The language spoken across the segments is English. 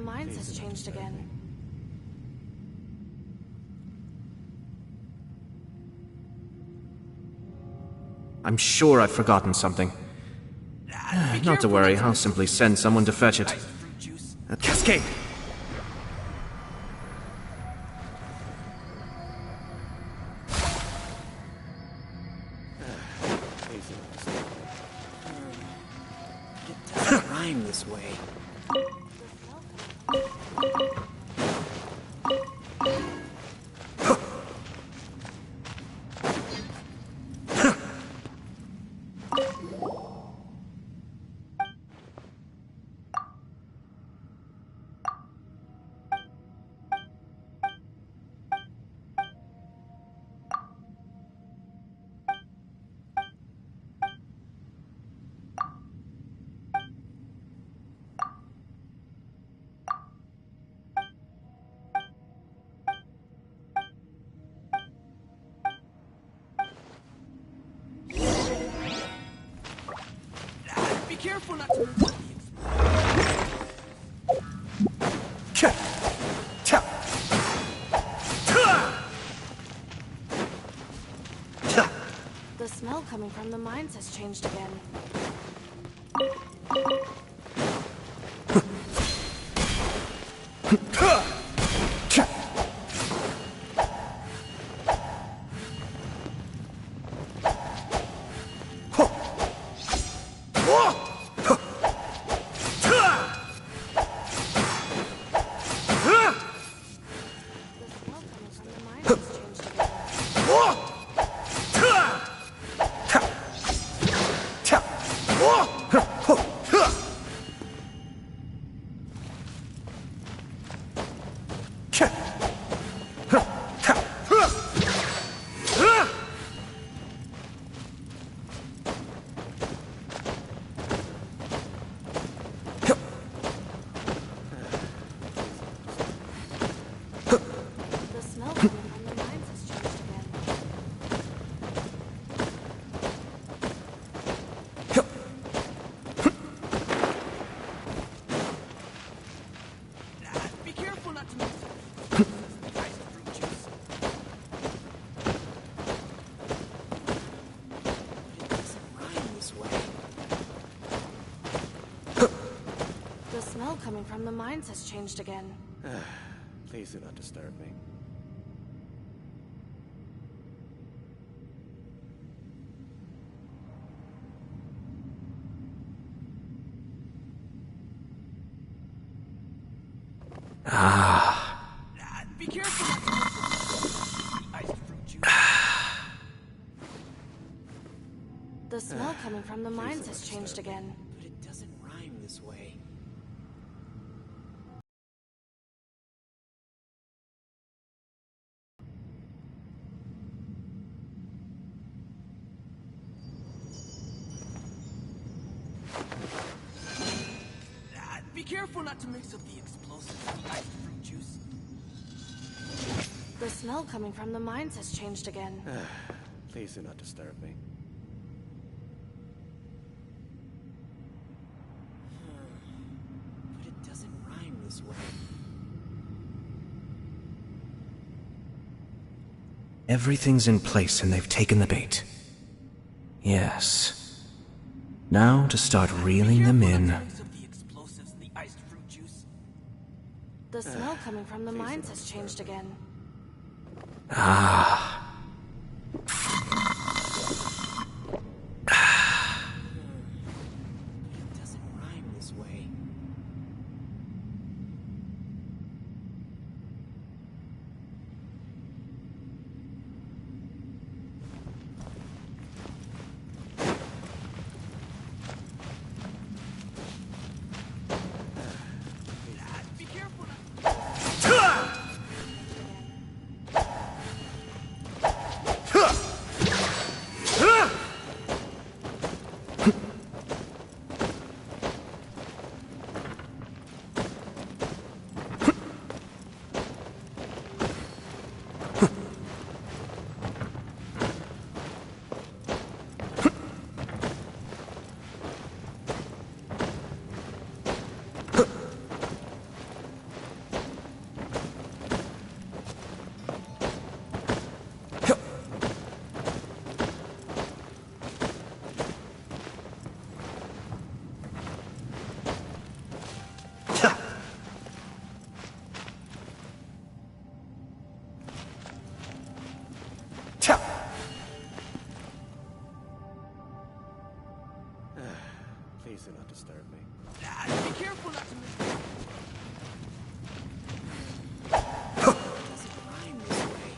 mines has changed again. I'm sure I've forgotten something. Not to worry, I'll simply send someone to fetch it. Cascade! It doesn't rhyme this way. Be careful not to... The smell coming from the mines has changed again. Coming from the mines has changed again. Please do not disturb me. Be careful. Iced fruit juice. The smell coming from the mines has changed again. But it doesn't rhyme this way. Be careful not to mix up the explosives with iced fruit juice. The smell coming from the mines has changed again. Please do not disturb me. But it doesn't rhyme this way. Everything's in place and they've taken the bait. Yes. Now to start reeling them in. Mix up the explosives and the iced fruit juice. The smell coming from the mines has changed again. It doesn't rhyme this way. Be careful not to... Please do not disturb me. Be careful not to mix. Doesn't rhyme this way.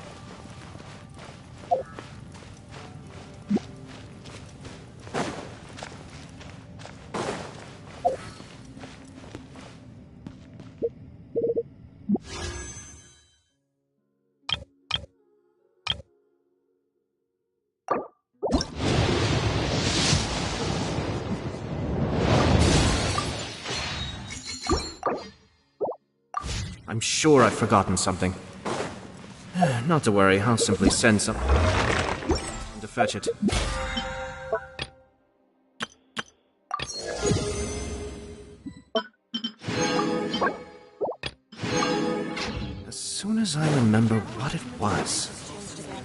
I'm sure I've forgotten something. Not to worry, I'll simply send someone to fetch it. As soon as I remember what it was.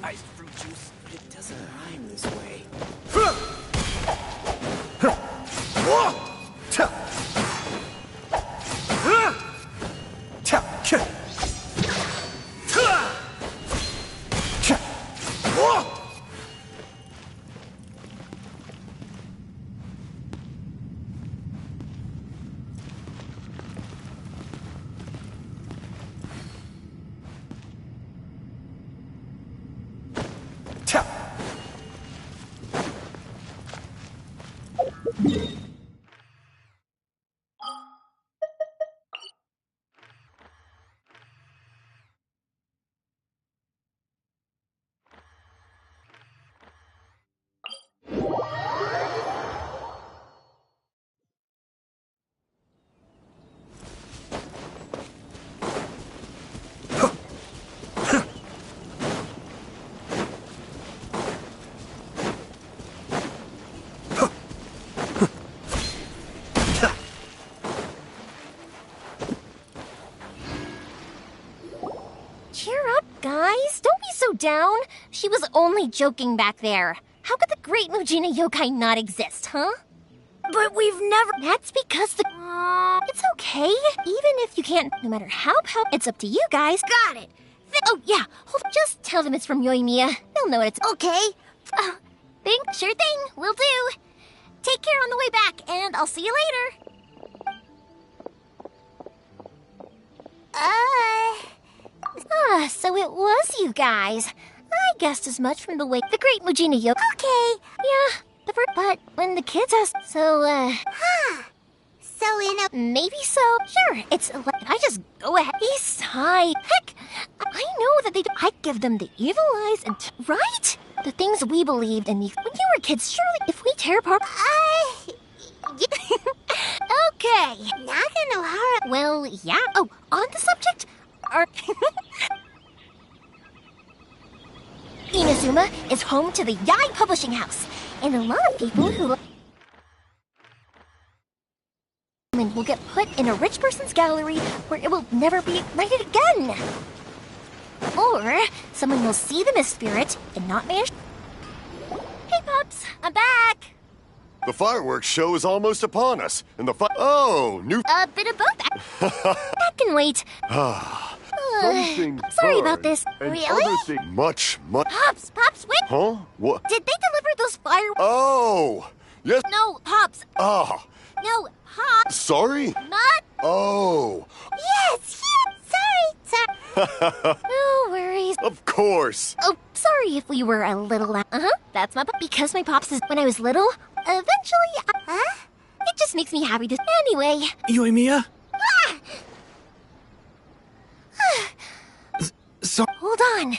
Iced fruit juice, but it doesn't rhyme this way. Cheer up, guys. Don't be so down. She was only joking back there. How could the great Mujina yokai not exist, huh? But we've never... That's because the... It's okay. Even if you can't, no matter how it's up to you guys. Got it. Oh, yeah. Hold on. Just tell them it's from Yoimiya. They'll know what it's... Okay. Sure thing. Will do. Take care on the way back, and I'll see you later. So it was you guys. I guessed as much from the way the great Mujina yokai... Okay. Yeah, but when the kids asked... So, So maybe so. Sure, it's... I just go ahead. Besides, heck, I know that they... I give them the evil eyes and... Right? The things we believed in when you were kids, surely if we tear apart... Okay. Nakanohara... Well, yeah. Oh, on the subject... Inazuma is home to the Yai Publishing House, and a lot of people who will get put in a rich person's gallery where it will never be lighted again. Or someone will see the Mist Spirit and not manage. Hey, Pops, I'm back. The fireworks show is almost upon us, and the new... A bit of both. That can wait. Sorry about this. Really? Much. Pops, wait. Huh? What? Did they deliver those fireworks? Oh! Yes. No, Pops. Ah. No, Pops. Sorry? Not. Oh. Yes, sorry. No worries. Of course. Oh, sorry if we were a little... That's my... Because my Pops is... When I was little, eventually... It just makes me happy to... Anyway. Yoimiya? So... Hold on.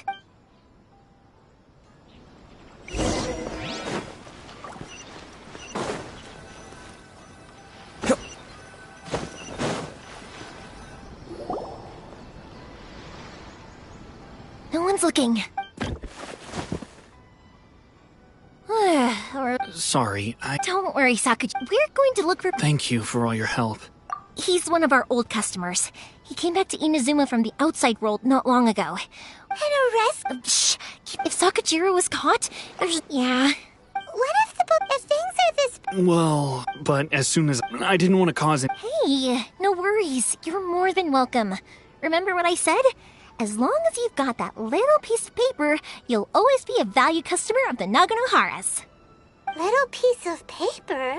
No one's looking. Sorry, Don't worry, Sakuchi. We're going to look for... Thank you for all your help. He's one of our old customers. He came back to Inazuma from the outside world not long ago. And arrest... Shh! If Sakujiro was caught, there's... Yeah. What if the things are this... Well, but as soon as... I didn't want to cause it... Hey, no worries. You're more than welcome. Remember what I said? As long as you've got that little piece of paper, you'll always be a valued customer of the Naganoharas. Little piece of paper?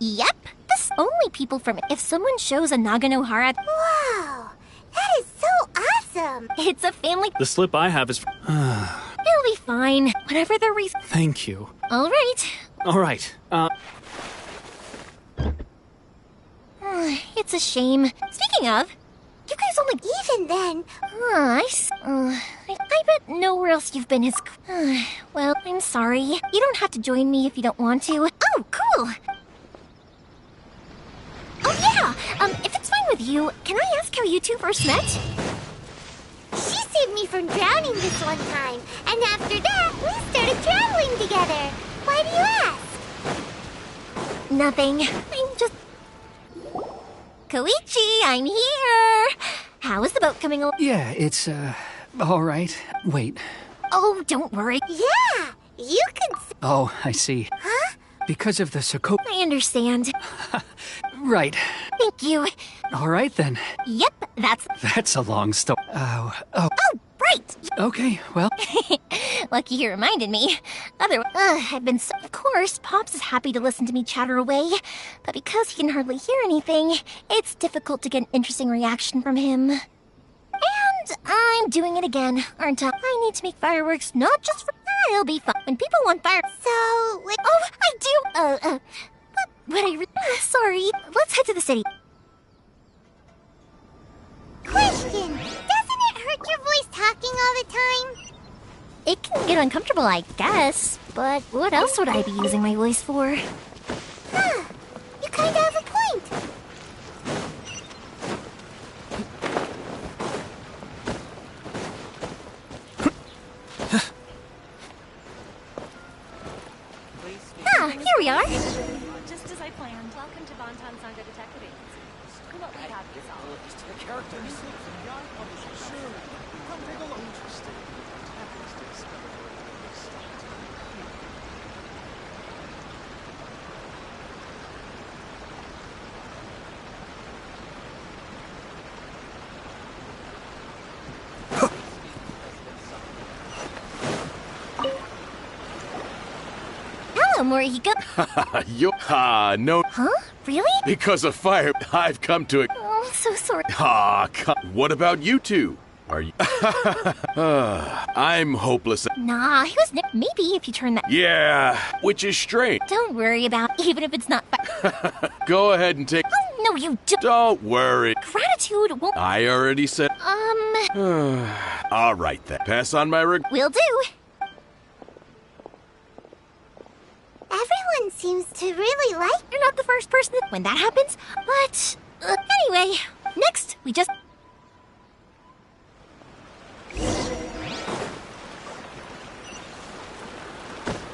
Yep, this only people from if someone shows a Naganohara. Whoa, that is so awesome. It's a family. The slip I have is. It'll be fine. Whatever the reason. Thank you. All right. All right. It's a shame. Speaking of, you guys only. Even then, I bet nowhere else you've been is. Well, I'm sorry. You don't have to join me if you don't want to. Oh, cool. Oh yeah. If it's fine with you, can I ask how you two first met? she saved me from drowning this one time, and after that, we started traveling together. Why do you ask? Nothing. I'm just. Koichi, I'm here. How is the boat coming along? Yeah, it's, all right. Wait. Oh, don't worry. Yeah, you could. Oh, I see. Huh? Because of the Soko. I understand. Right. Thank you. All right, then. Yep, that's. That's a long story. Oh, Oh, right. okay, well. Lucky you reminded me. Otherwise, I've been so. Of course, Pops is happy to listen to me chatter away, but because he can hardly hear anything, it's difficult to get an interesting reaction from him. And I'm doing it again, aren't I? I need to make fireworks, not just for. It'll be fun when people want fire. So, like, Oh, I do. But sorry. Let's head to the city. question. Doesn't it hurt your voice talking all the time? It can get uncomfortable, I guess. But what else would I be using my voice for? Huh. You kind of have a point. Here we are. Just as I planned. Welcome to Bonton Sangha Detective Agency. What we have is all. Hello, Morihiko. No. Huh? Really? Because of fire, I've come to it. Oh, I'm so sorry. What about you two? Are you? I'm hopeless. Nah, he was maybe if you turn that. Yeah, which is strange. Don't worry about it, even if it's not. Go ahead and take. Oh no, you don't. Don't worry. Gratitude won't. I already said. All right then. Pass on my Will do. Everyone seems to really like. You're not the first person when that happens. But anyway, next we just.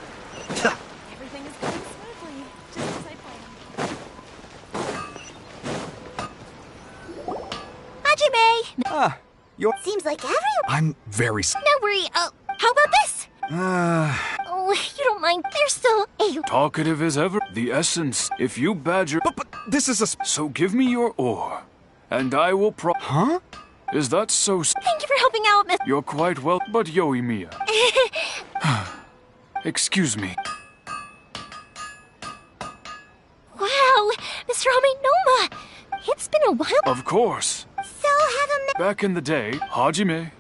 Everything is going smoothly, just as I planned. Hajime! Seems like everyone. I'm very. No worry. How about this? Oh, you don't mind. There's still a. Talkative as ever, the essence. If you badger. But this is a. So give me your ore, and I will Huh? Is that so? Thank you for helping out, Miss. You're quite well, but Yoimiya. Excuse me. Wow, Mr. Amenoma. It's been a while. Of course. So have a. Back in the day, Hajime.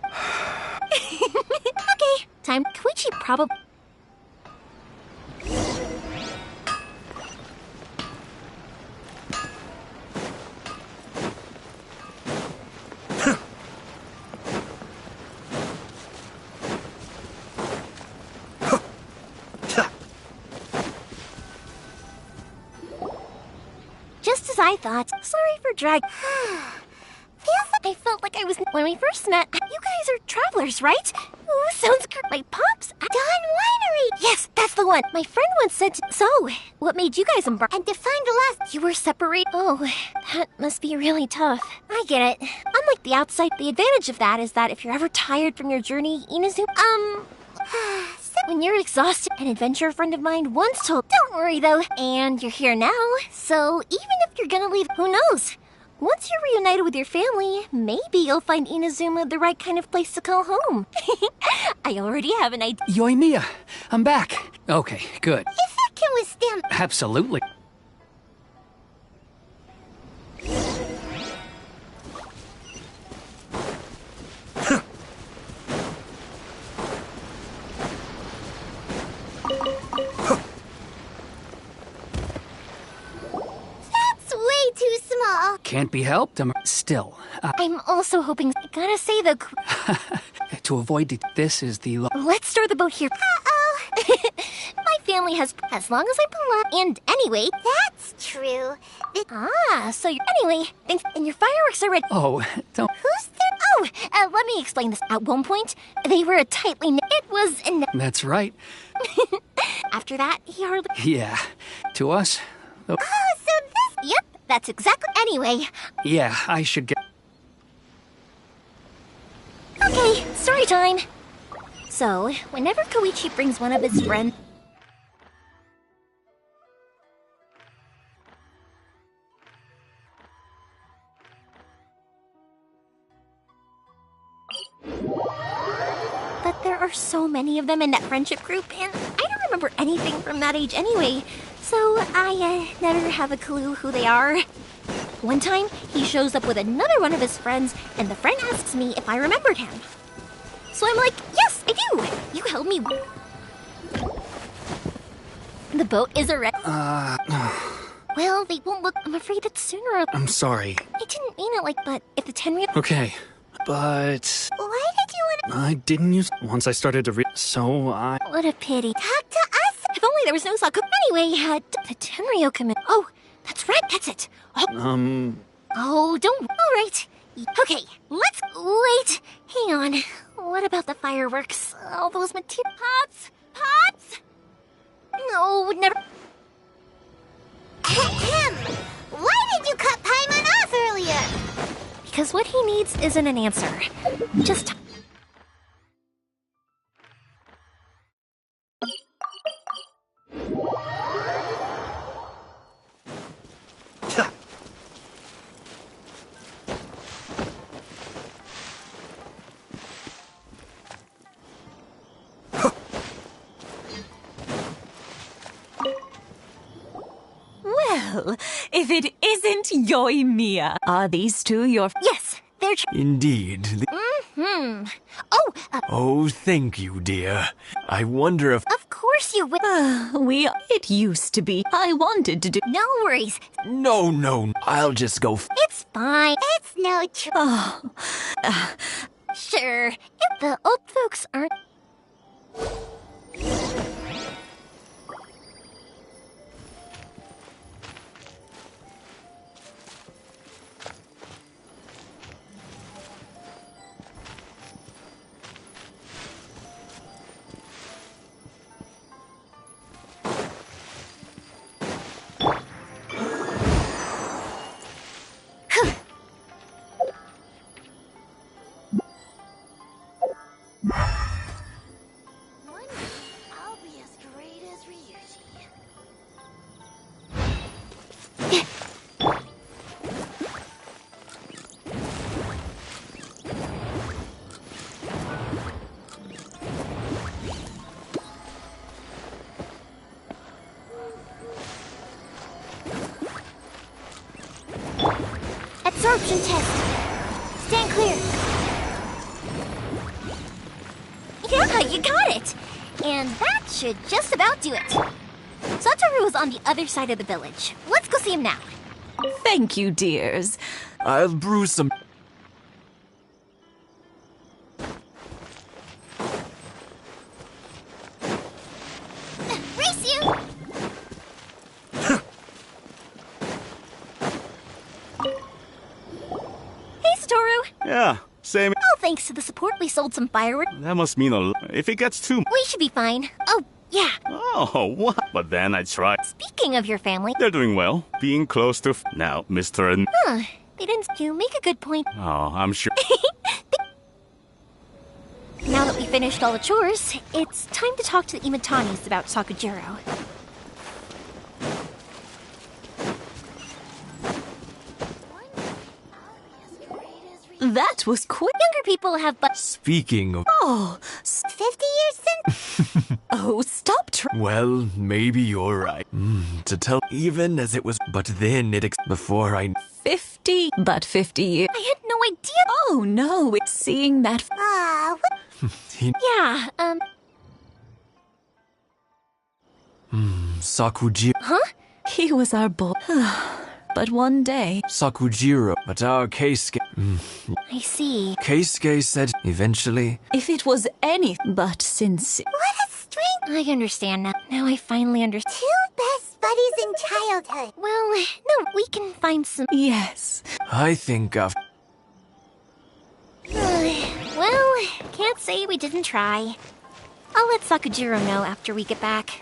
Okay, time. Koichi probably. Just as I thought. Sorry for drag. I felt like I was when we first met. You guys are travelers, right? Ooh, sounds good. My pops. Dawn Winery. Yes, that's the one. My friend once said. So, what made you guys embark? And to find the last. You were separated. Oh, that must be really tough. I get it. Unlike the outside, the advantage of that is that if you're ever tired from your journey, Inazu. When you're exhausted, an adventure friend of mine once told. Don't worry though, and you're here now. So even if you're gonna leave, who knows? Once you're reunited with your family, maybe you'll find Inazuma the right kind of place to call home. I already have an idea. Yoimiya, I'm back. Okay, good. If it can withstand. Absolutely. can't be helped. Still, I'm also hoping. I gotta say though, to avoid this is the. Let's store the boat here. My family has, as long as I'm polite. And anyway, That's true. so you're, anyway, and your fireworks are ready. Oh, don't. Who's there? Oh, let me explain this. At one point, they were a tightly knit. It was an. That's right. After that, he hardly. Yeah. To us. Oh, so this. Yep, that's exactly. Anyway. Yeah, I should get. Okay, story time. So, whenever Koichi brings one of his friends. But there are so many of them in that friendship group, and I don't remember anything from that age anyway, so I never have a clue who they are. One time, he shows up with another one of his friends, and the friend asks me if I remembered him. So I'm like, yes, I do! You held me. The boat is a wreck. Well, they won't look. I'm afraid it's sooner or. I'm sorry. I didn't mean it like, but if the Tenryou. Okay, but Why did you want I didn't use once I started to read. So I. What a pity. to talk to us? If only there was no Saku. Anyway, the Tenryou commit. Oh, that's right, that's it. Oh, don't. All right. Okay, let's. Wait, hang on. What about the fireworks? All those material. Pots? No, never. Ahem. Why did you cut Paimon off earlier? Because what he needs isn't an answer. Just. Well, if it isn't Yoimiya, are these two your... Yes, they're. Indeed. Oh, Oh, thank you, dear. I wonder if... of course you will. It used to be. I wanted to do... No worries. No, I'll just go It's fine. It's no trouble. Sure. If the old folks aren't. I'll be as great as Ryuji. Absorption test. Stand clear. Yeah, you got it. And that should just about do it. Satoru is on the other side of the village. Let's go see him now. Thank you, dears. I'll brew some... Race you! Hey, Satoru. Yeah, same. Oh, thanks to the support, we sold some fireworks. That must mean a lot. If it gets too... We should be fine. Oh, yeah. Oh, what? But then I tried. Speaking of your family. They're doing well. Being close to... Now, Mr. and... Huh. They didn't. You make a good point. Oh, I'm sure... Now that we finished all the chores, it's time to talk to the Imatanis about Sakujiro. That was quick. Younger people have but. Speaking of... Oh, 50 years since? oh, stop Well, maybe you're right. To tell... Even as it was... But then it... Before I... 50, but 50 years. I had no idea. Oh no, it's seeing that. Yeah, Sakuji... Huh? He was our boy. but one day... Sakujiro, but our Keisuke... I see. Keisuke said eventually... If it was any but sincere... What a strange... I understand now. Now I finally understand. Two best buddies in childhood. Well, no, we can find some... Yes. I think after... Well, can't say we didn't try. I'll let Sakujiro know after we get back.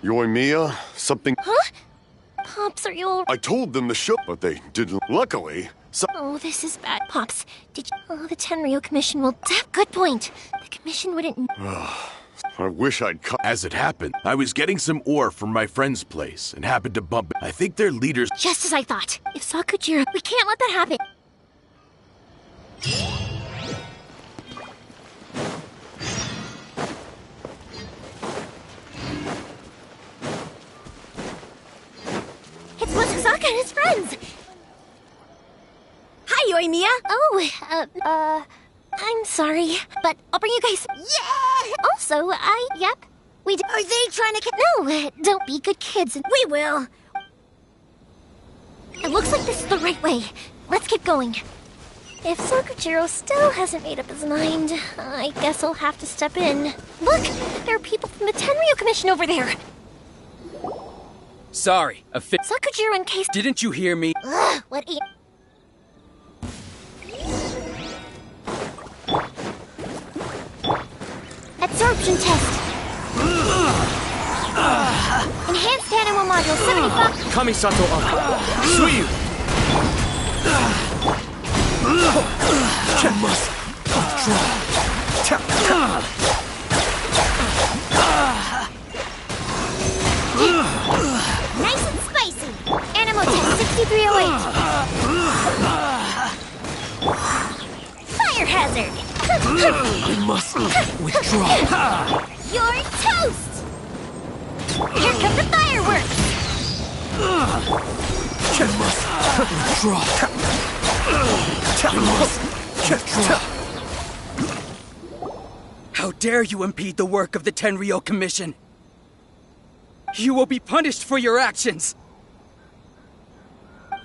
Yoimiya, something... Huh? Pops, are you all... I told them to show, but they didn't. Luckily, Oh, this is bad. Pops, did you... Oh, the Tenryo Commission will... Good point. The Commission wouldn't... I wish I'd cut. As it happened, I was getting some ore from my friend's place and happened to bump it. I think their leaders... Just as I thought. If Sakujiro... We can't let that happen. It's Mochizaka and his friends! Hi, Yoimiya! Oh, I'm sorry, but I'll bring you guys... Yeah! Also, Yep. Are they trying to... No, don't be good kids. We will! It looks like this is the right way. Let's keep going. If Sakujiro still hasn't made up his mind, I guess I'll have to step in. Look! There are people from the Tenryo Commission over there! Sorry, Sakujiro and Case... Didn't you hear me? Ugh, what a... Absorption test. Enhanced Anemo Module 75. Kamisato up. Suiyu! Must Nice and spicy. Anemo test 6308. Fire hazard. I must withdraw. You're toast. Here come the fireworks. I must withdraw. I must withdraw. How dare you impede the work of the Tenryo Commission? You will be punished for your actions.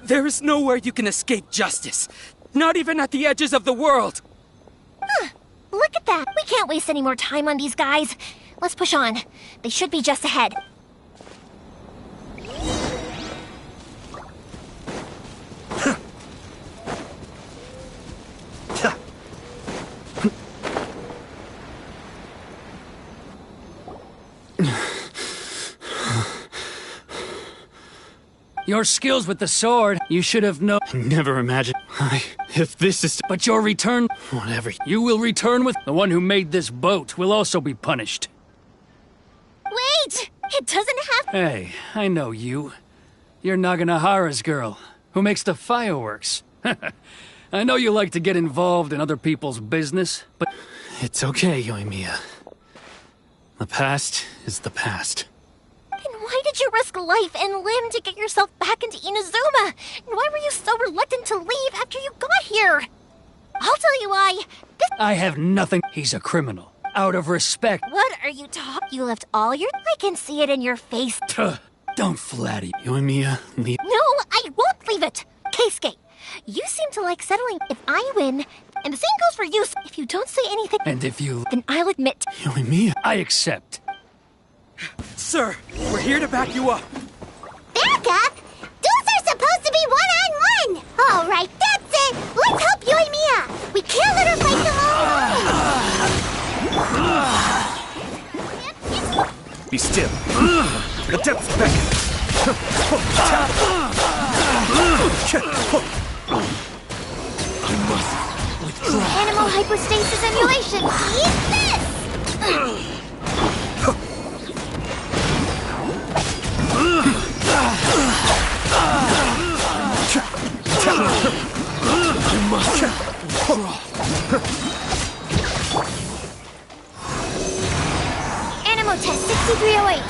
There is nowhere you can escape justice. Not even at the edges of the world. Huh. Look at that. We can't waste any more time on these guys. Let's push on. They should be just ahead. Your skills with the sword, you should have known. Never imagined. If this is... But your return... Whatever. You will return with... The one who made this boat will also be punished. Wait! It doesn't have... Hey, I know you. You're Naganahara's girl, who makes the fireworks. I know you like to get involved in other people's business, but... It's okay, Yoimiya. The past is the past. Then why did you risk life and limb to get yourself back into Inazuma? And why were you so reluctant to leave after you got here? I'll tell you why. I have nothing. He's a criminal. Out of respect. What are you talking? You left all your... I can see it in your face. Don't flatter. Yoimiya, leave... No, I won't leave it. Keisuke, You seem to like settling if I win, and the same goes for you. If you don't say anything, And if you... then I'll admit. Yoimiya, I accept. Sir, we're here to back you up. Back up? Duels are supposed to be one-on-one! All right, that's it! Let's help Yoimiya! We can't let her fight them all! Be still. The depths beckon. Animal hypostasis emulation! Eat this! Animal test 6308.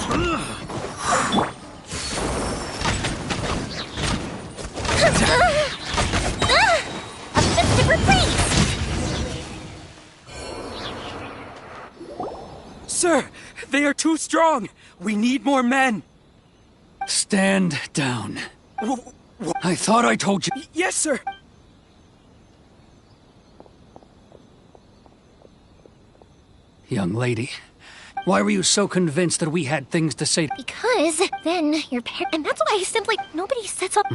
A festive reprise! Sir, they are too strong. We need more men. Stand down. I thought I told you. Yes, sir. Young lady, why were you so convinced that we had things to say? Because then your parents. And that's why I simply. Nobody sets up.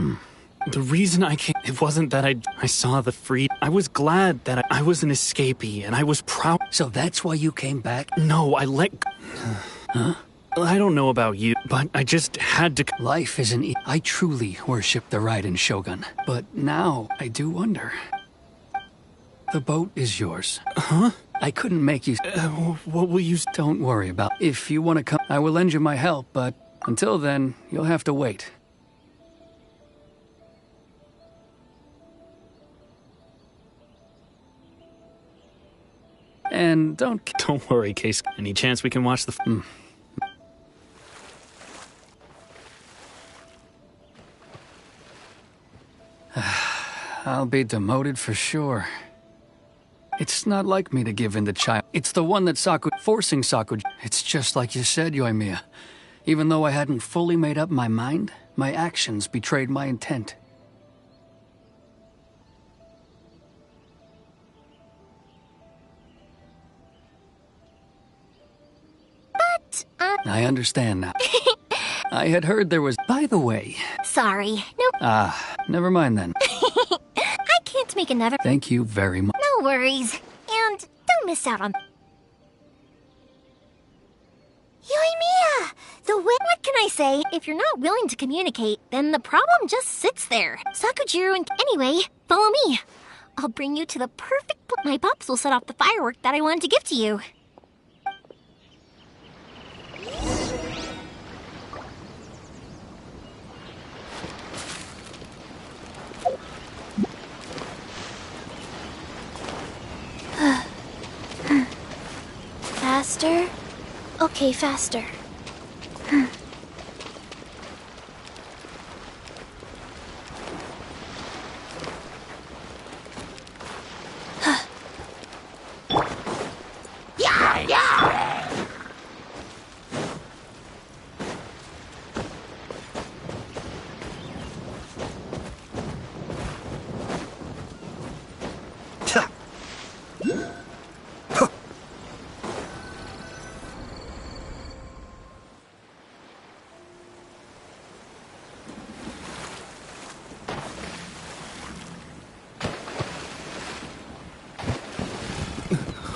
The reason I came, it wasn't that I saw the free. I was glad that I was an escapee, and I was proud. So that's why you came back? No, I let. Huh? I don't know about you, but I just had to. Life isn't. I truly worship the Raiden Shogun, but now I do wonder. The boat is yours. Huh? I couldn't make you. What will you? Don't worry about. If you want to come, I will lend you my help. But until then, you'll have to wait. And don't worry, Case. Any chance we can watch the? I'll be demoted for sure. It's not like me to give in to child. It's the one that forcing Saku. It's just like you said, Yoimiya. Even though I hadn't fully made up my mind, my actions betrayed my intent. But, I understand now. I had heard there was... By the way... Sorry. No. Never mind then. I can't make another. Thank you very much. No worries. And don't miss out on. Yoimiya! What can I say? If you're not willing to communicate, then the problem just sits there. Sakujiro and... Anyway, follow me. I'll bring you to the perfect... My pops will set off the firework that I wanted to give to you. Faster? Okay, faster.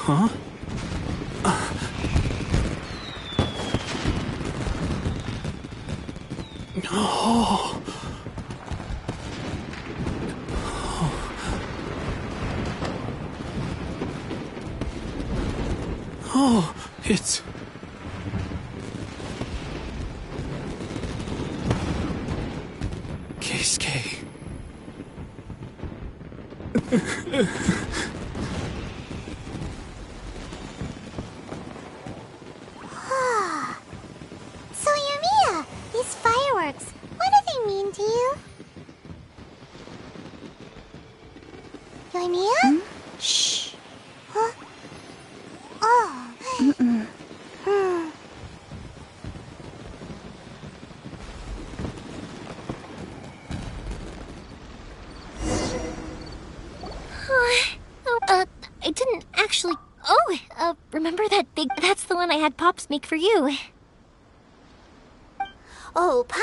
Huh? Oh. Oh, it's... Keisuke. So, Yoimiya, these fireworks, what do they mean to you? Yoimiya? Shh. Huh? Oh. didn't actually... Oh, remember that big... That's the one I had Pops make for you. Oh, Pop?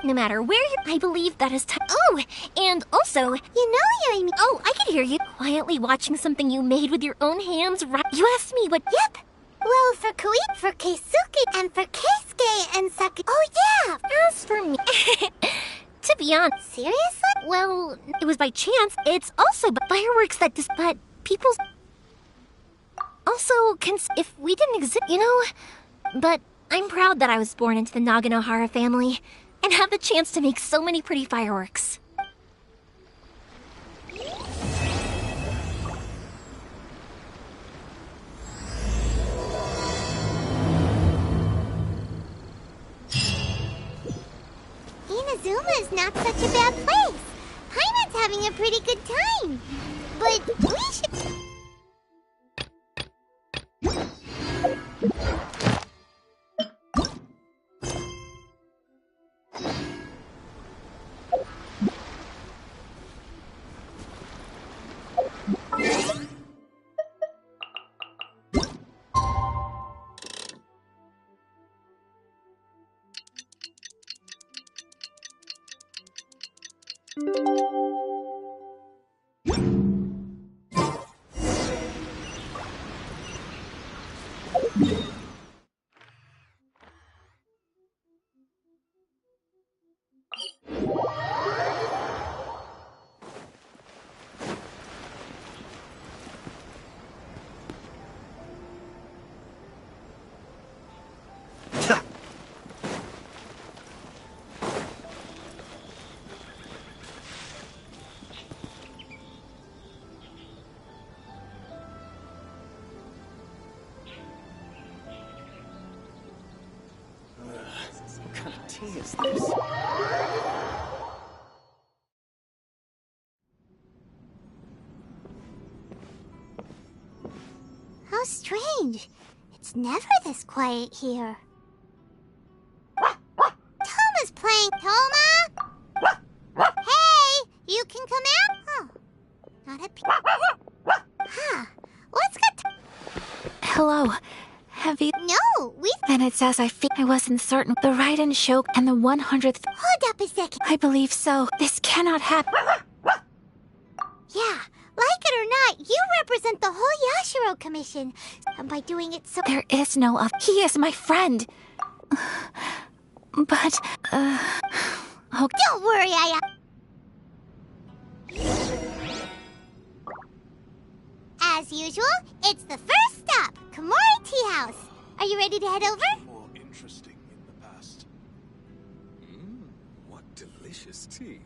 No matter where I believe that is time. Oh, and also... You know you're... Oh, I could hear you quietly watching something you made with your own hands, right? You asked me what... Yep. Well, for Kui, for Keisuke, and for Keisuke and Saki... Oh, yeah! As for me... To be honest... Seriously? Well, it was by chance. It's also fireworks that but people's... Also, if we didn't exist, you know... But I'm proud that I was born into the Naganohara family and have the chance to make so many pretty fireworks. Inazuma's not such a bad place. Paimon's having a pretty good time. But we should... What kind of tea is this? How strange. It's never this quiet here. Toma's playing. Toma? Hey, you can come out? Oh, not a Huh. Let's get Hello. Have you... No, we... Then it says I wasn't certain. The Raiden Show and the 100th... Hold up a second. I believe so. This cannot happen. Yeah, like it or not, you represent the whole Yashiro Commission. And by doing it so... There is no other. He is my friend. But, okay. Don't worry, As usual, it's the first stop, Komori Tea House. Are you ready to head over? More interesting in the past. What delicious tea.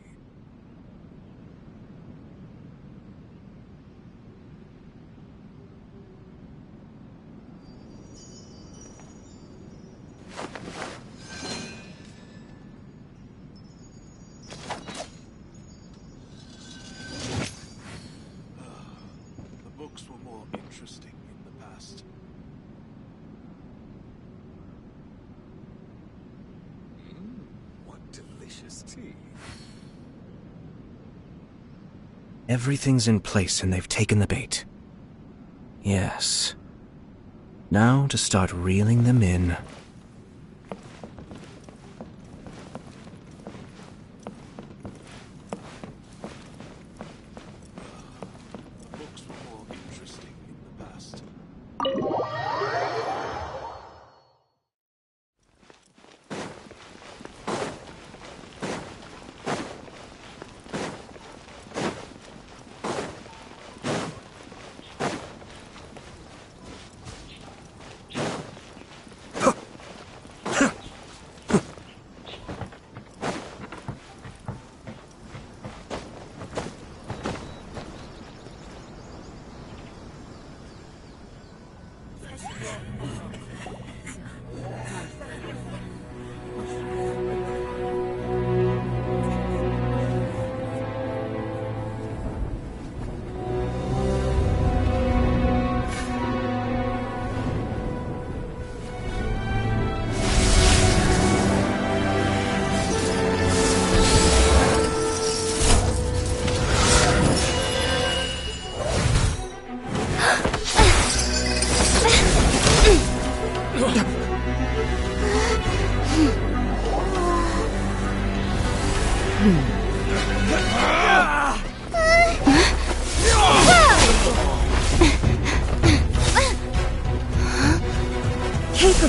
The books were more interesting in the past. What delicious tea. Everything's in place and they've taken the bait. Yes. Now to start reeling them in. The books were more interesting in the past.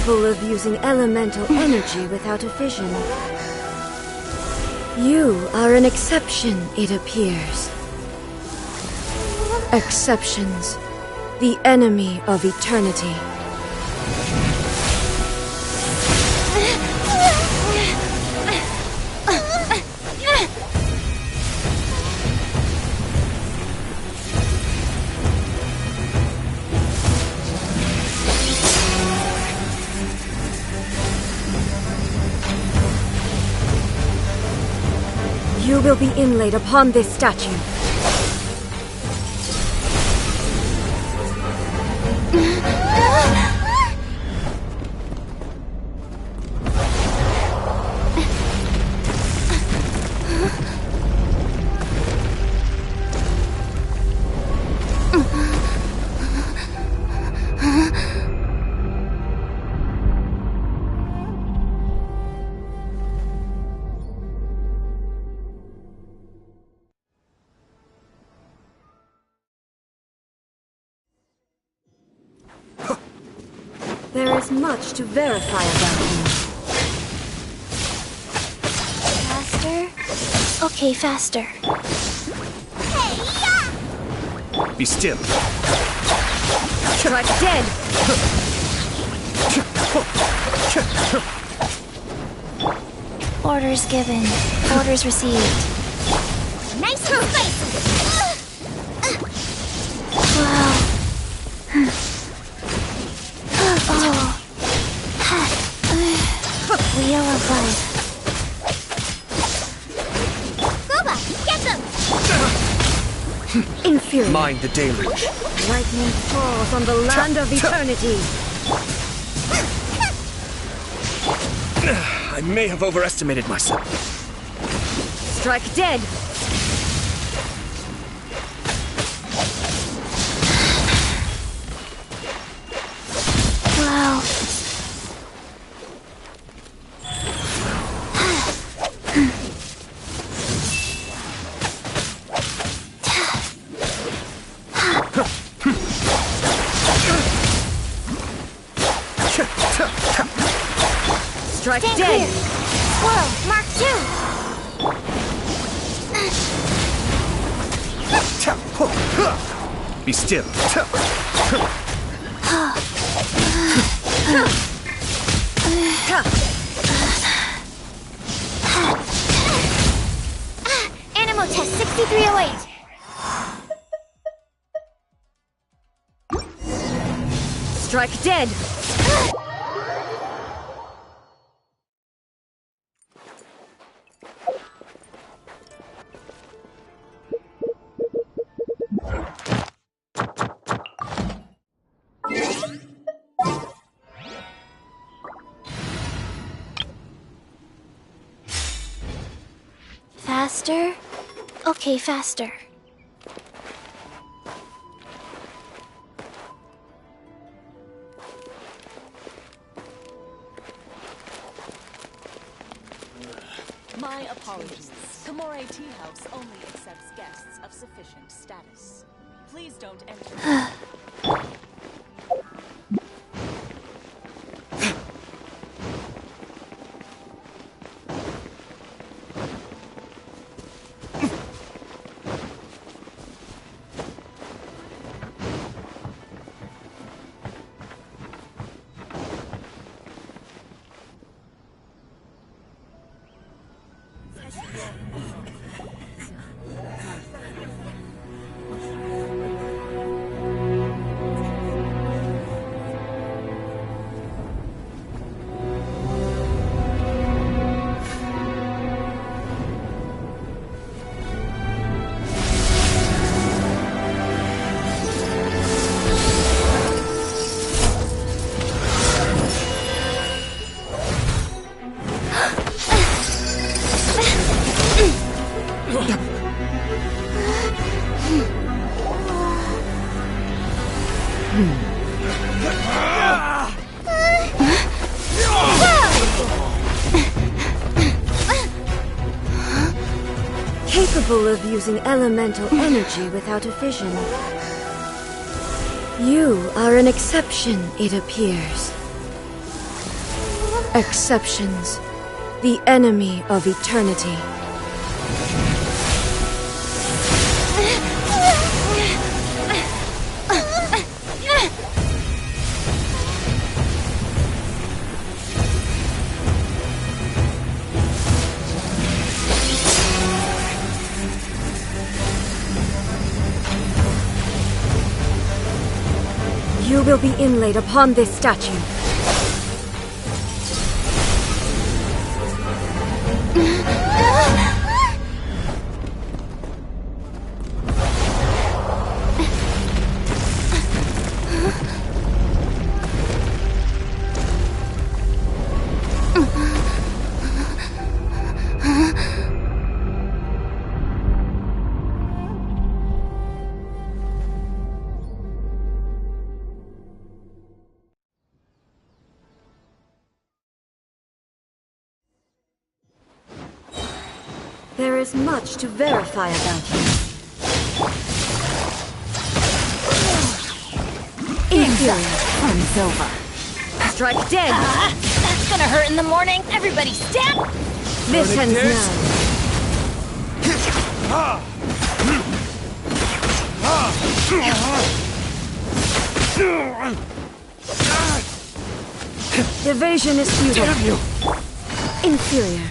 Capable of using elemental energy without a fission. You are an exception, it appears. Exceptions. The enemy of eternity. You will be inlaid upon this statue. There is much to verify about you. Faster? Okay, faster. Be still. Strike dead! Orders given. Orders received. Nice and spicy! Wow. Wheel of life. Guoba, get them! Inferior. Mind the deluge. Lightning falls on the land of eternity. I may have overestimated myself. Strike dead! Wow. Strike Stand dead! clear. Swirl, Mark 2. Be still. Animo test 6308. Strike dead! Faster? Okay, faster. My apologies. Kamore Tea House only accepts guests of sufficient status. Please don't enter. Capable of using elemental energy without a fission. You are an exception, it appears. Exceptions. The enemy of eternity. You will be inlaid upon this statue. There is much to verify about you. Inferior. Fun's over. Strike dead. That's gonna hurt in the morning. Everybody stand! This ends now. Evasion is futile. Inferior.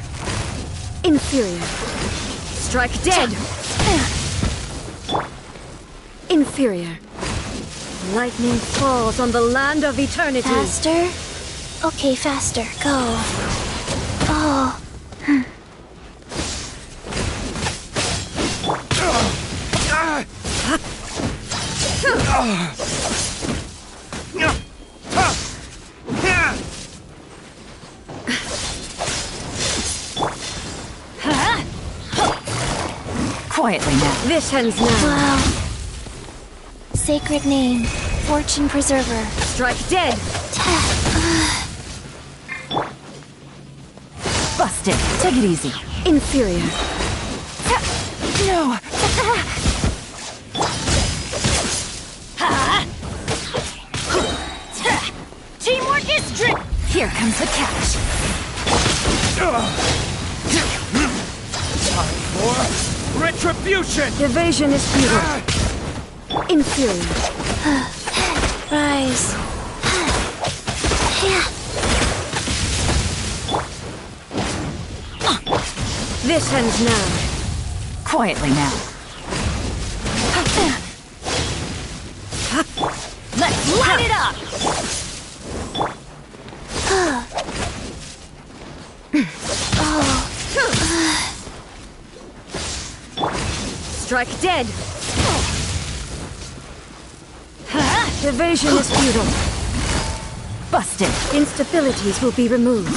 Inferior. Strike dead. Inferior. Lightning falls on the land of eternity. Faster? Okay, faster. Go. Oh. Quietly now. This ends now. Wow. Sacred name. Fortune Preserver. Strike dead. Busted. Take it easy. Inferior. No. Teamwork is drip. Here comes the catch. Time for retribution! Evasion is futile. Inferior. Rise. This ends now. Quietly now. Let's light it up! Strike dead. Evasion is futile. Busted. Instabilities will be removed.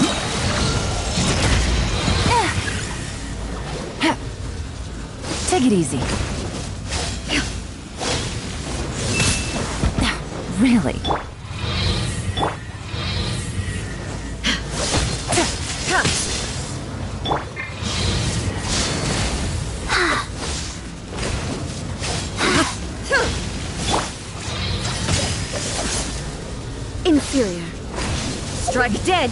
Take it easy. Really? Inferior. Strike dead.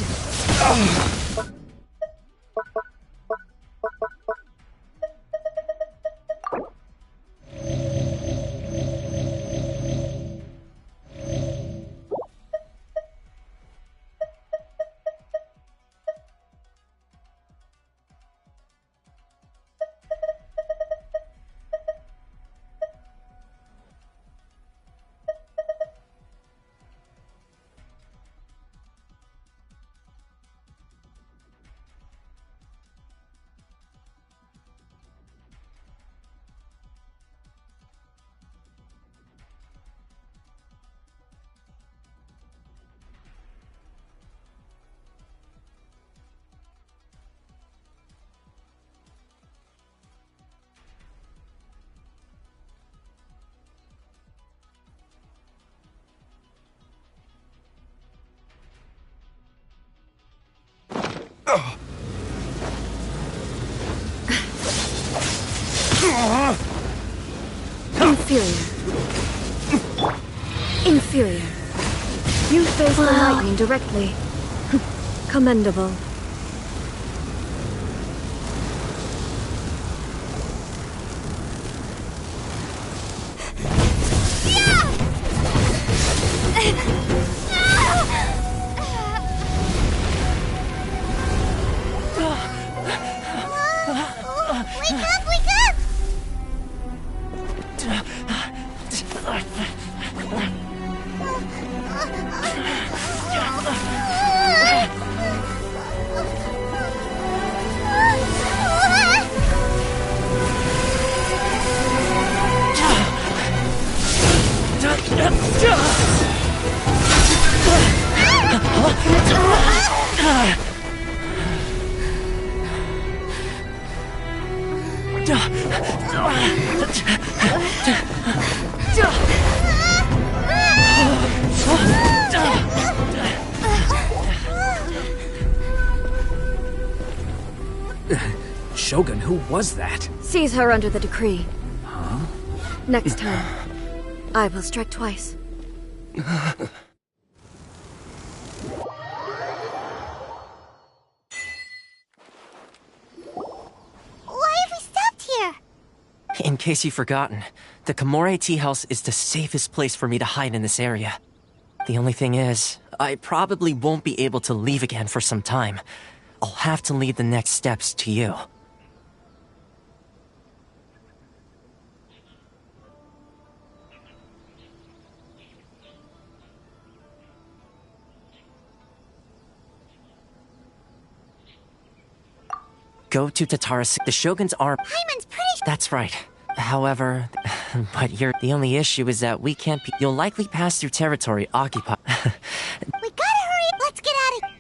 Inferior. Inferior. You face the lightning directly. Commendable. Wake up, wake up! Shogun, who was that? Seize her under the decree. Huh? Next time, I will strike twice. Why have we stopped here? In case you've forgotten, the Komore Tea House is the safest place for me to hide in this area. The only thing is, I probably won't be able to leave again for some time. I'll have to leave the next steps to you. Go to Tatara. The Shogun's arm. Paimon's pretty. That's right. However, the only issue is that we can't be. You'll likely pass through territory occupied. We gotta hurry. Let's get out of.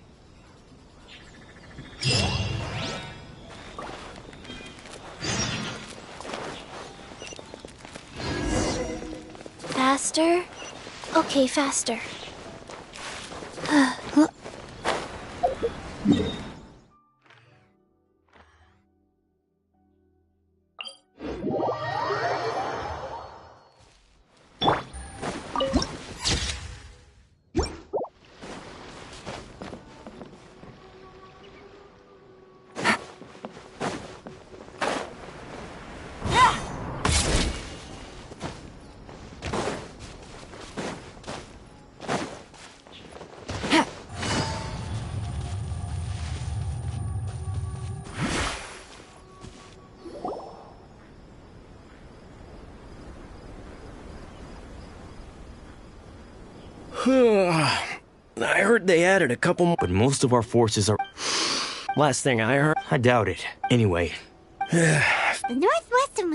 Faster? Okay, faster. I heard they added a couple more, but most of our forces are... Last thing I heard, I doubt it. Anyway. The northwest of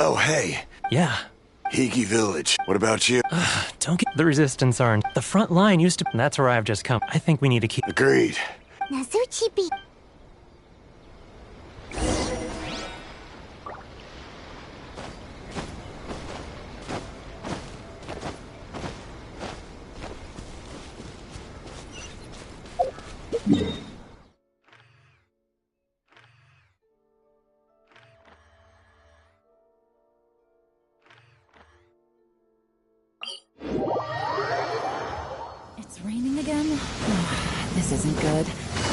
Oh, hey. Yeah. Hiki Village. What about you? Don't get the resistance aren't. The front line used to. That's where I've just come. I think we need to keep. Agreed. Nazuchi be. It's raining again? This isn't good.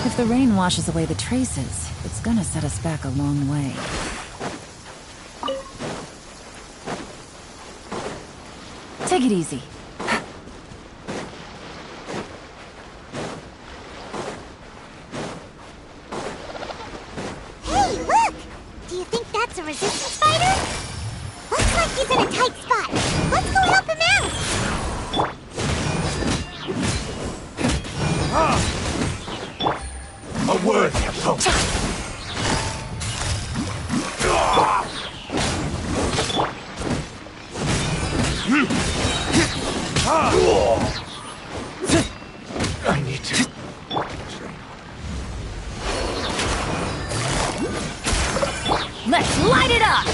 If the rain washes away the traces, it's gonna set us back a long way. Take it easy. Hey, look! Do you think that's a resistance fighter? Looks like he's in a tight spot. Let's go help him out! A worthy opponent. I need to. Let's light it up!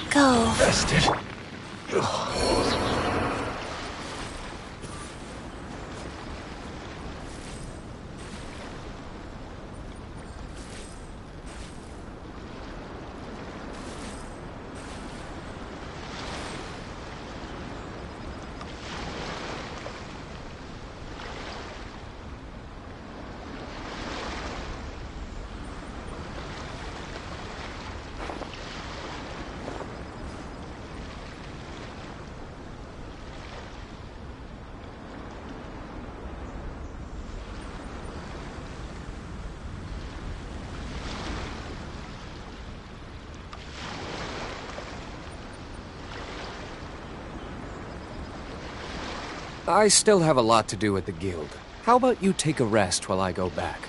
Go. Rested. I still have a lot to do at the guild. How about you take a rest while I go back?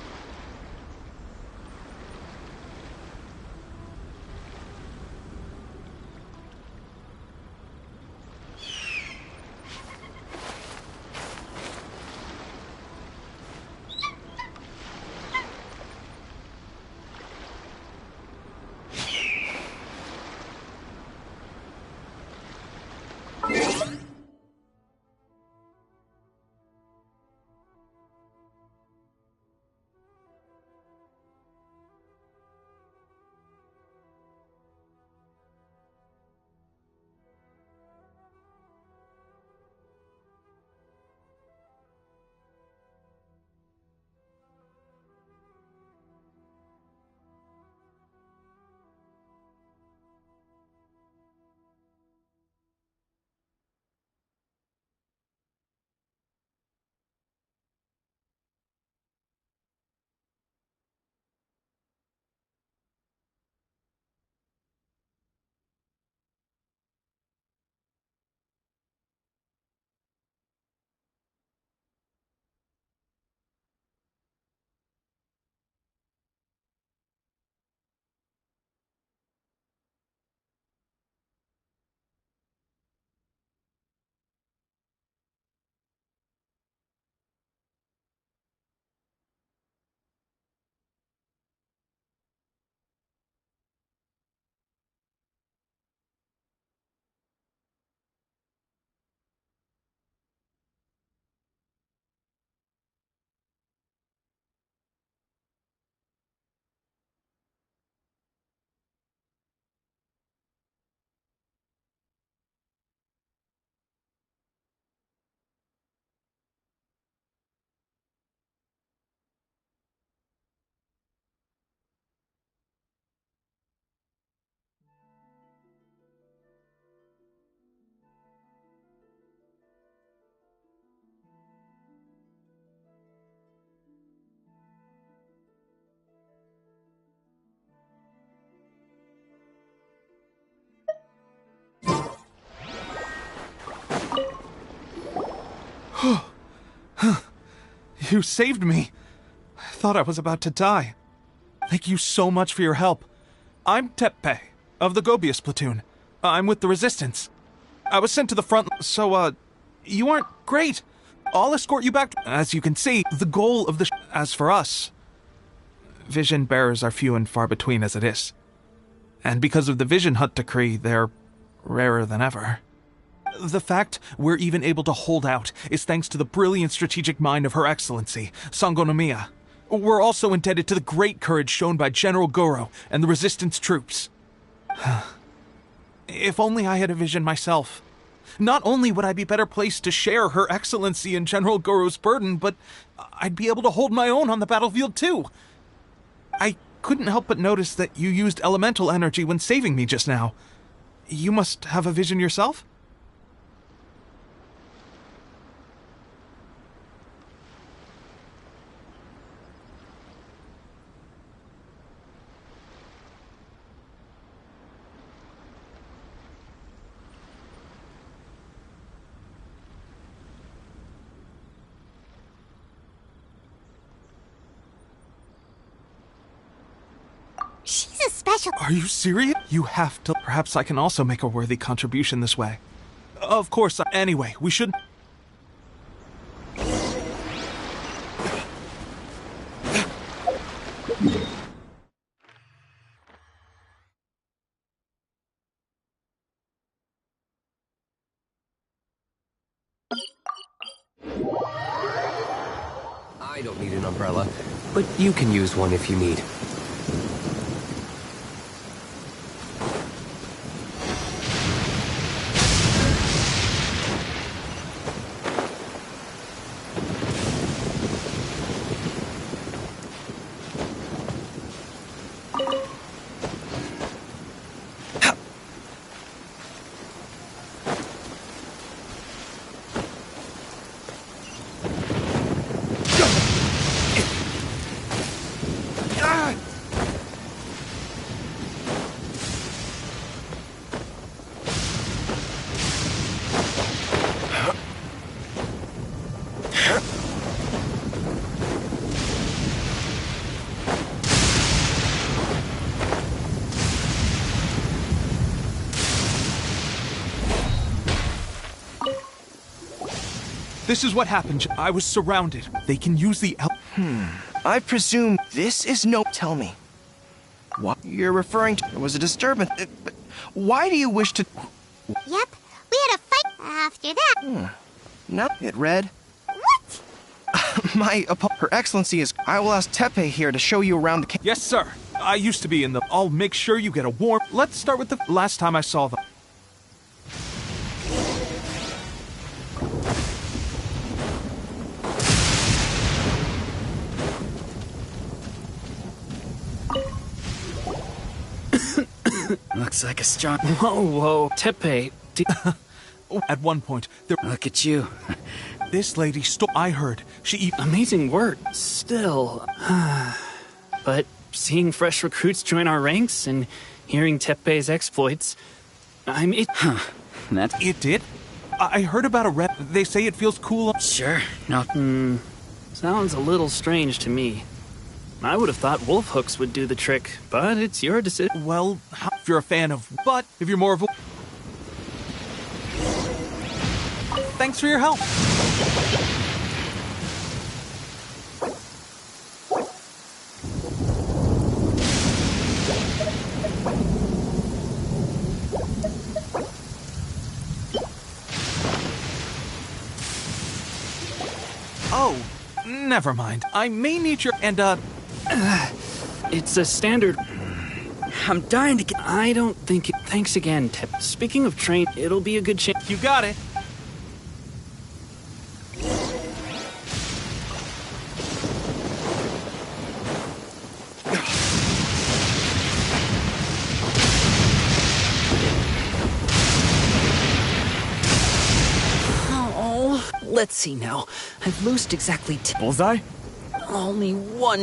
You saved me. I thought I was about to die. Thank you so much for your help. I'm Teppei, of the Gobius platoon. I'm with the Resistance. I was sent to the front, so, you aren't great. I'll escort you back. As you can see, the goal of the as for us, vision bearers are few and far between as it is. And because of the Vision Hut decree, they're rarer than ever. The fact we're even able to hold out is thanks to the brilliant strategic mind of Her Excellency, Sango Nomiya. We're also indebted to the great courage shown by General Goro and the Resistance troops. If only I had a vision myself. Not only would I be better placed to share Her Excellency and General Goro's burden, but I'd be able to hold my own on the battlefield too. I couldn't help but notice that you used elemental energy when saving me just now. You must have a vision yourself? She's a special... Are you serious? You have to... Perhaps I can also make a worthy contribution this way. Of course, anyway, we should... I don't need an umbrella, but you can use one if you need. This is what happened. I was surrounded. They can use the I presume this is no... Tell me. What you're referring to? It was a disturbance. But why do you wish to... Yep, we had a fight after that. No, it read... What? Her Excellency is... I will ask Teppei here to show you around the... Yes, sir. I used to be in the... I'll make sure you get a warm... Let's start with the last time I saw them. Looks like a strong... Whoa, Teppei. At one point, there... Look at you. This lady stole... I heard. She... Amazing work. Still... But seeing fresh recruits join our ranks and hearing Teppei's exploits... It did? I heard about a rep. They say it feels cool... Sure. No... Sounds a little strange to me. I would have thought wolf hooks would do the trick, but it's your decision. Well, if you're a fan of... But if you're more of a... Thanks for your help. Oh, never mind. I may need your... And, It's a standard... I'm dying to get... I don't think... Thanks again, Tep. Speaking of train, it'll be a good chance... You got it. Oh, let's see now. I've loosed exactly... Bullseye? Only one...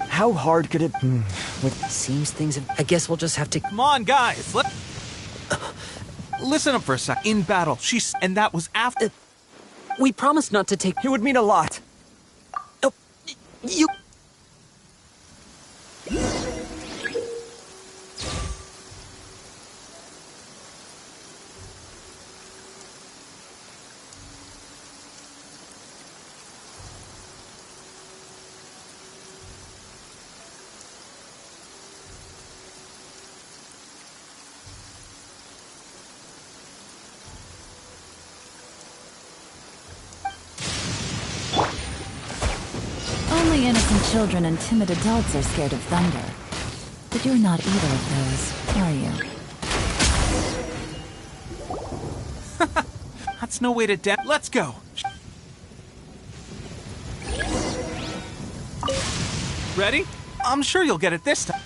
How hard could it... Seems things have... I guess we'll just have to... Come on, guys. Listen up for a sec. In battle, and that was after... We promised not to take... It would mean a lot. You... Only innocent children and timid adults are scared of thunder. But you're not either of those, are you? That's no way to Let's go! Ready? I'm sure you'll get it this time.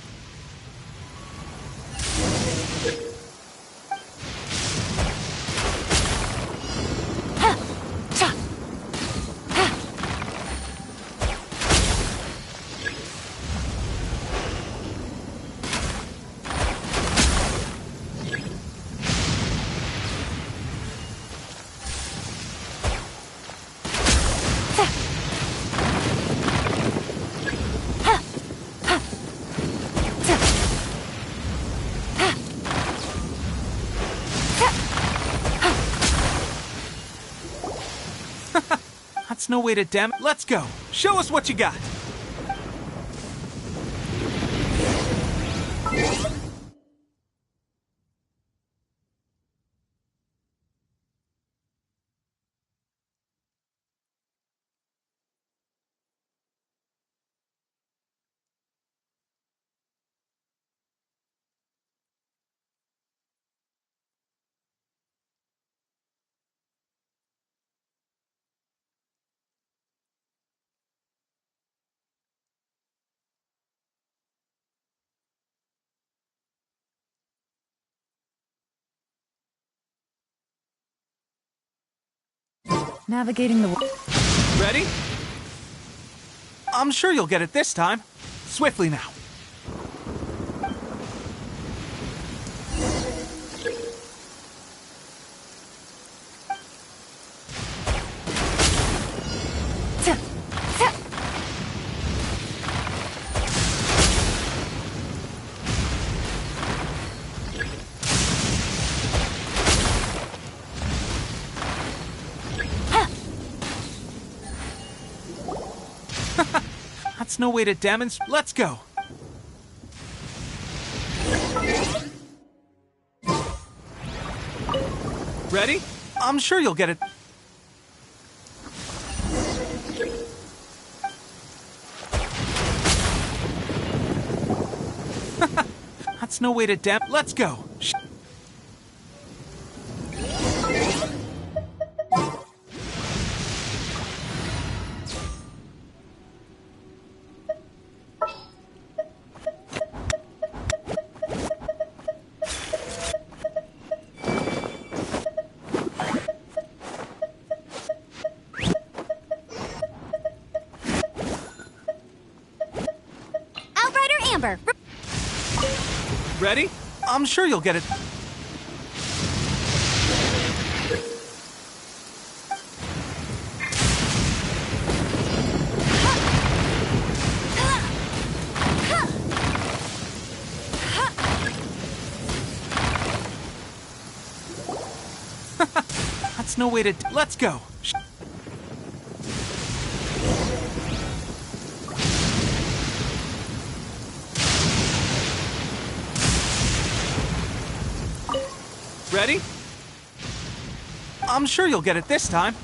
That's no way to Let's go! Show us what you got! Navigating the... Ready? I'm sure you'll get it this time. Swiftly now. That's no way to demonstrate. Let's go. Ready? I'm sure you'll get it. That's no way to Let's go. Ready? I'm sure you'll get it. That's no way to... Let's go. Ready? I'm sure you'll get it this time.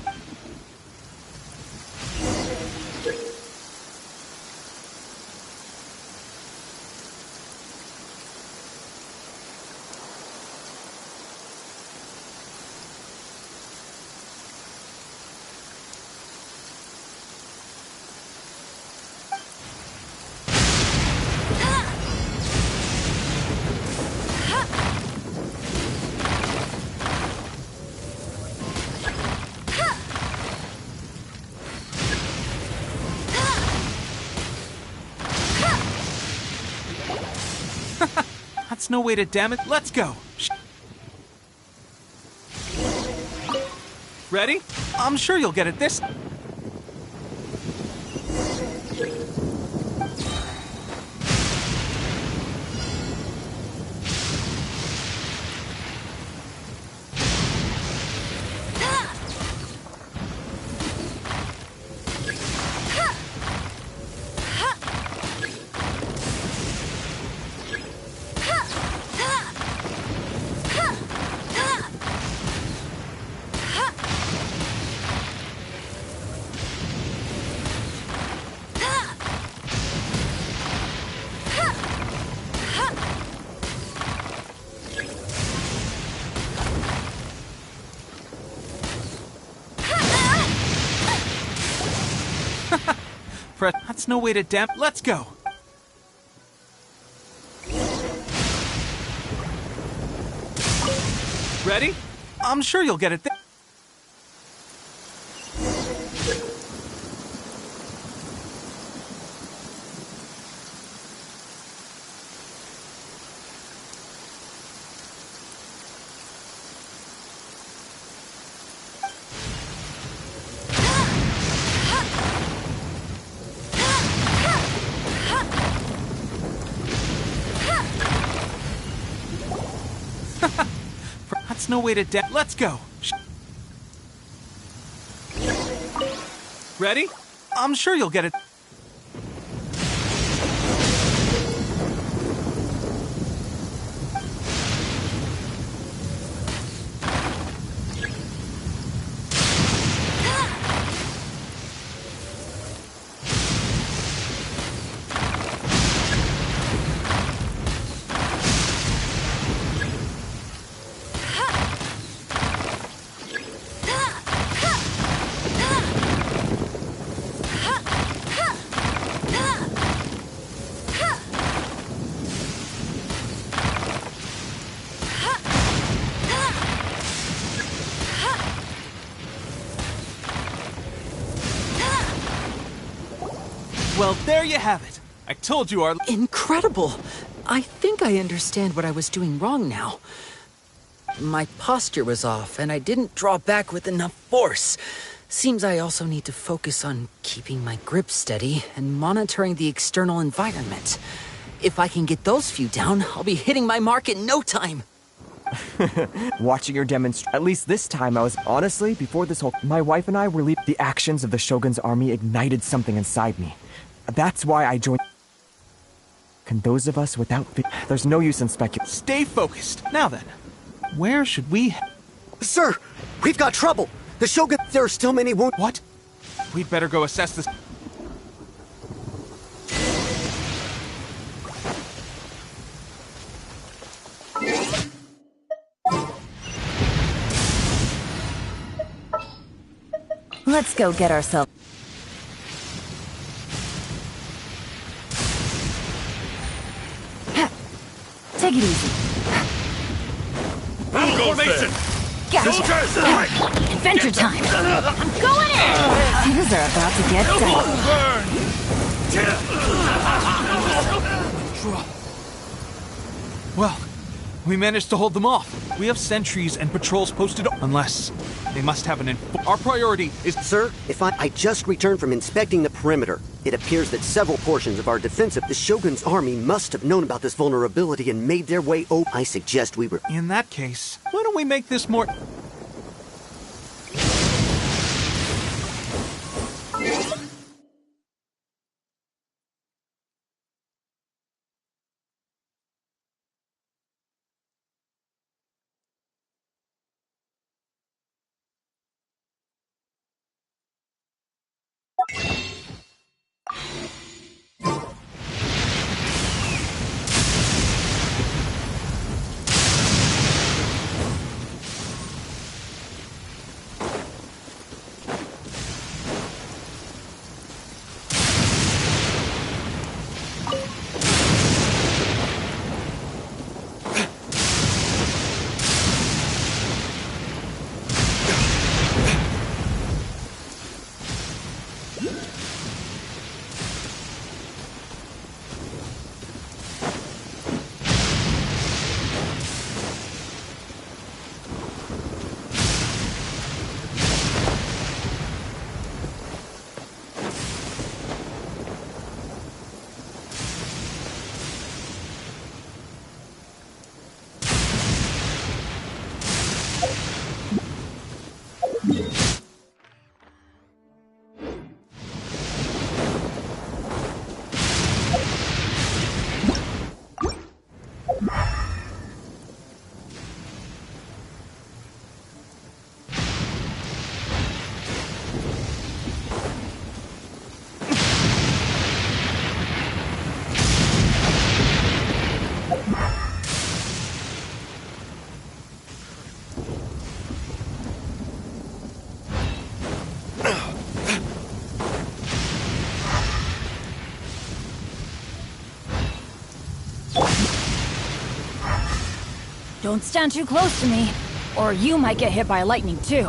That's no way to damage. Let's go. Ready? I'm sure you'll get it this. That's no way to damp. Let's go. Ready? I'm sure you'll get it. That's no way to damp. Let's go. Ready? I'm sure you'll get it. Well, there you have it. I told you our... Incredible! I think I understand what I was doing wrong now. My posture was off, and I didn't draw back with enough force. Seems I also need to focus on keeping my grip steady and monitoring the external environment. If I can get those few down, I'll be hitting my mark in no time. Watching your demonstration, at least this time I was honestly, before this whole... My wife and I were leaving. The actions of the Shogun's army ignited something inside me. That's why I joined. Can those of us without... There's no use in speculating. Stay focused. Now then, where should we... Sir, we've got trouble. The Shogun... There are still many wounds. What? We'd better go assess this. Let's go get ourselves... Take it easy. Formation! Gotcha. Adventure time! I'm going in! Things are about to get dicey. Well, we managed to hold them off. We have sentries and patrols posted, unless they must have an Our priority is... Sir, I just returned from inspecting the perimeter. It appears that several portions of our defensive... The Shogun's army must have known about this vulnerability and made their way over. I suggest we were... In that case, why don't we make this more... Don't stand too close to me, or you might get hit by lightning too.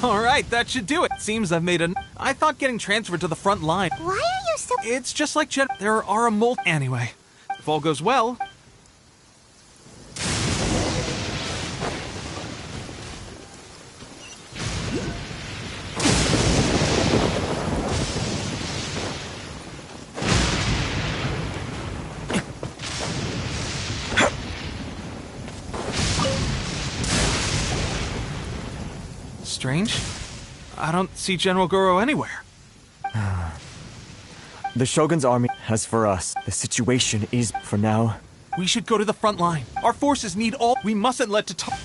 Alright, that should do it. Seems I've made I thought getting transferred to the front line. Why are you so... It's just like there are a Anyway, if all goes well... Strange. I don't see General Goro anywhere. The Shogun's army, as for us, the situation is, for now... We should go to the front line. Our forces need all... We mustn't let to talk...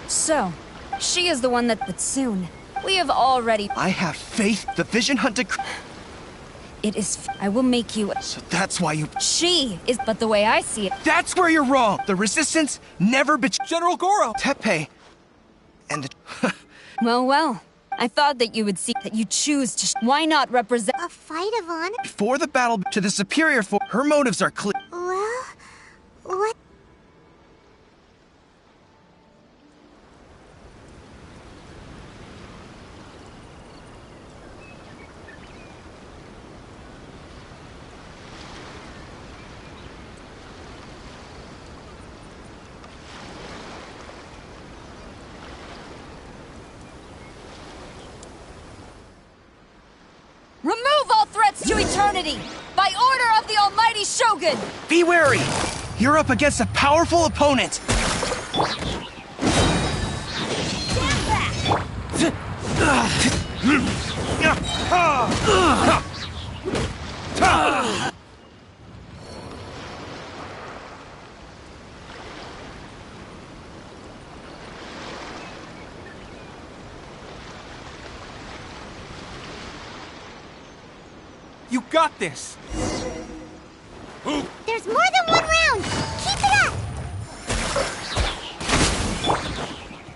So, she is the one but soon. We have already... I have faith the Vision Hunter... It is... I will make you... So that's why you... She is... But the way I see it... That's where you're wrong! The Resistance never betrayed... General Goro! Teppei... And the... Well. I thought that you would see that you choose to... Why not represent... A fight of honor? Before the battle to the superior force, her motives are clear. Well... What... Remove all threats to eternity! By order of the Almighty Shogun! Be wary! You're up against a powerful opponent! Stand back! You got this! There's more than one round! Keep it up!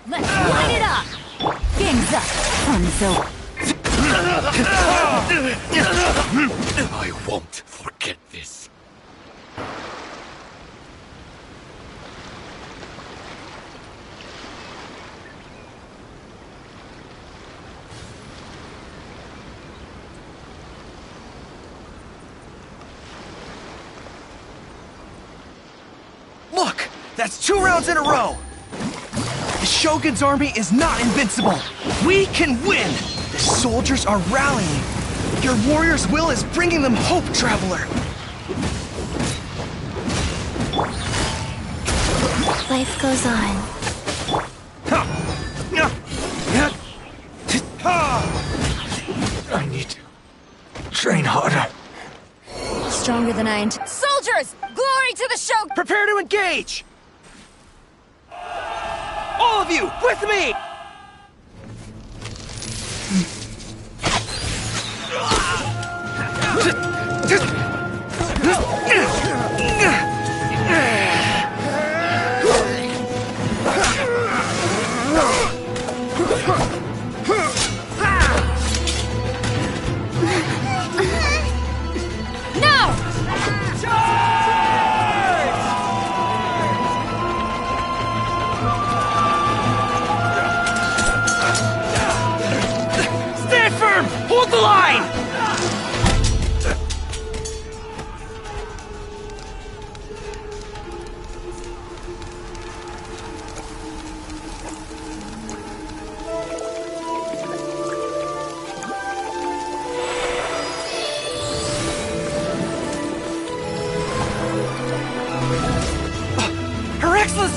Let's light it up! Game's up! Fun's over. I won't forget this. Look! That's 2 rounds in a row! The Shogun's army is not invincible! We can win! The soldiers are rallying! Your warrior's will is bringing them hope, Traveler! Life goes on. I need to train harder. Stronger than I Soldiers! Glory to the Shogun! Prepare to engage! All of you, with me!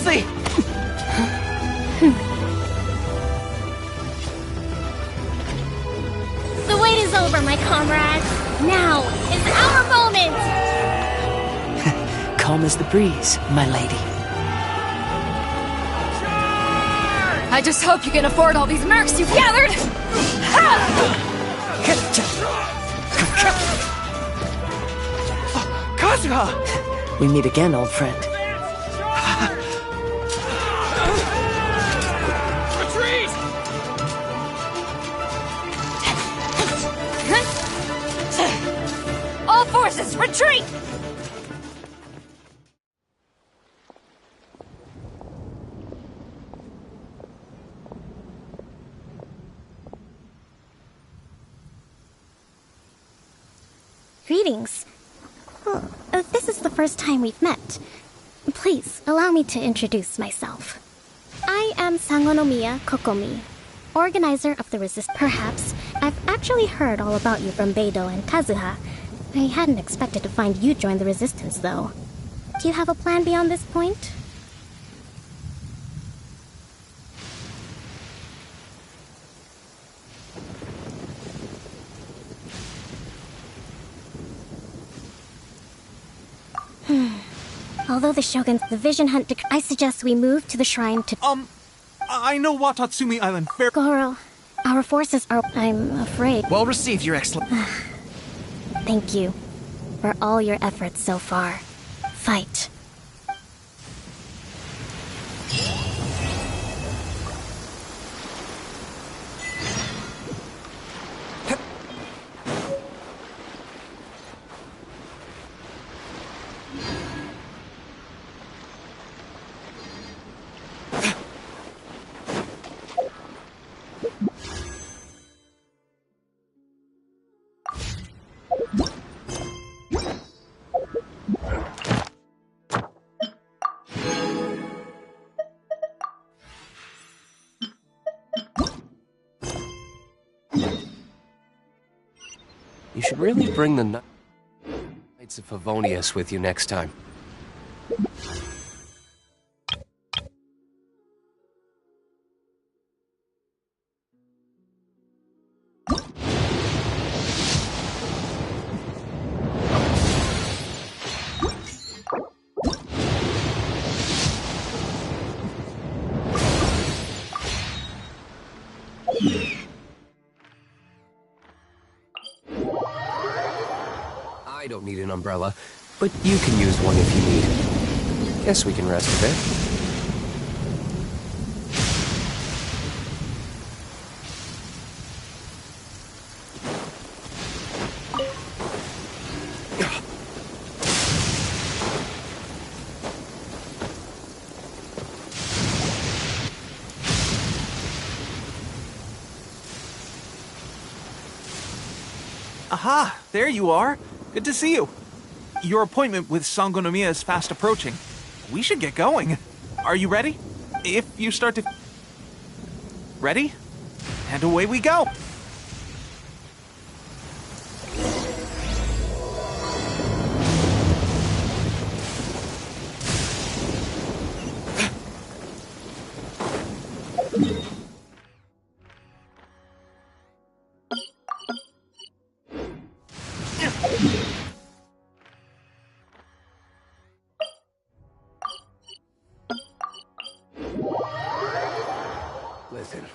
closely! The wait is over, my comrades. Now is our moment! Calm as the breeze, my lady. I just hope you can afford all these mercs you've gathered! Kazuha! We meet again, old friend. Retreat! All forces, retreat! Greetings. Well, this is the first time we've met. Please, allow me to introduce myself. I am Sangonomiya Kokomi, organizer of the Resist. Perhaps I've actually heard all about you from Beidou and Kazuha. I hadn't expected to find you join the Resistance, though. Do you have a plan beyond this point? Although the Shogun's Vision Hunt I suggest we move to the shrine to... I know Watatsumi Island very... Goro, our forces are... I'm afraid... Well received, Your Excellency. Thank you for all your efforts so far. Fight. You should really bring the Knights of Favonius with you next time. I don't need an umbrella, but you can use one if you need. Guess we can rest a bit. Aha! There you are! Good to see you. Your appointment with Sangonomiya is fast approaching. We should get going. Are you ready? If you start to... Ready? And away we go! Listen,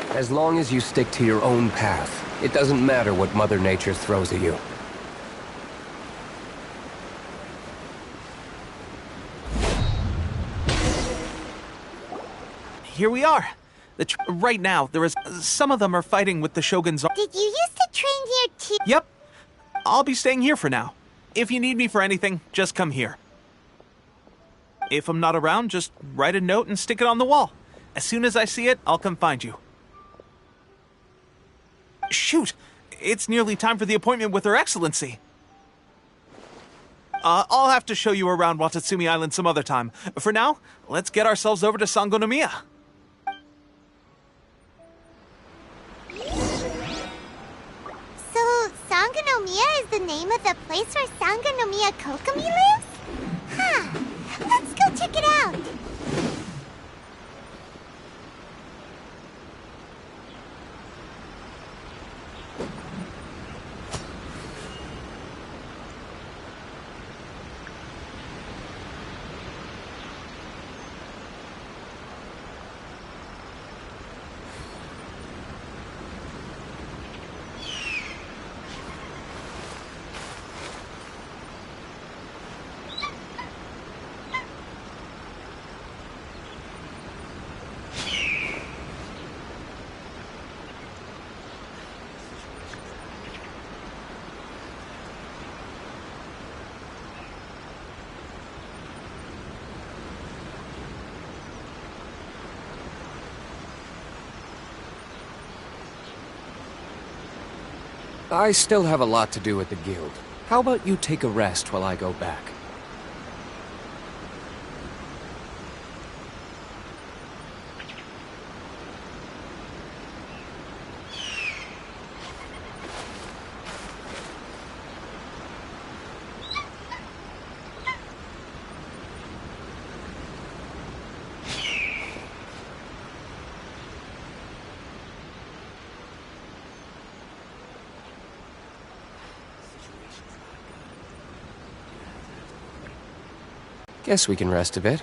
as long as you stick to your own path, it doesn't matter what Mother Nature throws at you. Here we are. Right now, some of them are fighting with the Shogun's... Did you used to train here too? Yep. I'll be staying here for now. If you need me for anything, just come here. If I'm not around, just write a note and stick it on the wall. As soon as I see it, I'll come find you. Shoot! It's nearly time for the appointment with Her Excellency. I'll have to show you around Watatsumi Island some other time. For now, let's get ourselves over to Sangonomiya. So, Sangonomiya is the name of the place where Sangonomiya Kokomi lives? Huh. Let's go check it out. I still have a lot to do at the guild. How about you take a rest while I go back? Guess we can rest a bit.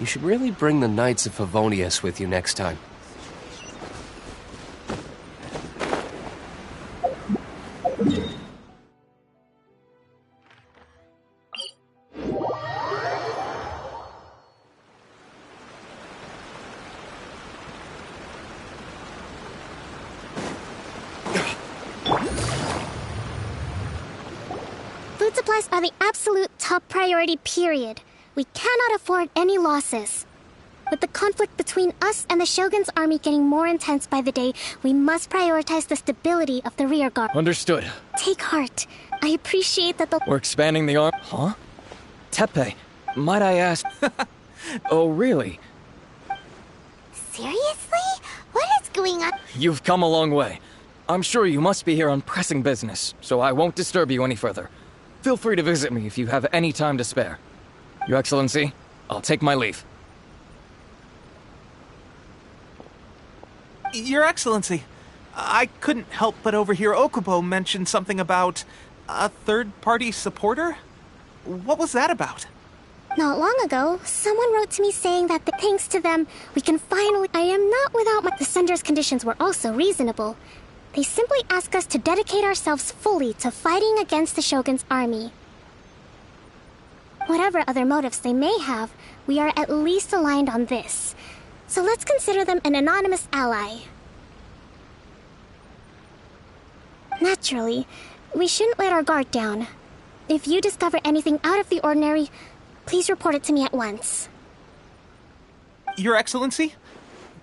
You should really bring the Knights of Favonius with you next time. Food supplies are the absolute top priority, period. We cannot afford any losses. With the conflict between us and the Shogun's army getting more intense by the day, we must prioritize the stability of the rear guard. Understood. Take heart. I appreciate that the— We're expanding the arm. Huh? Teppei, might I ask? Oh, really? Seriously? What is going on? You've come a long way. I'm sure you must be here on pressing business, so I won't disturb you any further. Feel free to visit me if you have any time to spare. Your Excellency, I'll take my leave. Your Excellency, I couldn't help but overhear Okubo mention something about a third-party supporter? What was that about? Not long ago, someone wrote to me saying that thanks to them, we can finally— I am not without my— The Sunder's conditions were also reasonable. They simply ask us to dedicate ourselves fully to fighting against the Shogun's army. Whatever other motives they may have, we are at least aligned on this. So let's consider them an anonymous ally. Naturally, we shouldn't let our guard down. If you discover anything out of the ordinary, please report it to me at once. Your Excellency,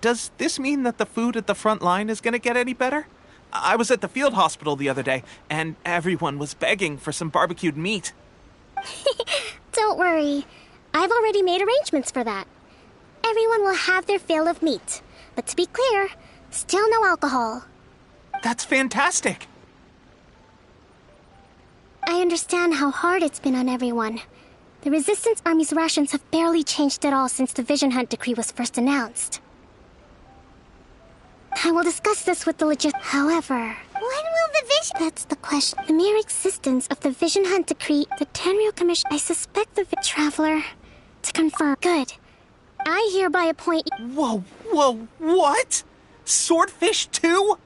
does this mean that the food at the front line is gonna get any better? I was at the field hospital the other day, and everyone was begging for some barbecued meat. Don't worry. I've already made arrangements for that. Everyone will have their fill of meat. But to be clear, still no alcohol. That's fantastic! I understand how hard it's been on everyone. The Resistance Army's rations have barely changed at all since the Vision Hunt decree was first announced. I will discuss this with the However, when will the Vision— That's the question. The mere existence of the Vision Hunt decree, the Tenryou Commission— I suspect the Traveler— to confirm. Good. I hereby appoint— Whoa, what? Swordfish too?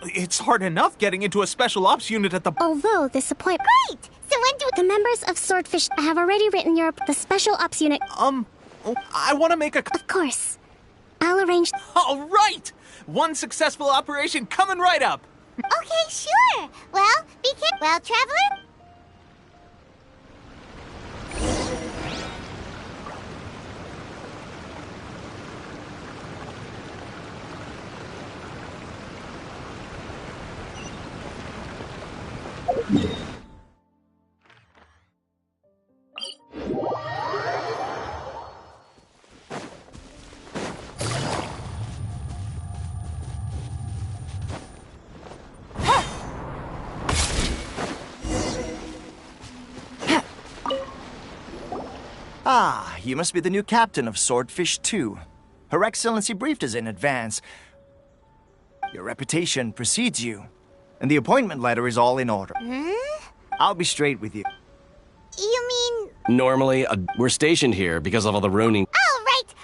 It's hard enough getting into a special ops unit at the— Although this appointment— Great! So when do— The members of Swordfish have already written the special ops unit— I want to make a— Of course. I'll arrange— All right! One successful operation coming right up! Okay, sure. Well, be careful. Well, Traveler? Ah, you must be the new captain of Swordfish 2. Her Excellency briefed us in advance. Your reputation precedes you, and the appointment letter is all in order. I'll be straight with you. You mean... Normally, we're stationed here because of all the Ronin. Oh, right!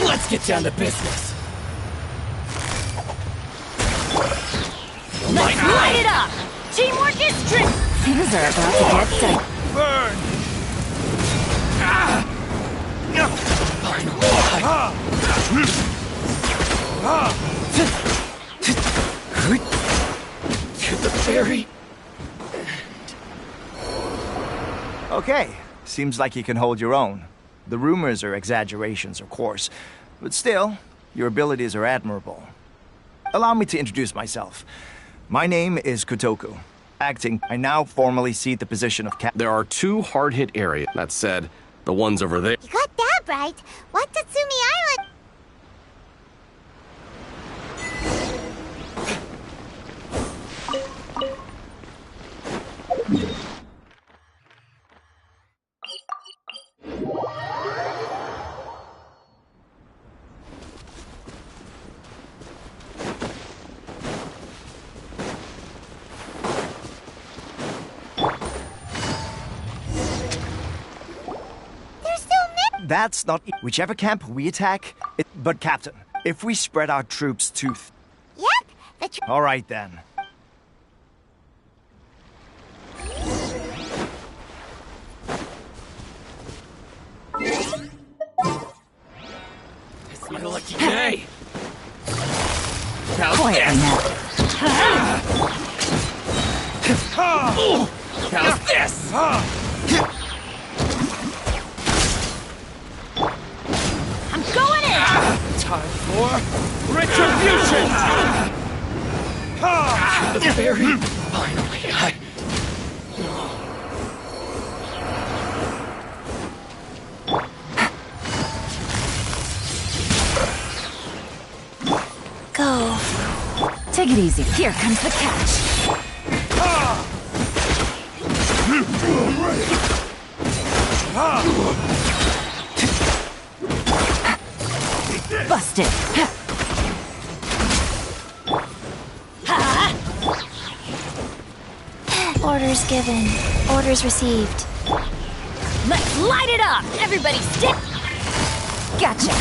Let's get down to business. Let's light it up! Teamwork is strength! Things are about to get done. Burn! To the ferry. Okay, seems like you can hold your own. The rumors are exaggerations, of course, but still, your abilities are admirable. Allow me to introduce myself. My name is Kotoku. Acting, I now formally cede the position of There are 2 hard-hit areas. That said, the ones over there... You got that right. Watatsumi Island... That's not... Whichever camp we attack... But, Captain, if we spread our troops to... Yep, All right, then. It's my lucky day. Quietly now. How's this? I'm going in! Time for retribution! To the ferry. Finally, Go. Take it easy. Here comes the catch. Busted. Orders given. Orders received. Let's light it up! Everybody stick! Gotcha.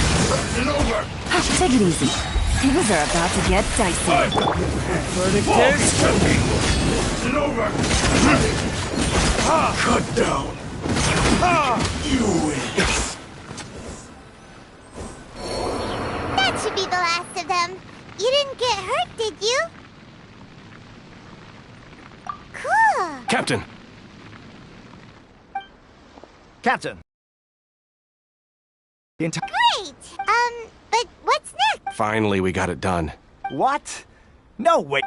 Take it easy. Things are about to get dicey. Verdict is... It's over! Cut down! You win! That should be the last of them. You didn't get hurt, did you? Cool. Captain! Captain! Great! But what's next? Finally, we got it done. What? No way!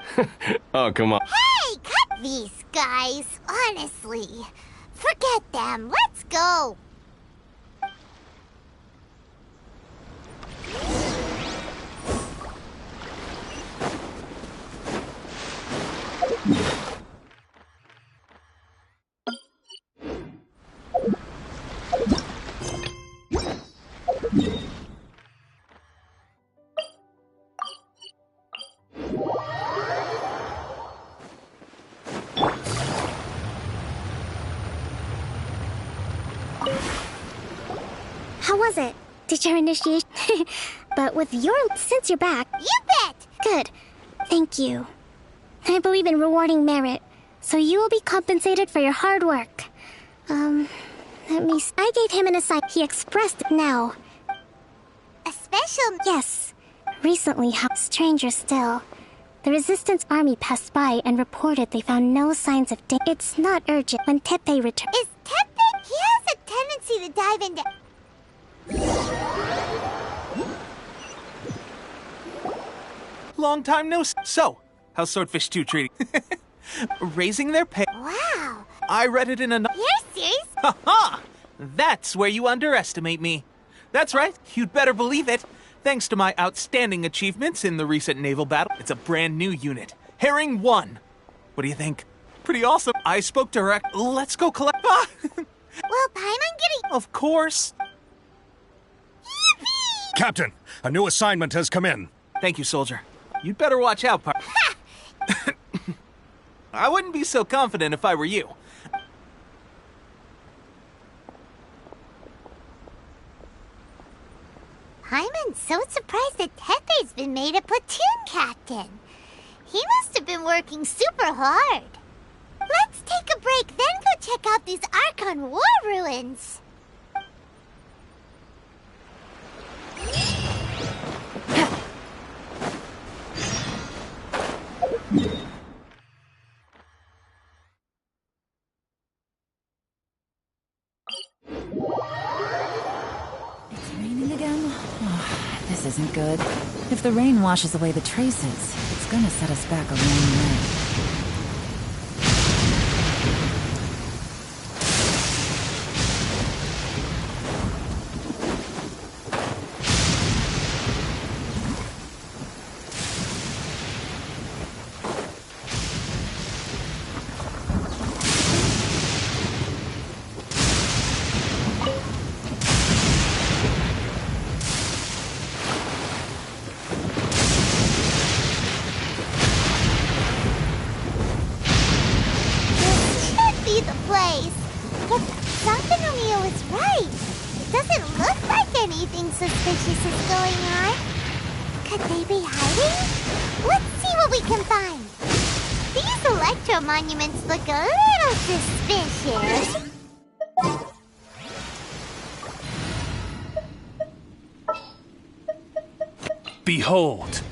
Oh, come on. Hey, cut these guys. Honestly. Forget them. Let's go. How was it? Did your initiation... But with your... Since you're back... You bet! Good. Thank you. I believe in rewarding merit, so you will be compensated for your hard work. Let me... I gave him an assignment. He expressed it now. A special... Yes. Recently, stranger still. The Resistance army passed by and reported they found no signs of danger. It's not urgent. When Teppei returns... Is Teppei? He has a tendency to dive into... Long time no... So, how's Swordfish 2 treating? Raising their pay... Wow. I read it in a... You're serious? Ha-ha! That's where you underestimate me. That's right, you'd better believe it. Thanks to my outstanding achievements in the recent naval battle, it's a brand new unit. Herring 1. What do you think? pretty awesome. I spoke to her. Let's go collect. Will Paimon get Of course. Captain, a new assignment has come in. Thank you, soldier. You'd better watch out, I wouldn't be so confident if I were you. Paimon's so surprised that Tepe's been made a platoon captain. He must have been working super hard. Let's take a break, then go check out these Archon War ruins. It's raining again? Oh, this isn't good. If the rain washes away the traces, it's gonna set us back a long way. Suspicious is going on? Could they be hiding? Let's see what we can find. These electro monuments look a little suspicious. Behold.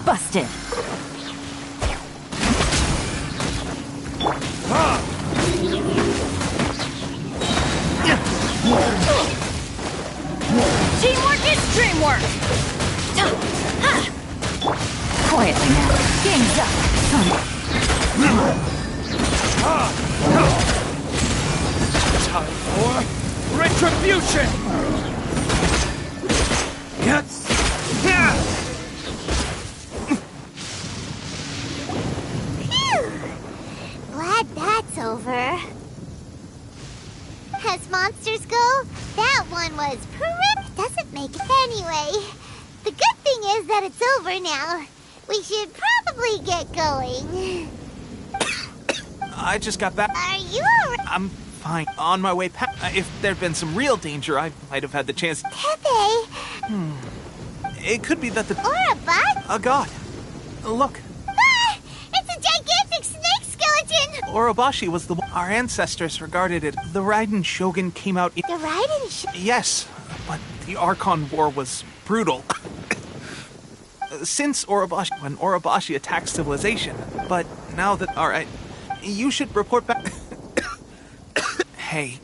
Busted. Teamwork is dreamwork! Quietly now. Game's up. Time for retribution! Glad that's over. As monsters go, that one was doesn't make it anyway. The good thing is that it's over now. We should probably get going. I just got back. Are you alright? I'm fine. On my way back. If there'd been some real danger, I might have had the chance. Tepe! It could be that the... Or a bot? A god. Look. Ah! It's a gigantic snake skeleton! Orobashi was the one our ancestors regarded it. The Raiden Shogun came out... The Raiden Shogun? Yes, but the Archon War was brutal. Since Orobashi... When Orobashi attacked civilization. But now that... Alright, you should report back... Hey.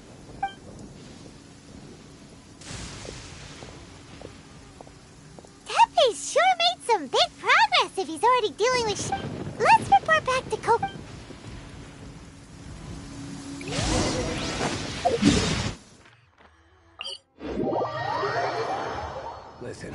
Tepe's sure made some big progress if he's already dealing with Let's report back to Coke. Listen.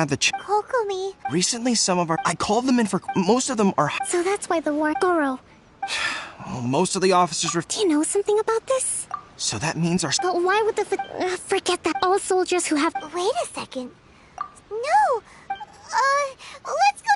had the Kokomi. Recently, some of our... I called them in for... Most of them are... So that's why the war... Goro, Well, most of the officers... do you know something about this? So that means our... But why would the... forget that. All soldiers who have... Wait a second. No! Let's go...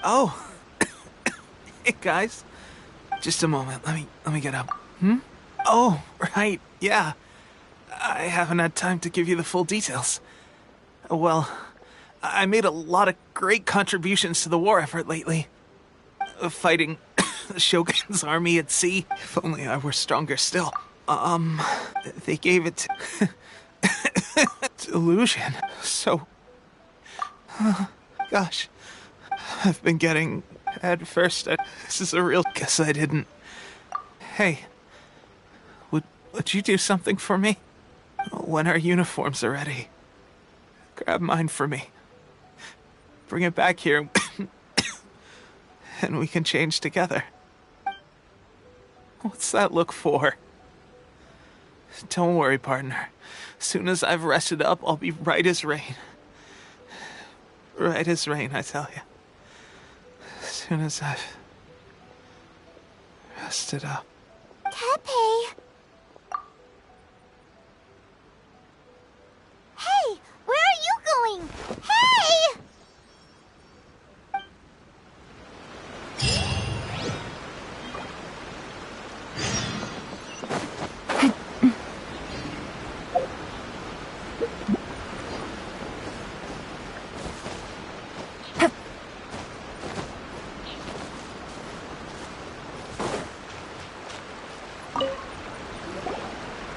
Oh. Hey, guys. Just a moment. Let me get up. Oh, right. Yeah. I haven't had time to give you the full details. Well, I made a lot of great contributions to the war effort lately. Fighting the Shogun's army at sea. If only I were stronger still. They gave it delusion. So, gosh, I've been getting head first. This is a real guess I didn't. Hey, would you do something for me? When our uniforms are ready, grab mine for me. Bring it back here, and we can change together. What's that look for? Don't worry, partner. As soon as I've rested up, I'll be right as rain. Right as rain, I tell you. As soon as I've rested up. Teppei! Hey! Where are you going? Hey!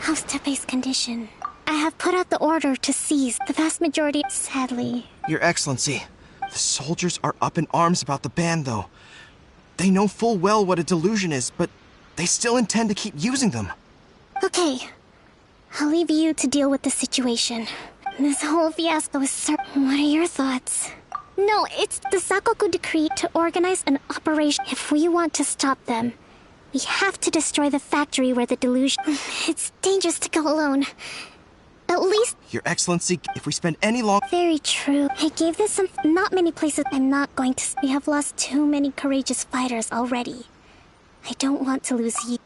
How's Teppei's condition? I have put out the order to seize the vast majority, sadly. Your Excellency, the soldiers are up in arms about the ban, though. They know full well what a delusion is, but they still intend to keep using them. Okay. I'll leave you to deal with the situation. This whole fiasco is What are your thoughts? No, it's the Sakoku decree to organize an operation. If we want to stop them, we have to destroy the factory where the delusion... It's dangerous to go alone. At least... Your Excellency, if we spend any long... Very true. I gave this some... Not many places. I'm not going to... We have lost too many courageous fighters already. I don't want to lose you.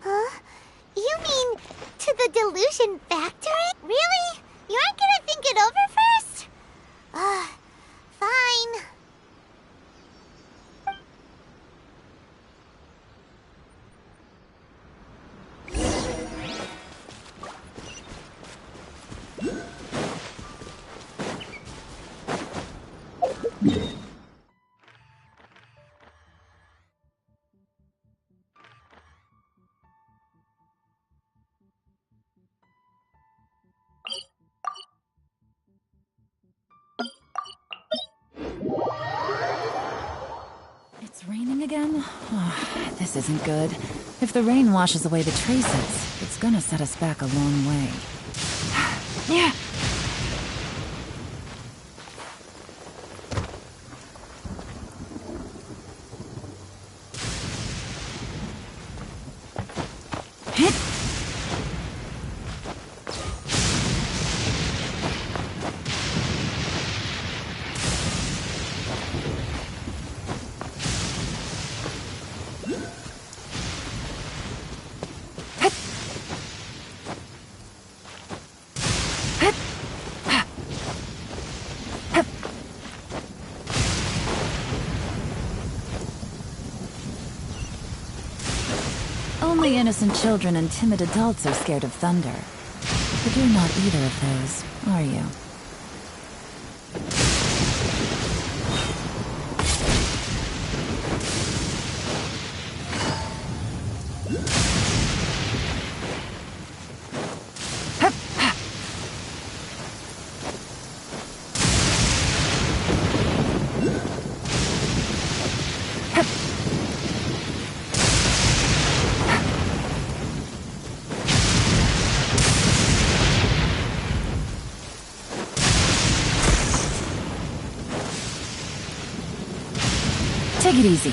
Huh? You mean to the delusion factory? Really? You aren't gonna think it over first? Fine. It's raining again? Oh, this isn't good. If the rain washes away the traces, it's gonna set us back a long way. Yeah. Only innocent children and timid adults are scared of thunder. But you're not either of those, are you? Take it easy.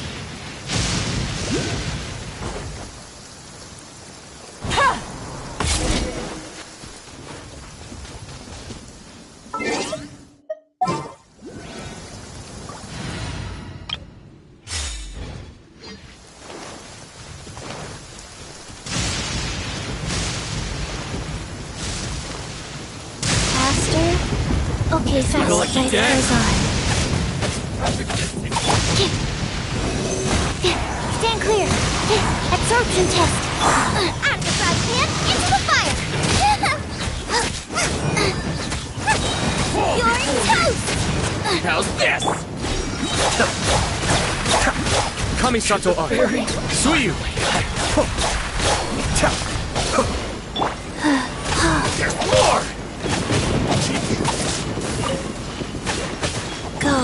Faster? Okay, fast. Like you Light dead. goes on. Stand clear. Absorption test. Out of the fry pan, into the fire. You're toast. How's this? Kamisato Art. Suyu! There's more! Go.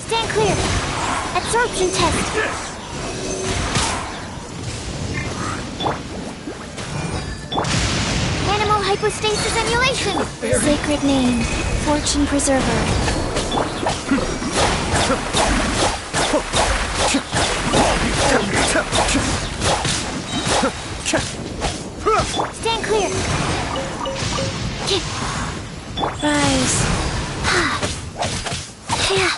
Stand clear. Absorption test. Animal hypostasis emulation. Sacred name. Fortune preserver. Stand clear. Rise. Yeah.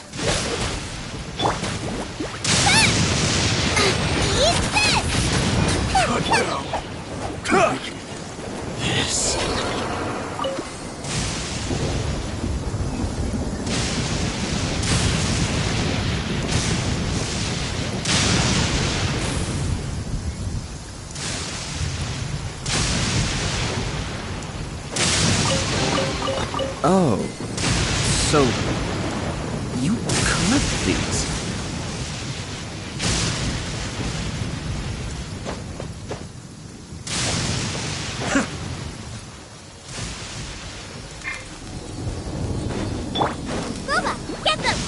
This. Oh, so you collect these? Booba, get them!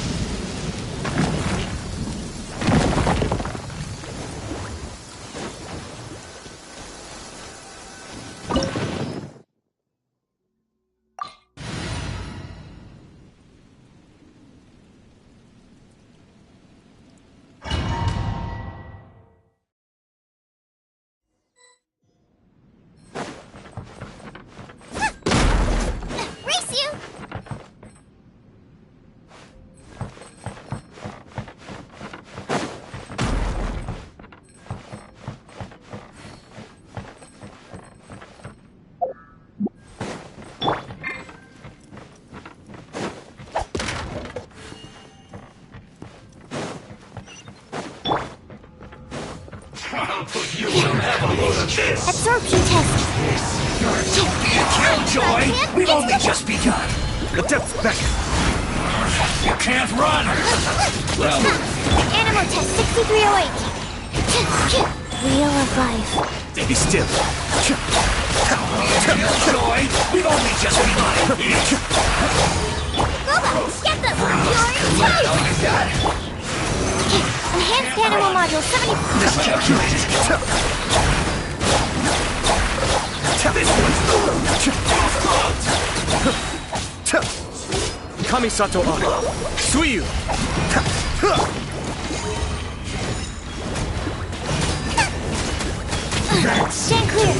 Race you! Absorption test. Don't be a killjoy! We've only just begun! The depth's back! You can't run! Well, Animal test 6308. Wheel of life. Be still. killjoy! We've only just begun! Booba, get them! You're in charge! Enhanced animal module 70. Miscalculated. This one's Kamisato Ari. Suiyu. Stand clear.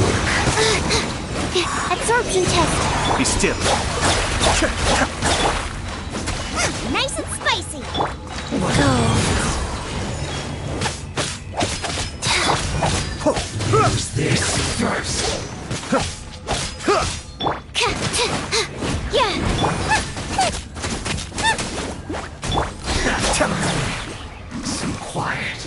Absorption test. Be still. Nice and spicy. Who's this first? Yeah. Some quiet.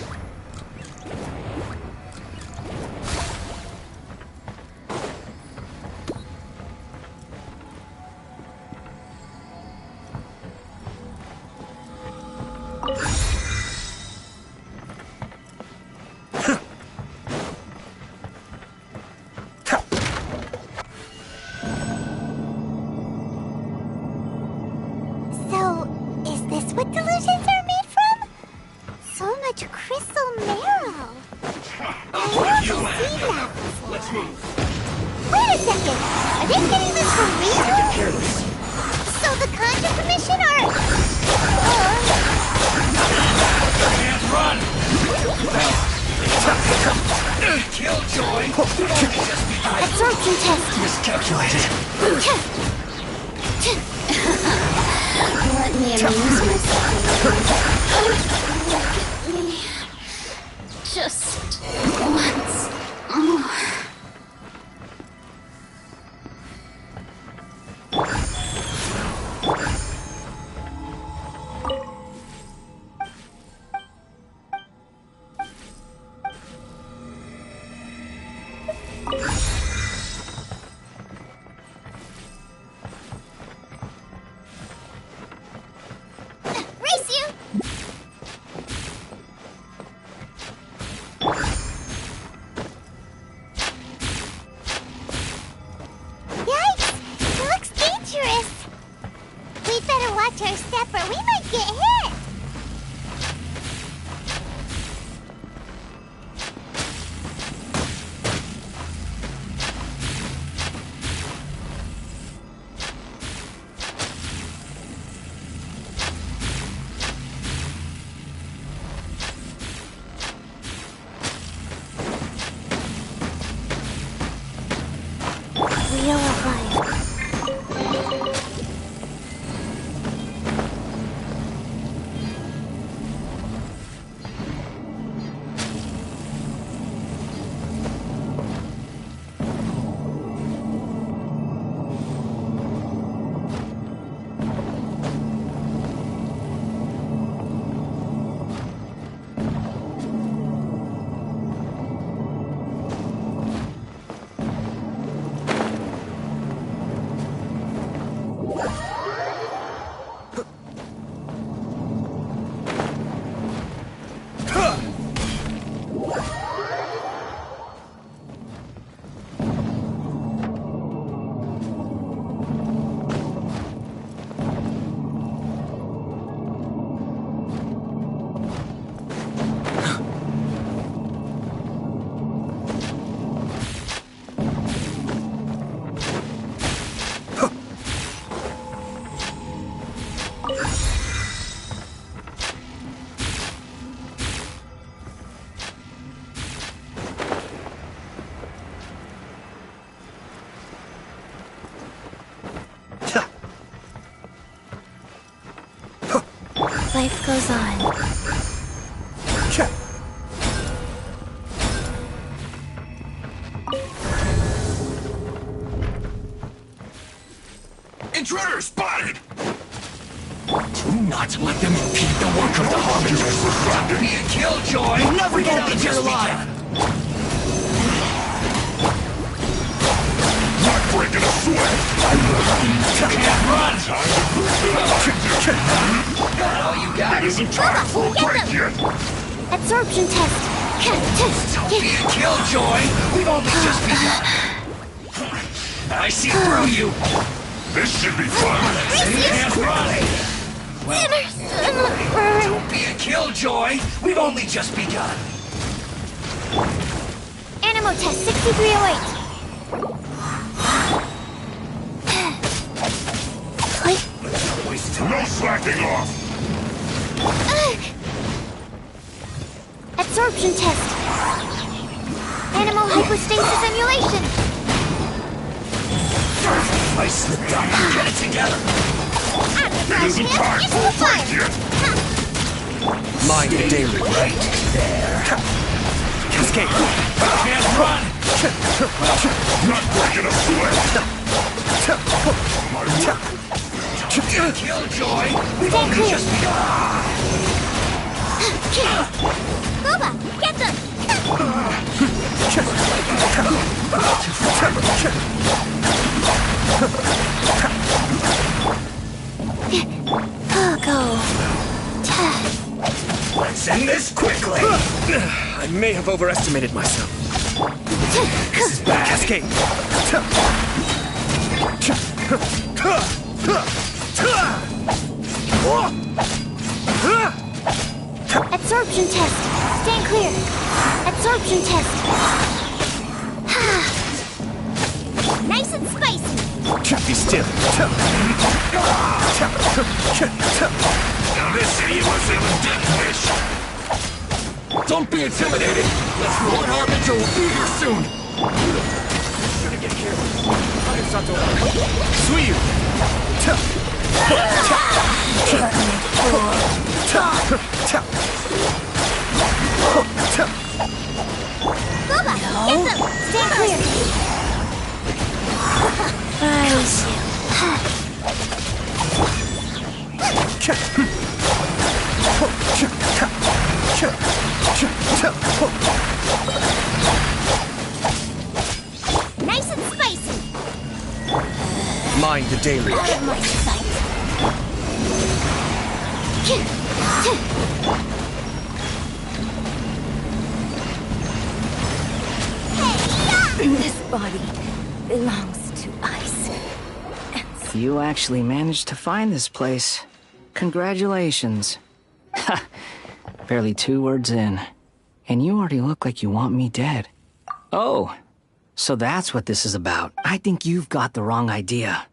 So, is this what delusions are made from? So much crystal marrow. I never seen that before. Let's move. Wait a second. Are they getting this from real? Careless. So the Conjure Commission are... Can't run! Killjoy! Absorption test. Miscalculated. Let me amuse myself. Just once more. Race you! Yikes! It looks dangerous. We'd better watch our step or we might get hit. Wheel of Life. Life goes on. Intruder spotted! Do not let them impede the work of the Harbingers. Be a killjoy! You'll never get out of here alive! Not breaking a sweat! Can't run! Got all you got? It isn't time for a break yet! Absorption test. Don't be a killjoy! We've only just begun! I see through you! This should be fun! Can't run! Don't be a killjoy. We've only just begun. Animo test 6308. No slacking off. Absorption test. Animal hypostasis emulation. I slipped up. Get it together. Isn't time. Into the fire. Mind the daily right there. Cascade. Can't run. Not breaking a sweat. Killjoy. We've only just begun. Booba, get them. Go. Let's end this quickly. I may have overestimated myself. This is bad. Cascade. Absorption test. Stand clear. Absorption test. Nice and spicy. Be still. Now this idiot wants to have a death wish. Don't be intimidated. Let's roll it hard until we'll be here soon. Gotta get careful. Suyu. Booba, get them. Stand clear. Nice and spicy. Mind the daily. Out of my sight. This body belongs to ice. You actually managed to find this place. Congratulations. Ha! Barely 2 words in. And you already look like you want me dead. Oh, so that's what this is about. I think you've got the wrong idea.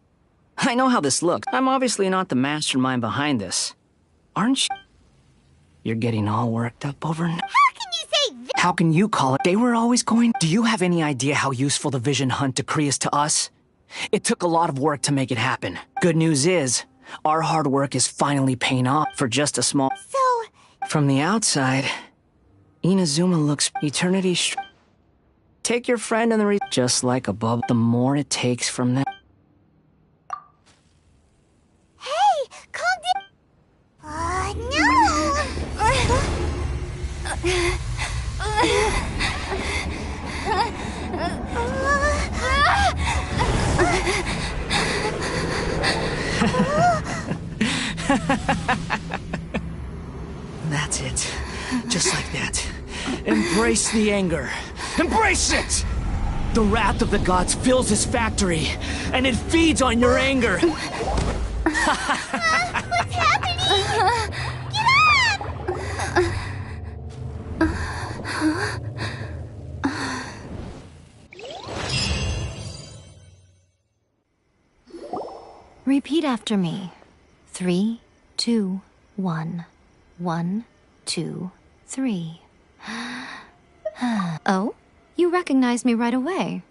I know how this looks. I'm obviously not the mastermind behind this. Aren't you? You're getting all worked up over... How can you say this? How can you call it? They were always going... Do you have any idea how useful the Vision Hunt decree is to us? It took a lot of work to make it happen. Good news is, our hard work is finally paying off for just a small... So... From the outside, Inazuma looks eternity... Take your friend and the just like a bubble, the more it takes from them... Hey, calm down. No. That's it. Just like that. Embrace the anger. Embrace it! The wrath of the gods fills this factory, and it feeds on your anger. What's happening? Get Repeat after me. 3, 2, 1. 1, 2, 3. Oh? You recognize me right away.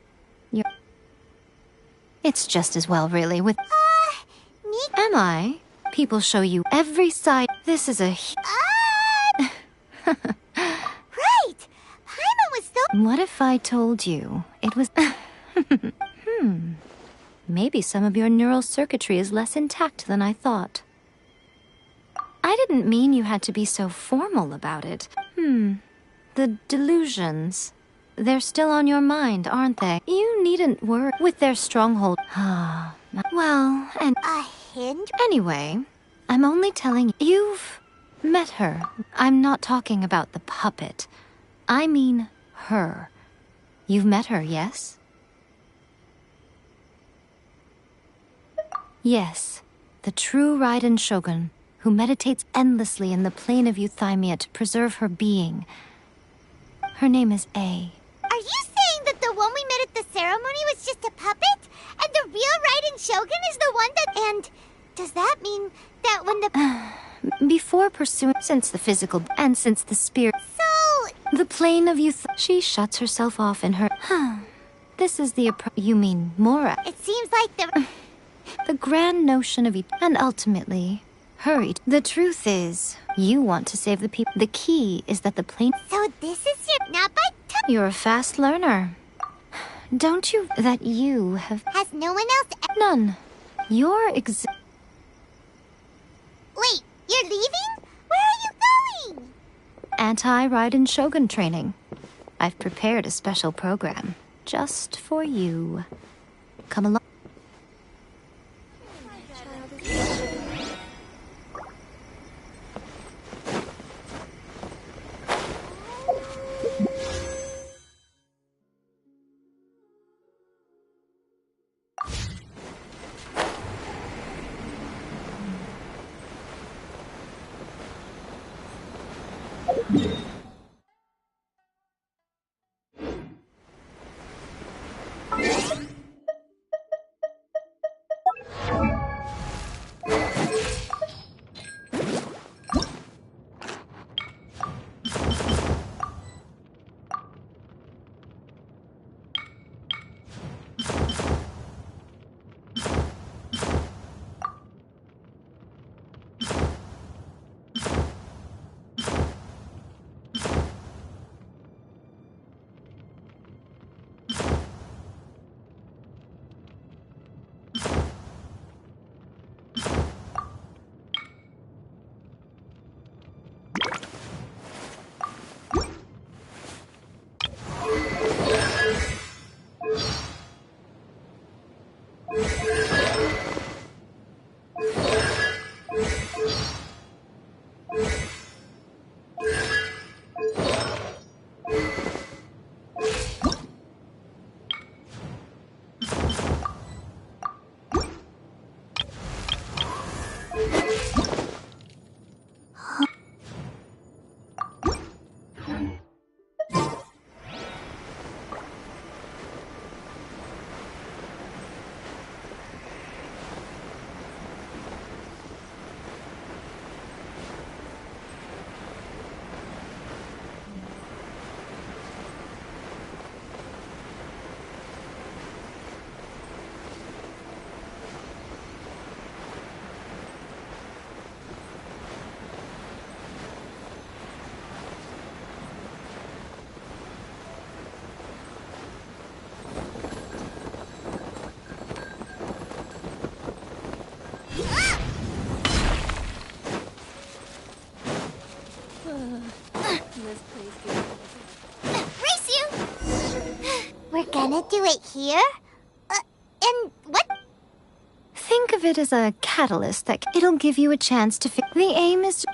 It's just as well, really, with... Am I? People show you every side. This is a... Right! Paimon was so... What if I told you it was... Maybe some of your neural circuitry is less intact than I thought. I didn't mean you had to be so formal about it. The delusions. They're still on your mind, aren't they? You needn't worry with their stronghold. Well, and... A hint? Anyway, I'm only telling you. You've met her. I'm not talking about the puppet. I mean her. You've met her, yes? Yes. The true Raiden Shogun, who meditates endlessly in the plane of Euthymia to preserve her being. Her name is A. Are you saying that the one we met at the ceremony was just a puppet? And the real Raiden Shogun is the one that... And does that mean that when the... Before pursuing... Since the physical... And since the spirit... So... The plane of she shuts herself off in her... This is the You mean Mora? It seems like the... The grand notion of and ultimately... Hurried. The truth is, you want to save the people. The key is that the plane... So this is your... Not by... You're a fast learner. Don't you... That you have... Has no one else... None. You're Wait, you're leaving? Where are you going? Anti-Raiden Shogun training. I've prepared a special program. Just for you. Come along. We're gonna do it here? And what? Think of it as a catalyst that it'll give you a chance to fix. The aim is to...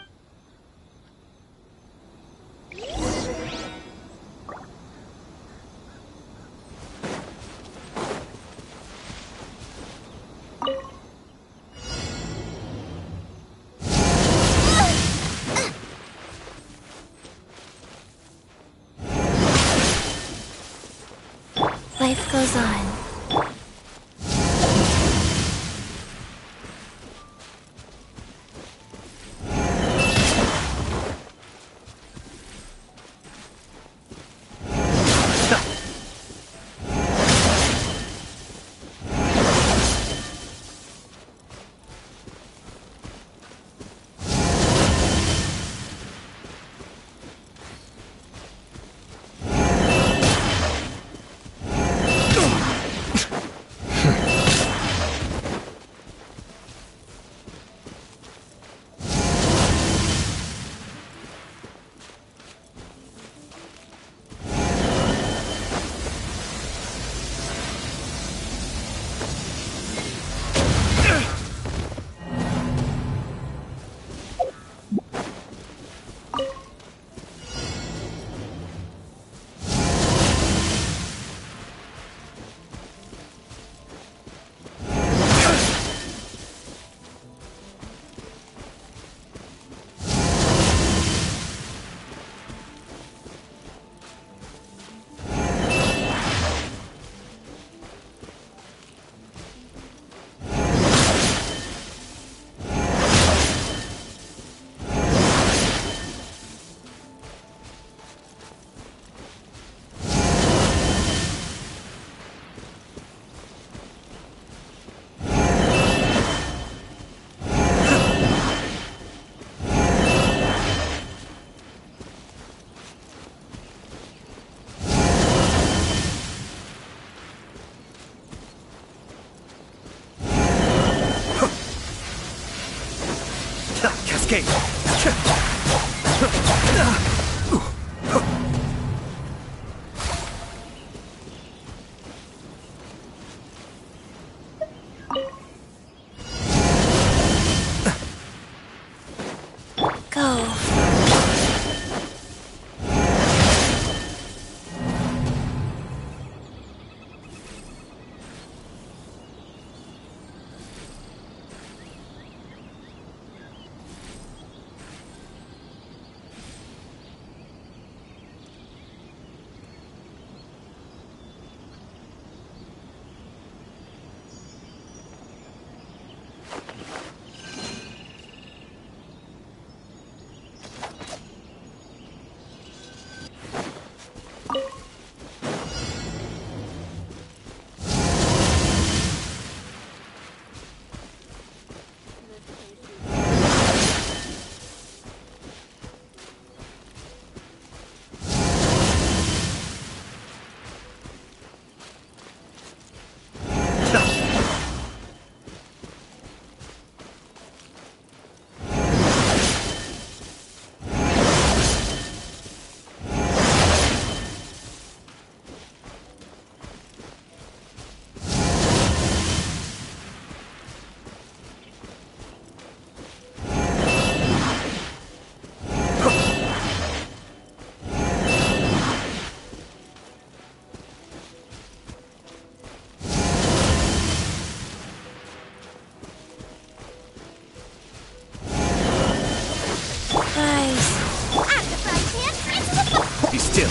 Life goes on. escape. Go. Be still.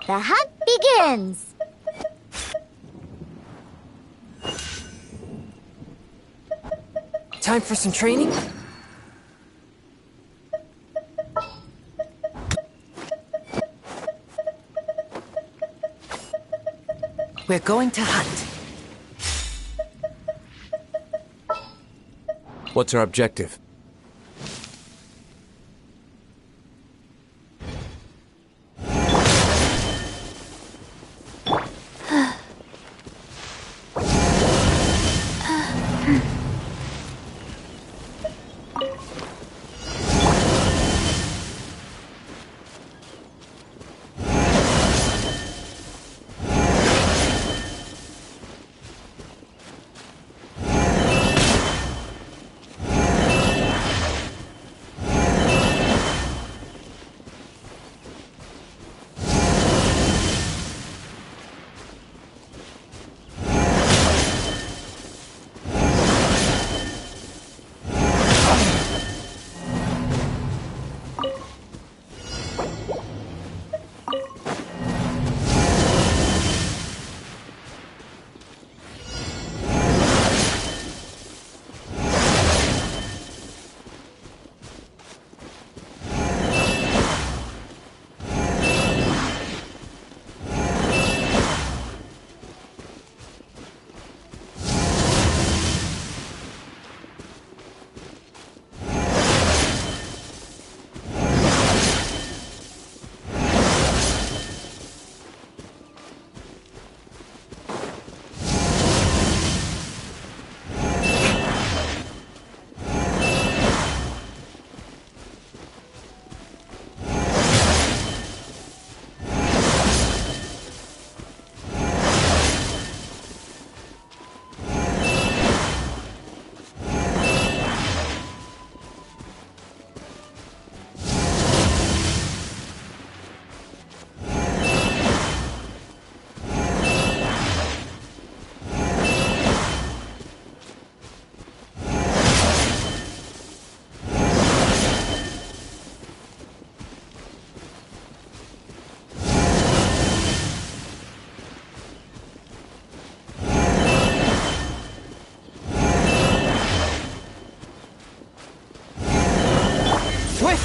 The hunt begins! Time for some training? We're going to hunt. What's our objective?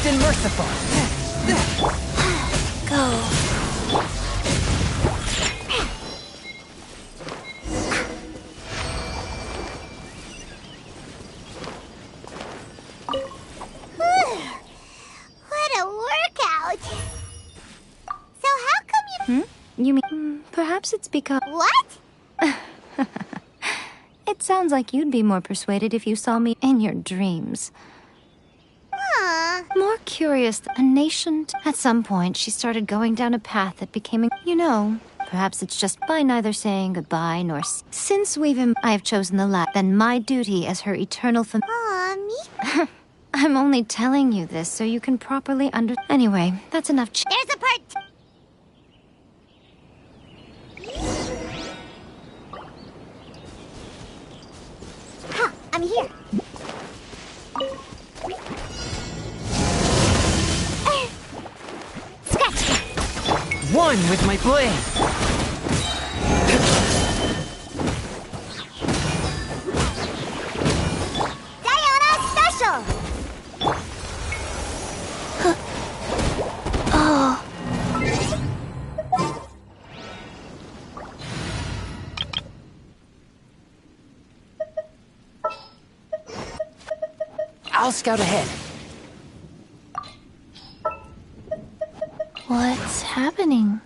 and merciful. Go. What a workout! So how come you... You mean... perhaps it's because... What? It sounds like you'd be more persuaded if you saw me in your dreams. More curious, a nation... At some point, she started going down a path that became... You know, perhaps it's just by neither saying goodbye nor... Since I have chosen the latter, then my duty as her eternal Me? I'm only telling you this so you can properly Anyway, that's enough There's a part... I'm here. Scratch! One with my blade. Diana Special! Oh. I'll scout ahead. What's happening?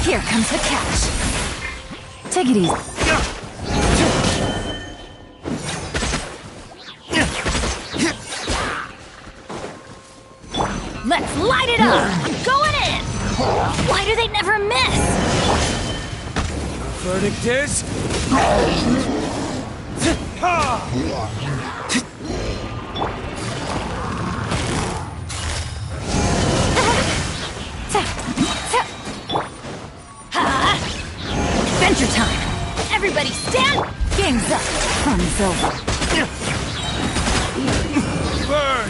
Here comes the catch. Take it easy. Let's light it up! I'm going in! Why do they never miss? Verdict is... Adventure time! Everybody stand! Game's up! Fun's over. Burn!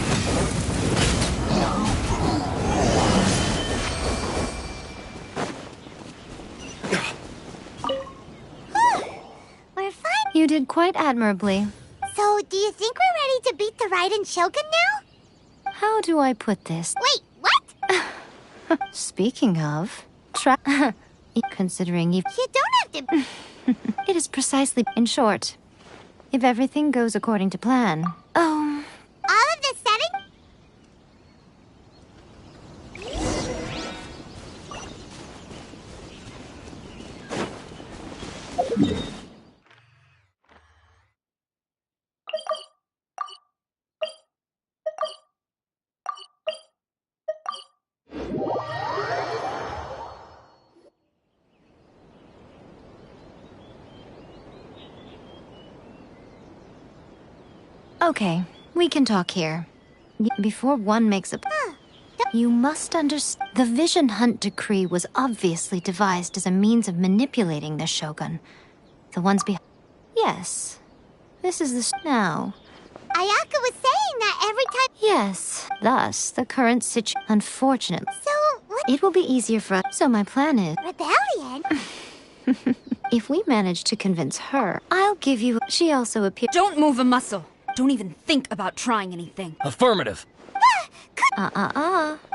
We're fine. You did quite admirably. So, do you think we're ready to beat the Raiden Shogun now? How do I put this? Wait, what? Speaking of... Considering You don't have to... It is precisely... In short, if everything goes according to plan... Oh... All of the setting? Okay, we can talk here. Before one makes a... You must understand... The Vision Hunt Decree was obviously devised as a means of manipulating the Shogun. The ones behind... Yes. This is the... Now. Ayaka was saying that every time... Yes. Thus, the current situation... Unfortunate. So, what... It will be easier for us... So my plan is... Rebellion? If we manage to convince her, I'll give you... She also appears... Don't move a muscle. Don't even think about trying anything. Affirmative.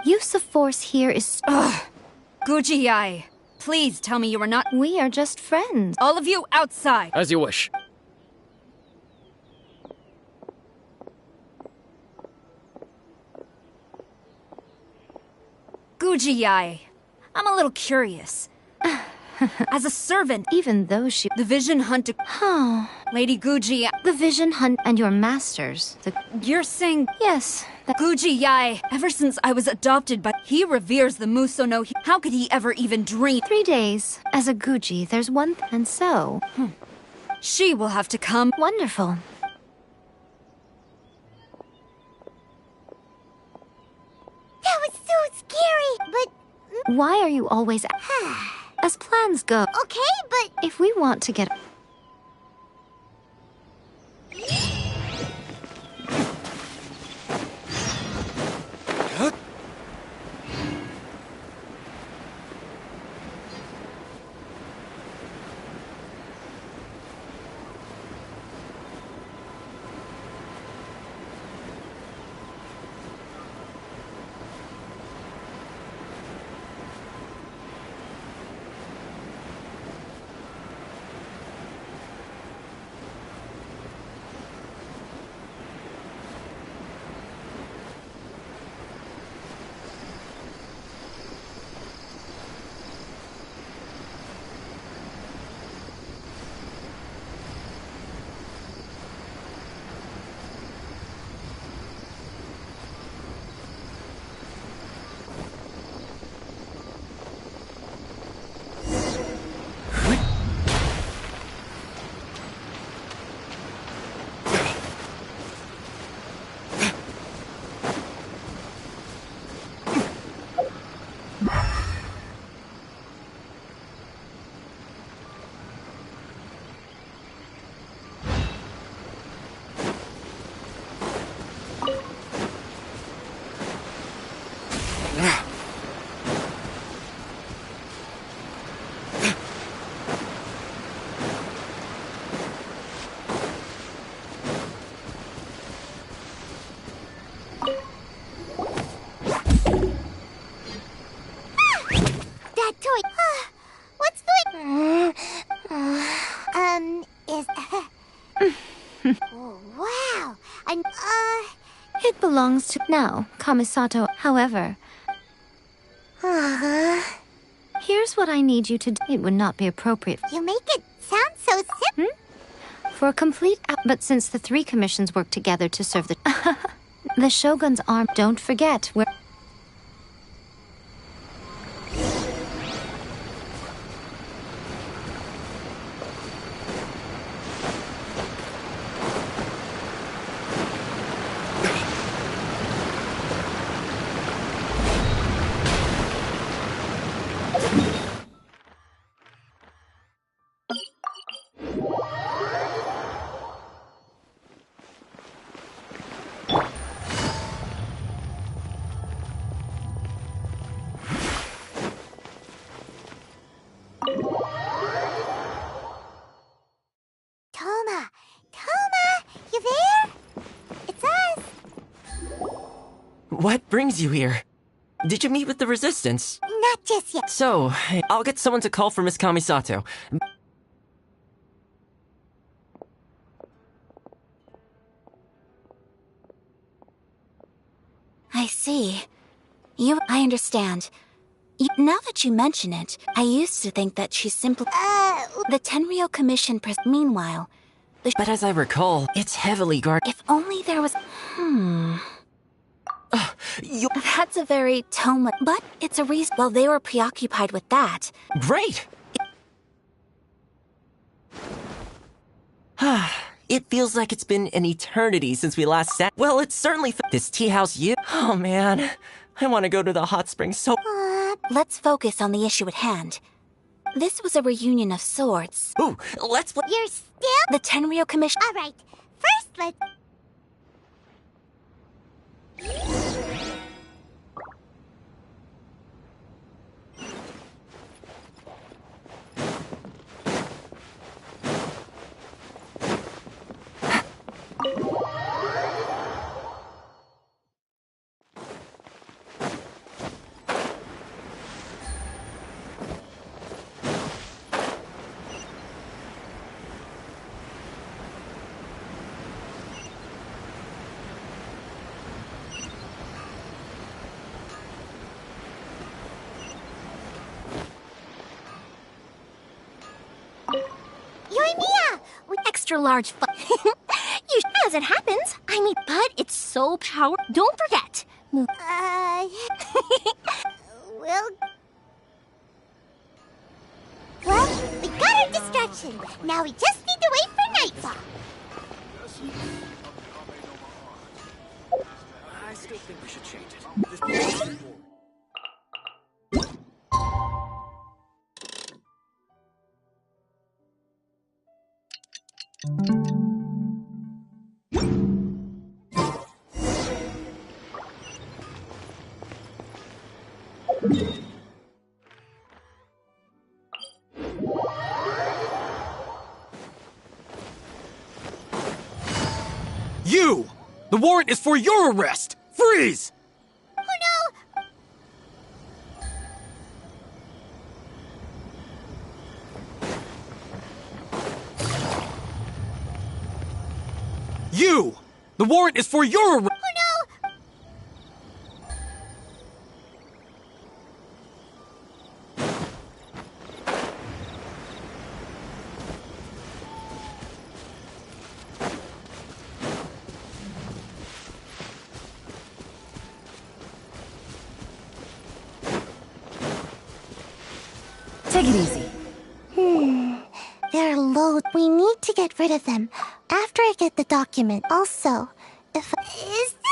Use of force here is... Ugh. Guji-ai, please tell me you are not... We are just friends. All of you outside. As you wish. Guji-ai, I'm a little curious. As a servant... Even though she... The Vision Hunt... Lady Guji... The Vision Hunt and your masters. You're saying... Yes. Guji-ai, ever since I was adopted by... He reveres the Muso no... How could he ever even dream... 3 days. As a Guji, there's one... And so... She will have to come... Wonderful. That was so scary, but... Why are you always... As plans go... Okay, but... If we want to get... It belongs to... Now, Kamisato. However... Here's what I need you to do. It would not be appropriate. You make it sound so simple. For a complete... But since the 3 commissions work together to serve the... the Shogun's arm... Don't forget, where... What brings you here? Did you meet with the Resistance? Not just yet. So, I'll get someone to call for Miss Kamisato. I see. I understand. Now that you mention it, I used to think that she simply... the Tenryou Commission Meanwhile... But as I recall, it's heavily guarded. If only there was... That's a very tome... But it's a reason... Well, they were preoccupied with that. Great! It feels like it's been an eternity since we last sat... Well, it's certainly... This tea house Oh, man. I want to go to the hot springs so... Let's focus on the issue at hand. This was a reunion of sorts. Ooh, let's... You're still... The Tenryou Commission... Alright, first let's... Extra large as it happens, I mean, but it's so powerful. Don't forget. Well... Well, we got our distraction. Now we just need to wait for nightfall. I still think we should change it. You! The warrant is for your arrest! Freeze! Oh no! You! The warrant is for your arrest! Oh no! Take it easy. There are loads. We need to get rid of them after I get the document. Also, if Is this...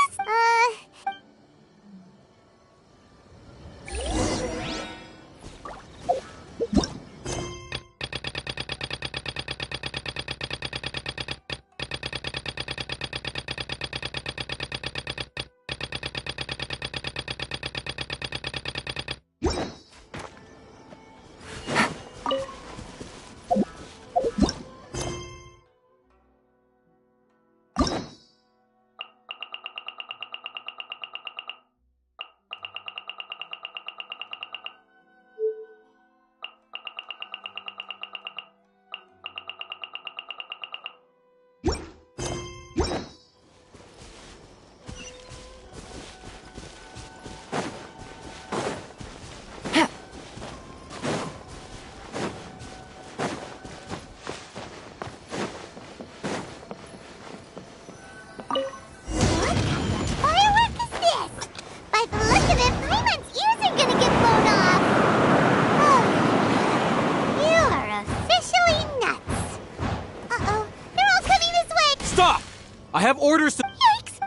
have orders to— Yikes!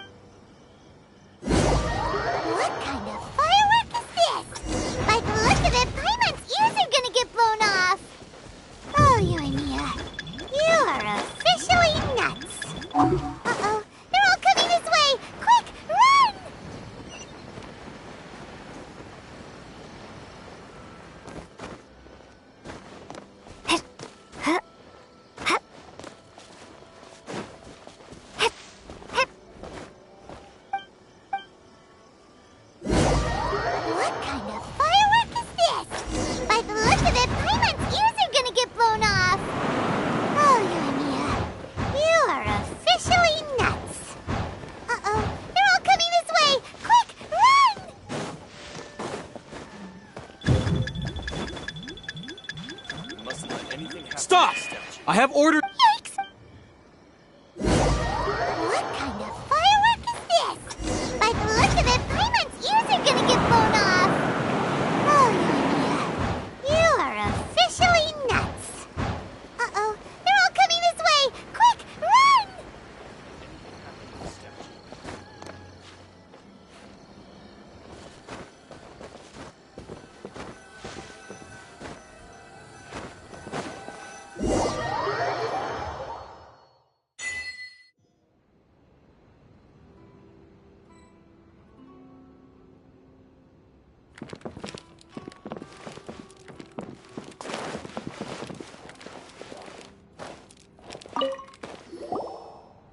What kind of firework is this? By the look of it, Paimon's ears are gonna get blown off! Oh, you and Mia, you are officially nuts! Uh-oh, they're all coming this way! Quick, run! What kind of firework is this? By the look of it, Paimon's ears are gonna get blown off! Oh, Urania, you are officially nuts! Uh-oh, they're all coming this way! Quick, run! Stop! I have orders— Yikes! What kind of firework is this? By the look of it, Paimon's ears are gonna get blown off! Oh, Urania, you are officially nuts! Uh-oh, they're all coming this way! Quick, run!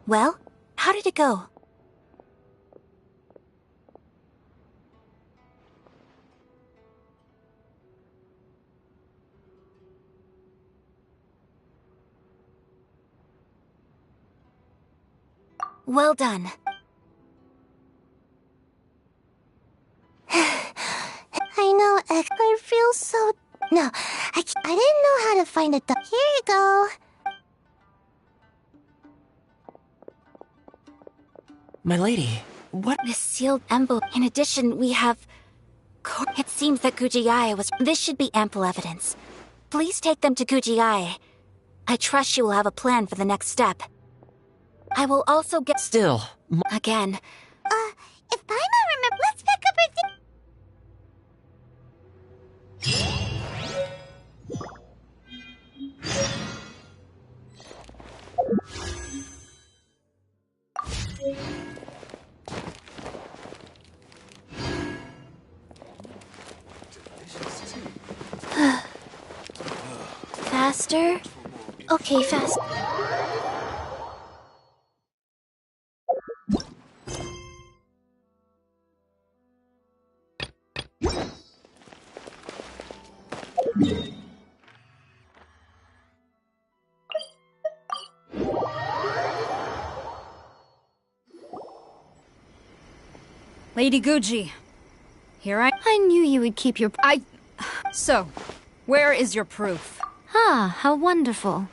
Well, how did it go? Well done. I know, I feel so... No, I didn't know how to find it. Here you go. My lady, what— This sealed envelope. In addition, we have... It seems that Gujiai was... This should be ample evidence. Please take them to Gujiai. I trust you will have a plan for the next step. I will also get... Still... Again. If Paimon remember... Let's pick up her thing. Faster? Okay, fast. Lady Guji, here I knew you would keep your... So, where is your proof? Ah, how wonderful.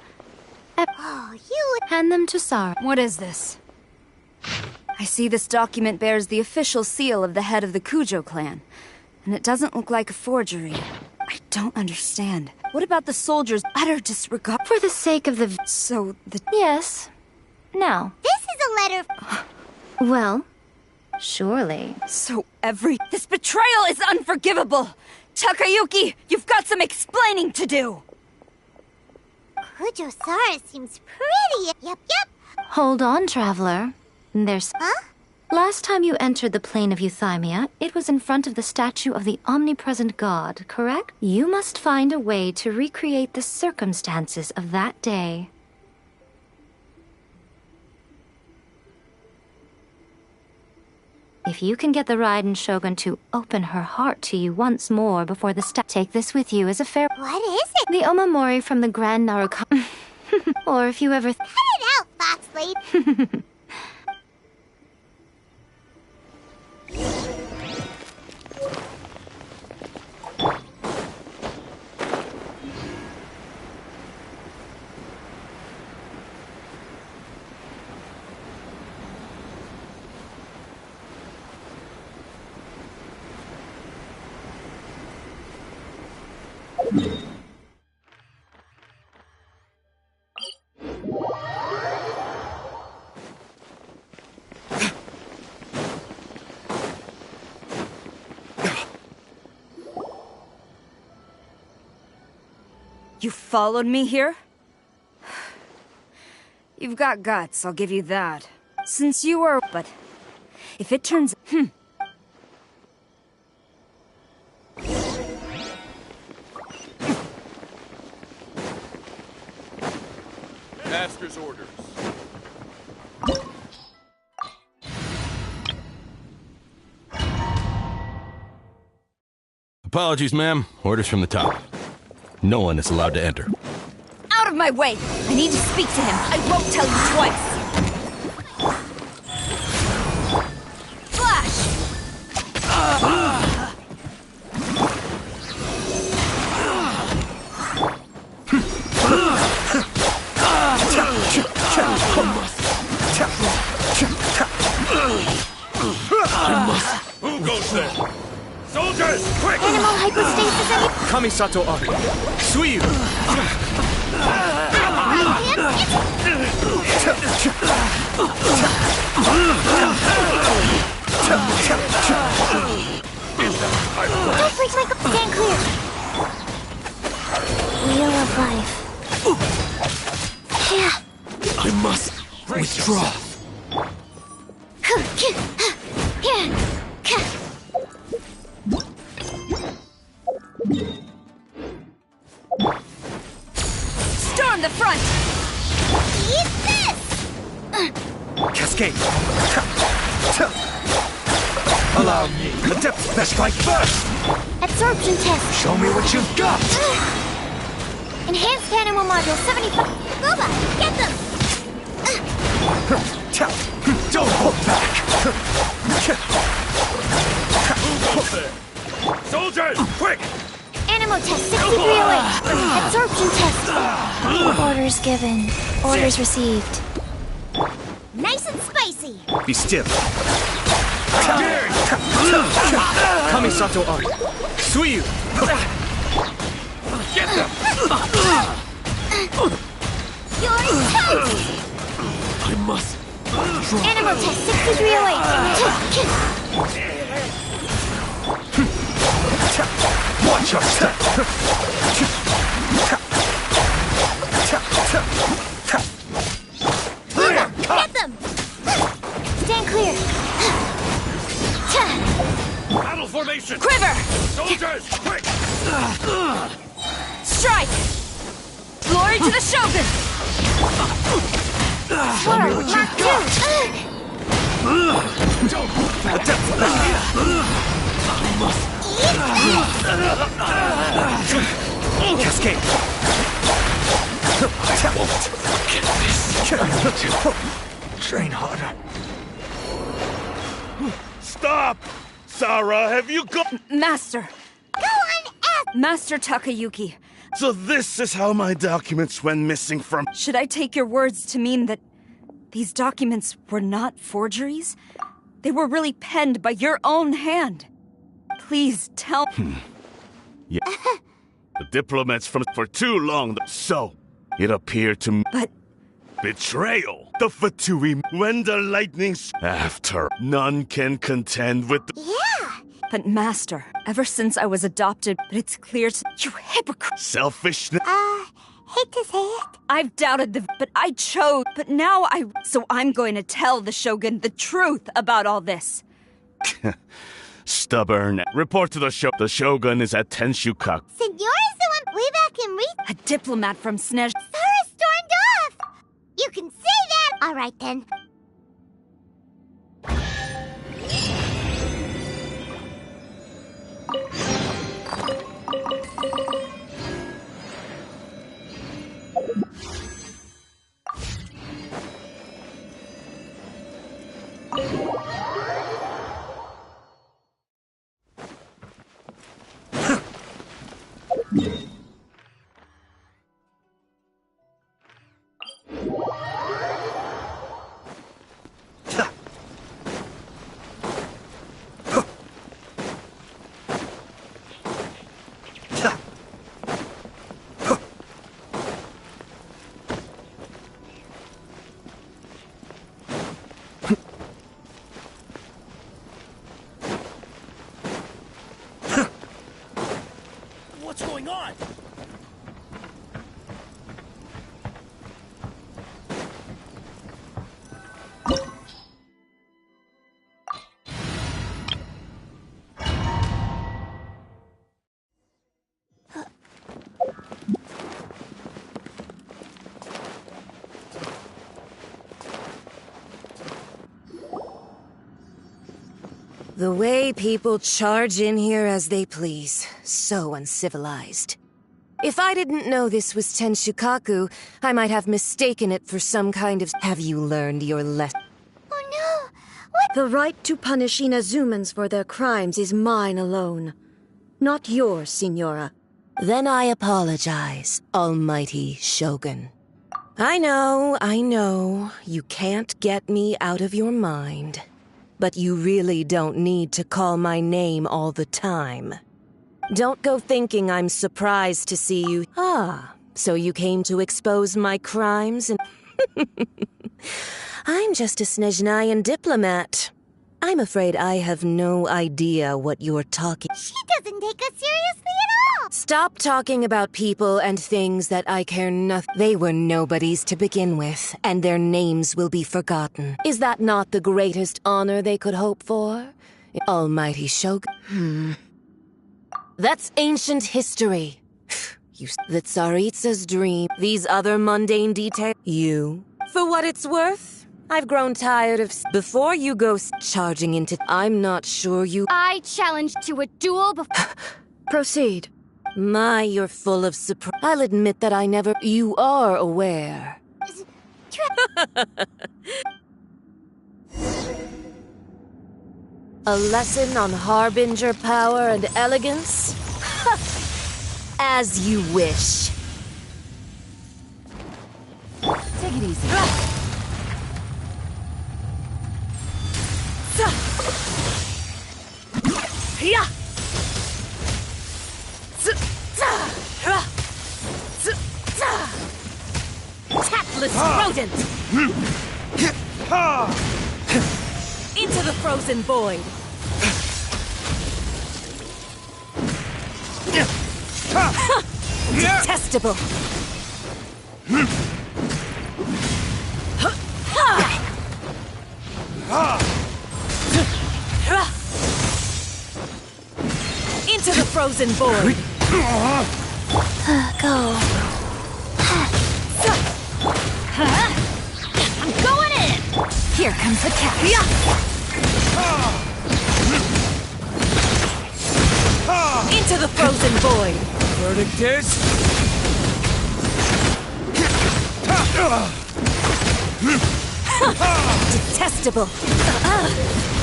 Oh, you... Hand them to Sara. What is this? I see this document bears the official seal of the head of the Kujo clan, and it doesn't look like a forgery. I don't understand. What about the soldiers' utter disregard? For the sake of the... So, the... Yes. Now. This is a letter... Well, surely. So This betrayal is unforgivable! Takayuki, you've got some explaining to do! Kujo-Sara seems pretty... Yep. Hold on, traveler. There's... Huh? Last time you entered the plane of Euthymia, it was in front of the statue of the omnipresent god, correct? You must find a way to recreate the circumstances of that day. If you can get the Raiden Shogun to open her heart to you once more before the take this with you as a fair... What is it? The Omamori from the Grand Narukami. Or if you ever... Cut it out, Fox Lady! You followed me here? You've got guts, I'll give you that. Since you are... But... if it turns... Master's orders. Apologies, ma'am. Orders from the top. No one is allowed to enter. Out of my way! I need to speak to him. I won't tell you twice. Flash! Who goes there? Soldiers, quick! Animal hypostasis and... Kamisato Ari. Suiyu! Don't break my... Stand clear. Wheel of life. Yeah. I must withdraw. Storm the front! Eat this! Cascade! Allow me. The depth best strike first! Absorption test. Show me what you've got! Enhanced animal module 75. Boba, get them! Don't hold back! Who goes there? Soldiers, quick! Animal test 6308. Absorption test. Orders given. Orders received. Nice and spicy! Be still. Kamisato Ari. Suiyu! Get them! You're toast! I must withdraw. Animal test 6308. Watch your step! Get them! Stand clear. Battle formation! Quiver! Soldiers, quick! Strike! Glory to the Shogun! Swirl, Mark 2. Don't hold back! Cascade! I won't forget this. Train harder. Stop! Sarah, have you got... Master! Go on, F! Master Takayuki. So this is how my documents went missing from... Should I take your words to mean that these documents were not forgeries? They were really penned by your own hand. Please tell... Yeah. The diplomats from... for too long, so... It appeared to me... But... Betrayal! The Fatui... When the lightnings... After... None can contend with the... Yeah! But Master, ever since I was adopted, it's clear to... You hypocrite! Selfishness... Hate to say it. I've doubted the... But I chose... But now I... So I'm going to tell the Shogun the truth about all this. Stubborn. Report to the The Shogun is at Tenshukaku. Senor is the one way back in A diplomat from Snej... Sarah stormed off! You can say that! Alright then. What's going on? The way people charge in here as they please. So uncivilized. If I didn't know this was Tenshukaku, I might have mistaken it for some kind of... Have you learned your lesson? Oh no! What? The right to punish Inazumans for their crimes is mine alone. Not yours, Signora. Then I apologize, Almighty Shogun. I know, you can't get me out of your mind. But you really don't need to call my name all the time. Don't go thinking I'm surprised to see you. Ah, so you came to expose my crimes and... I'm just a Snezhnayan diplomat. I'm afraid I have no idea what you're talking... She doesn't take us seriously at all! Stop talking about people and things that I care nothing. They were nobodies to begin with, and their names will be forgotten. Is that not the greatest honor they could hope for? Almighty Shogun? That's ancient history. The Tsaritsa's dream. These other mundane details. You. For what it's worth, I've grown tired of... Before you go charging into... I'm not sure you... I challenge to a duel before... Proceed. My, you're full of surprise. I'll admit that I never... You are aware. A lesson on Harbinger power and elegance? As you wish. Take it easy. Tactless rodent! Into the frozen void! Detestable! Into the frozen void! Go. I'm going in! Here comes the catch. Into the frozen void! Verdict is... Detestable!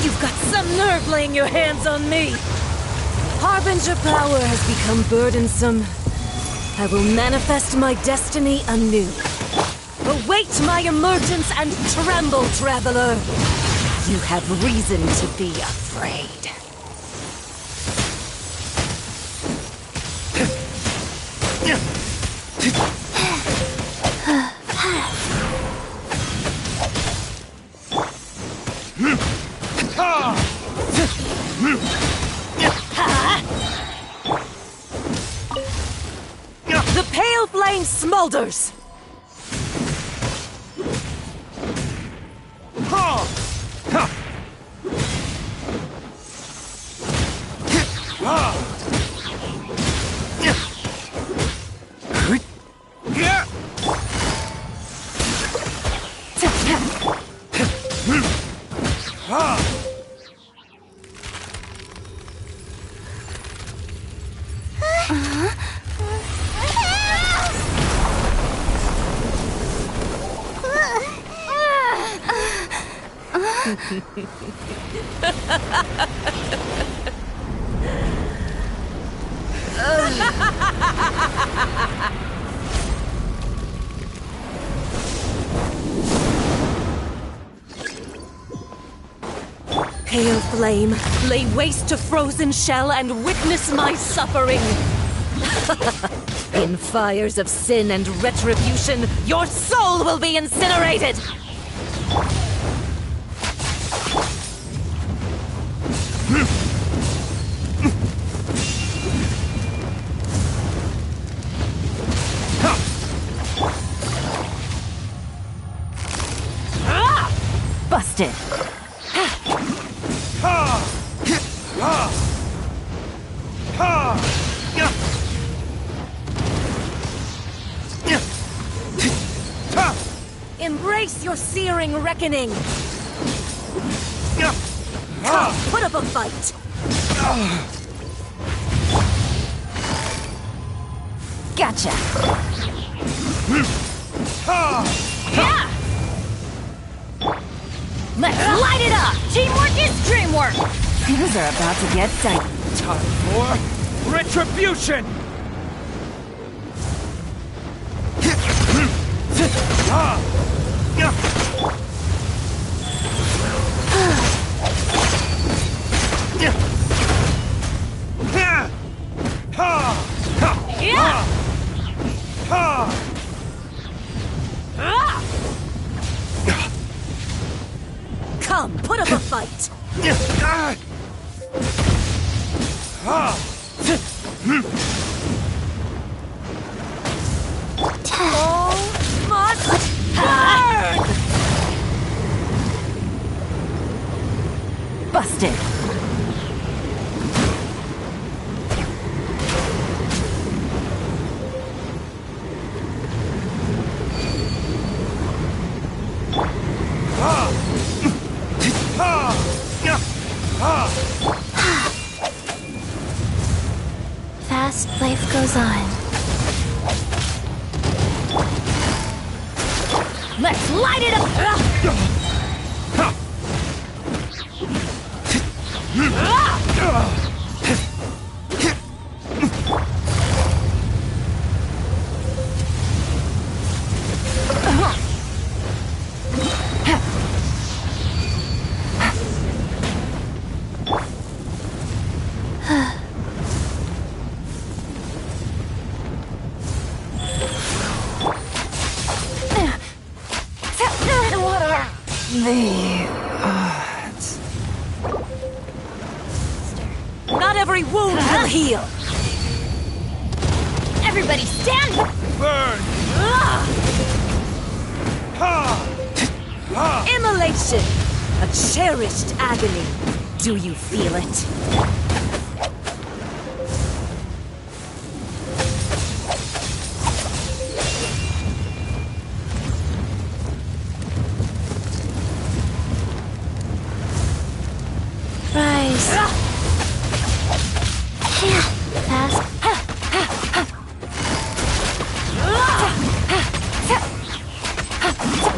You've got some nerve laying your hands on me! Harbinger power has become burdensome. I will manifest my destiny anew. Await my emergence and tremble, traveler! You have reason to be afraid. The pale flame smolders! Pale flame, lay waste to frozen shell and witness my suffering! In fires of sin and retribution, your soul will be incinerated! Busted. Embrace your searing reckoning! Put a up a fight! Gotcha! Yeah! Let's light it up! Teamwork is dreamwork! Things are about to get tight. Time for retribution! Come, put up a fight! All must burn! Busted! Fast life goes on. Let's light it up! What are the odds? Not every wound will heal! Everybody stand! Burn! Immolation! A cherished agony. Do you feel it? Rise. Fast.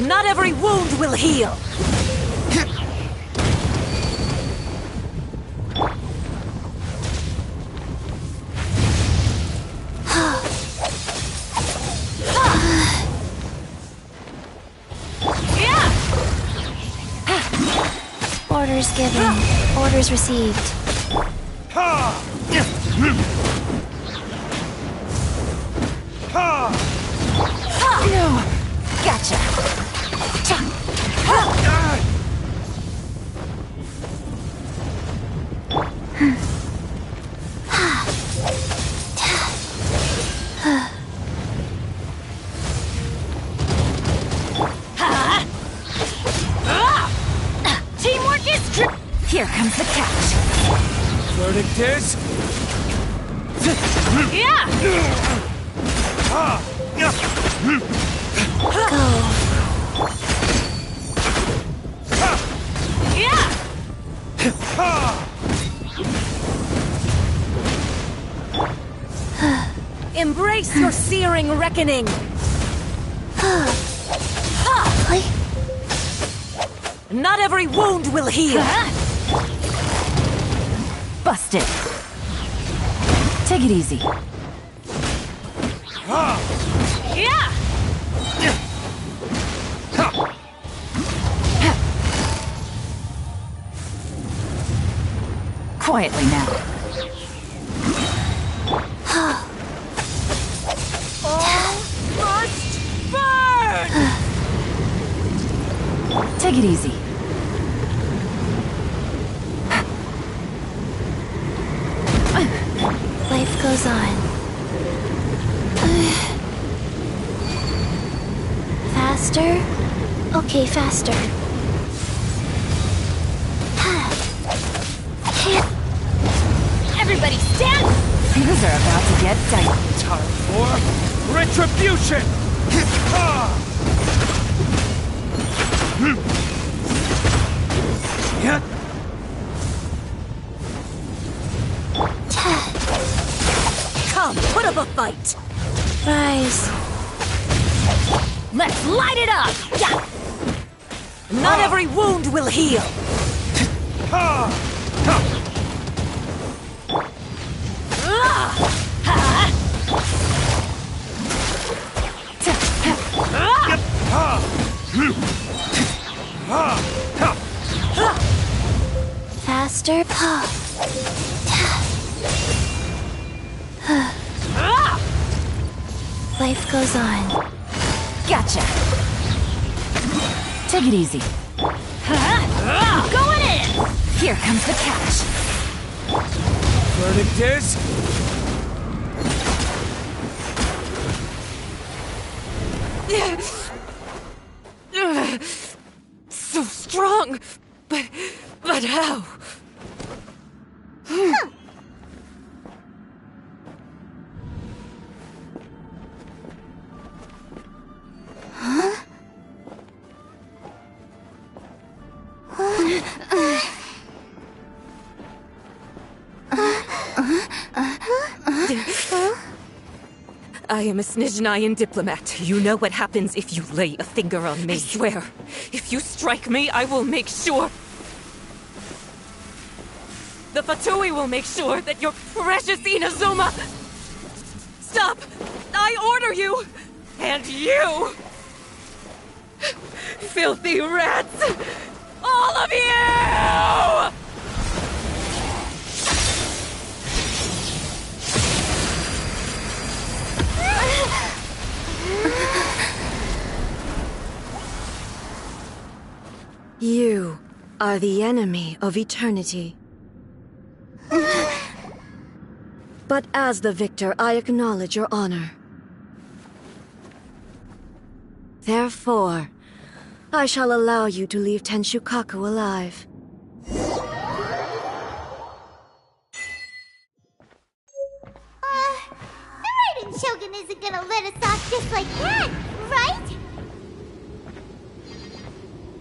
Not every wound will heal! Orders given. Orders received. No! Gotcha! Teamwork is Here comes the catch! Verdict is... Yeah! Embrace your searing reckoning! Not every wound will heal! Busted! Take it easy. Yeah! Quietly now. Must burn! Take it easy. Life goes on. Faster? Okay, faster. Everybody stand! Things are about to get tight. Time for retribution! Come, put up a fight! Rise. Let's light it up! Yeah. Not every wound will heal! Faster. Life goes on. Gotcha. Take it easy. Going in! Here comes the catch. Verdict is... So strong, but how? I am a Snezhnayan diplomat. You know what happens if you lay a finger on me. I swear, if you strike me, I will make sure... The Fatui will make sure that your precious Inazuma... Stop! I order you! And you! Filthy rats! All of you! You are the enemy of eternity. But as the victor, I acknowledge your honor. Therefore, I shall allow you to leave Tenshukaku alive. The Raiden Shogun isn't gonna let us off just like that, right?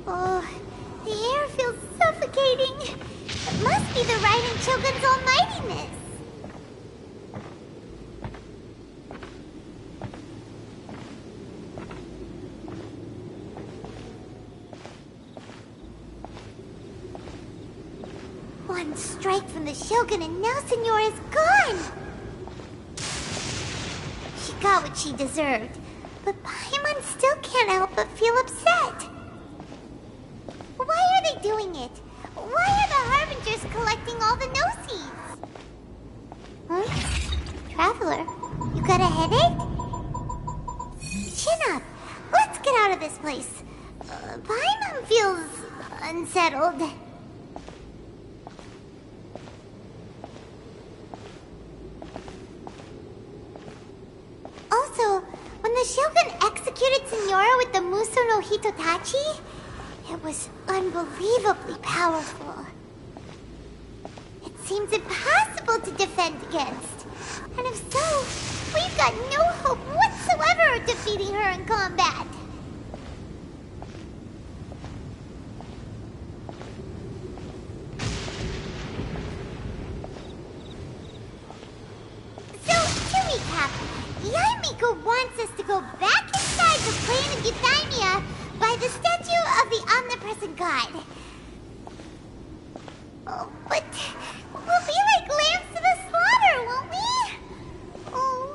Oh, the air feels suffocating. It must be the Raiden Shogun's almightiness. One strike from the Shogun and now Senora is gone! She got what she deserved, but Paimon still can't help but feel upset. Why are they doing it? Why are the Harbingers collecting all the no-seeds? Huh? Traveler, you got a headache? Chin up. Let's get out of this place. Paimon feels unsettled. Also, when the Shogun executed Senora with the Muso no Hitotachi, it was unbelievably powerful. It seems impossible to defend against. And if so, we've got no hope whatsoever of defeating her in combat. So, to recap, Yaemiko wants us to go back inside the plane of Euthymia by the statue of the omnipresent god. Oh, but we'll be like lambs to the slaughter, won't we? Oh,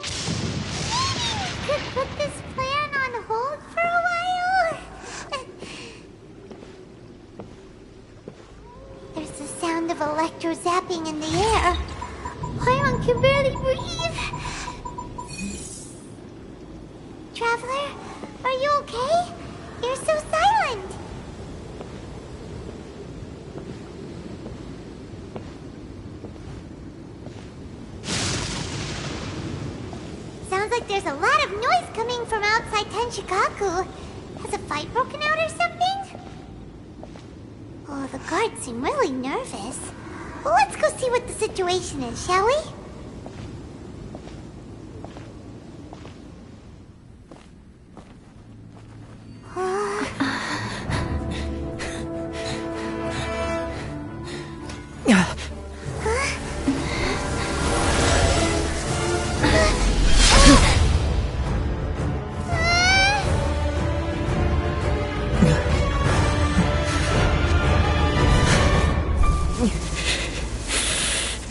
maybe we could put this plan on hold for a while? There's the sound of electro-zapping in the air. Paimon can barely breathe. Traveler, are you okay? You're so silent. Sounds like there's a lot of noise coming from outside Tenshukaku. Has a fight broken out or something? Oh, the guards seem really nervous. Well, let's go see what the situation is, shall we?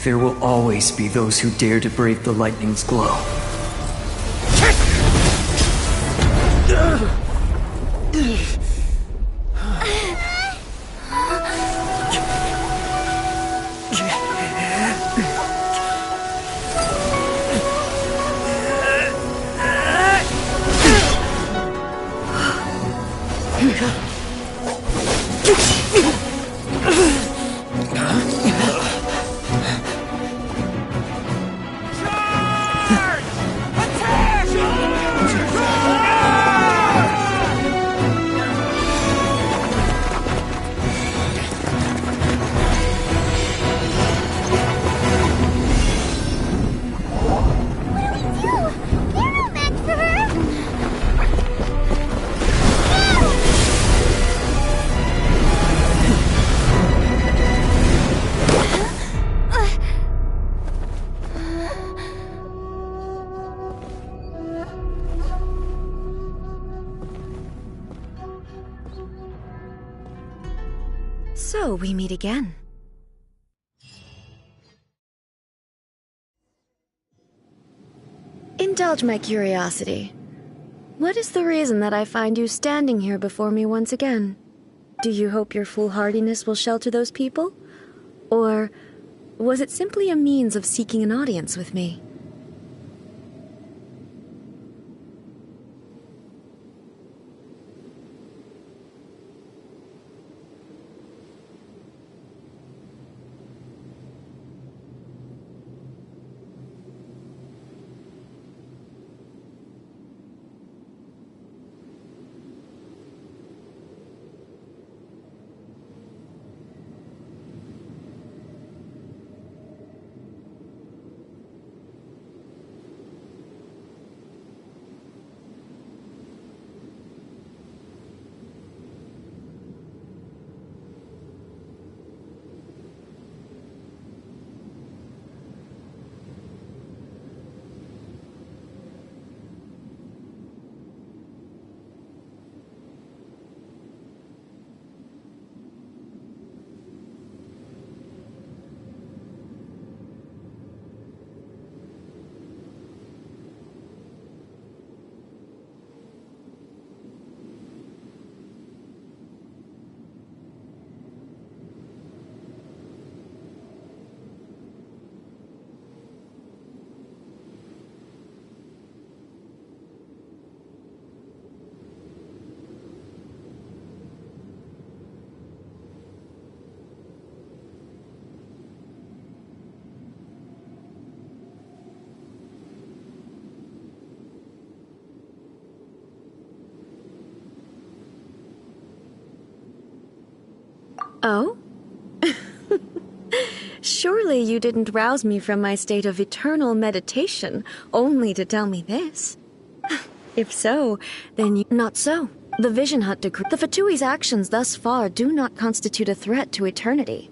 There will always be those who dare to brave the lightning's glow. So we meet again. Indulge my curiosity. What is the reason that I find you standing here before me once again? Do you hope your foolhardiness will shelter those people? Or was it simply a means of seeking an audience with me? Oh? Surely you didn't rouse me from my state of eternal meditation only to tell me this. If so, then not so. The Vision Hut decree. The Fatui's actions thus far do not constitute a threat to eternity.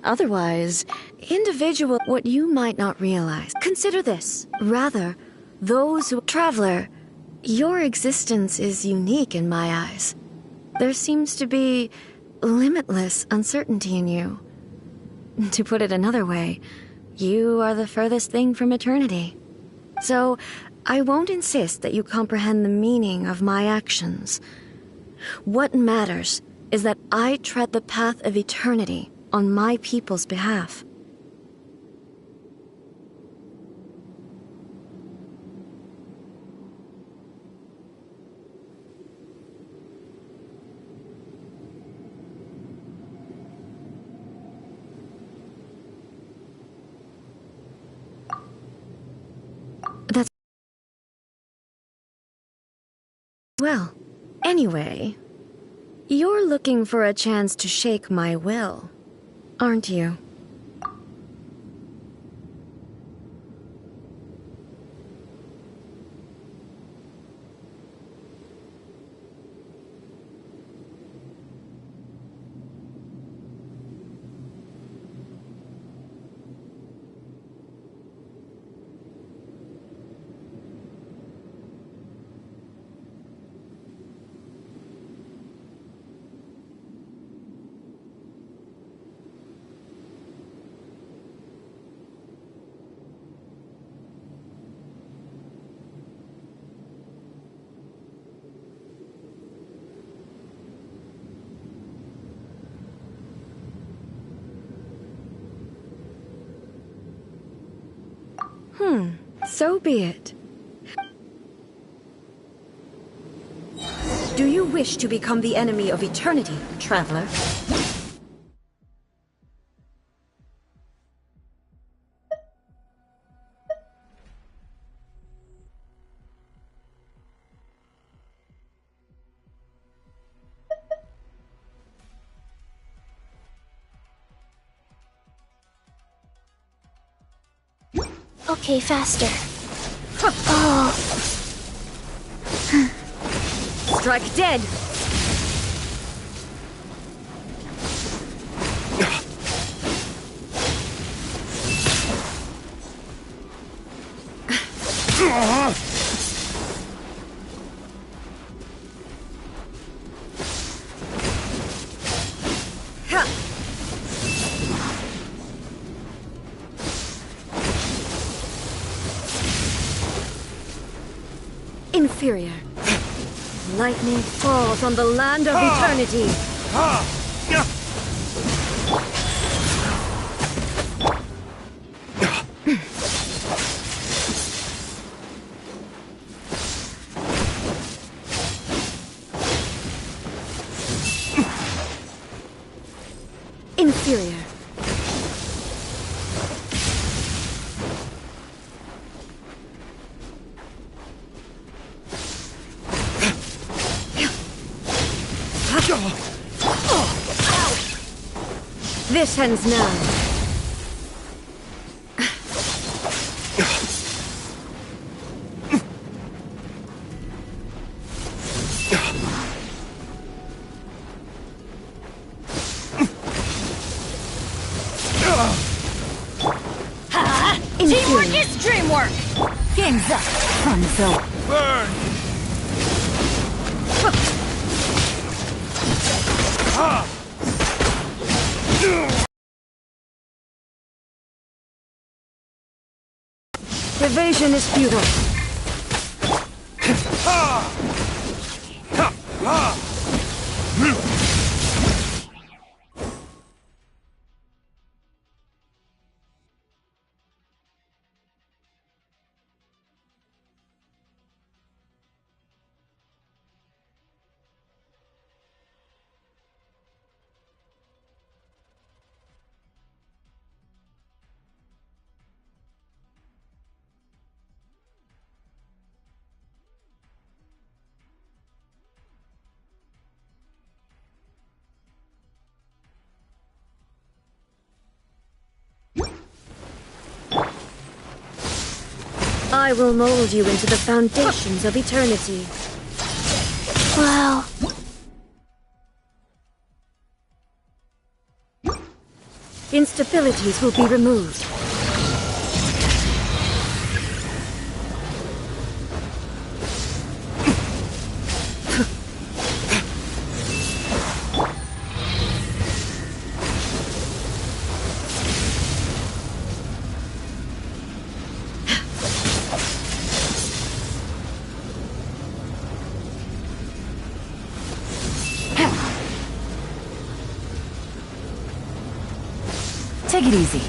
Otherwise, individual what you might not realize. Consider this. Rather, those who... Traveler, your existence is unique in my eyes. There seems to be limitless uncertainty in you. To put it another way, you are the furthest thing from eternity. So, I won't insist that you comprehend the meaning of my actions. What matters is that I tread the path of eternity on my people's behalf. Well, anyway, you're looking for a chance to shake my will, aren't you? So be it. Do you wish to become the enemy of eternity, traveler? Okay, faster. Oh. Strike dead! Inferior. Lightning falls on the land of eternity. Inferior. This ends now. Teamwork is dreamwork! Game's up, Hanzo. Burn! Evasion is futile. I will mold you into the foundations of eternity. Wow. Instabilities will be removed. Take it easy.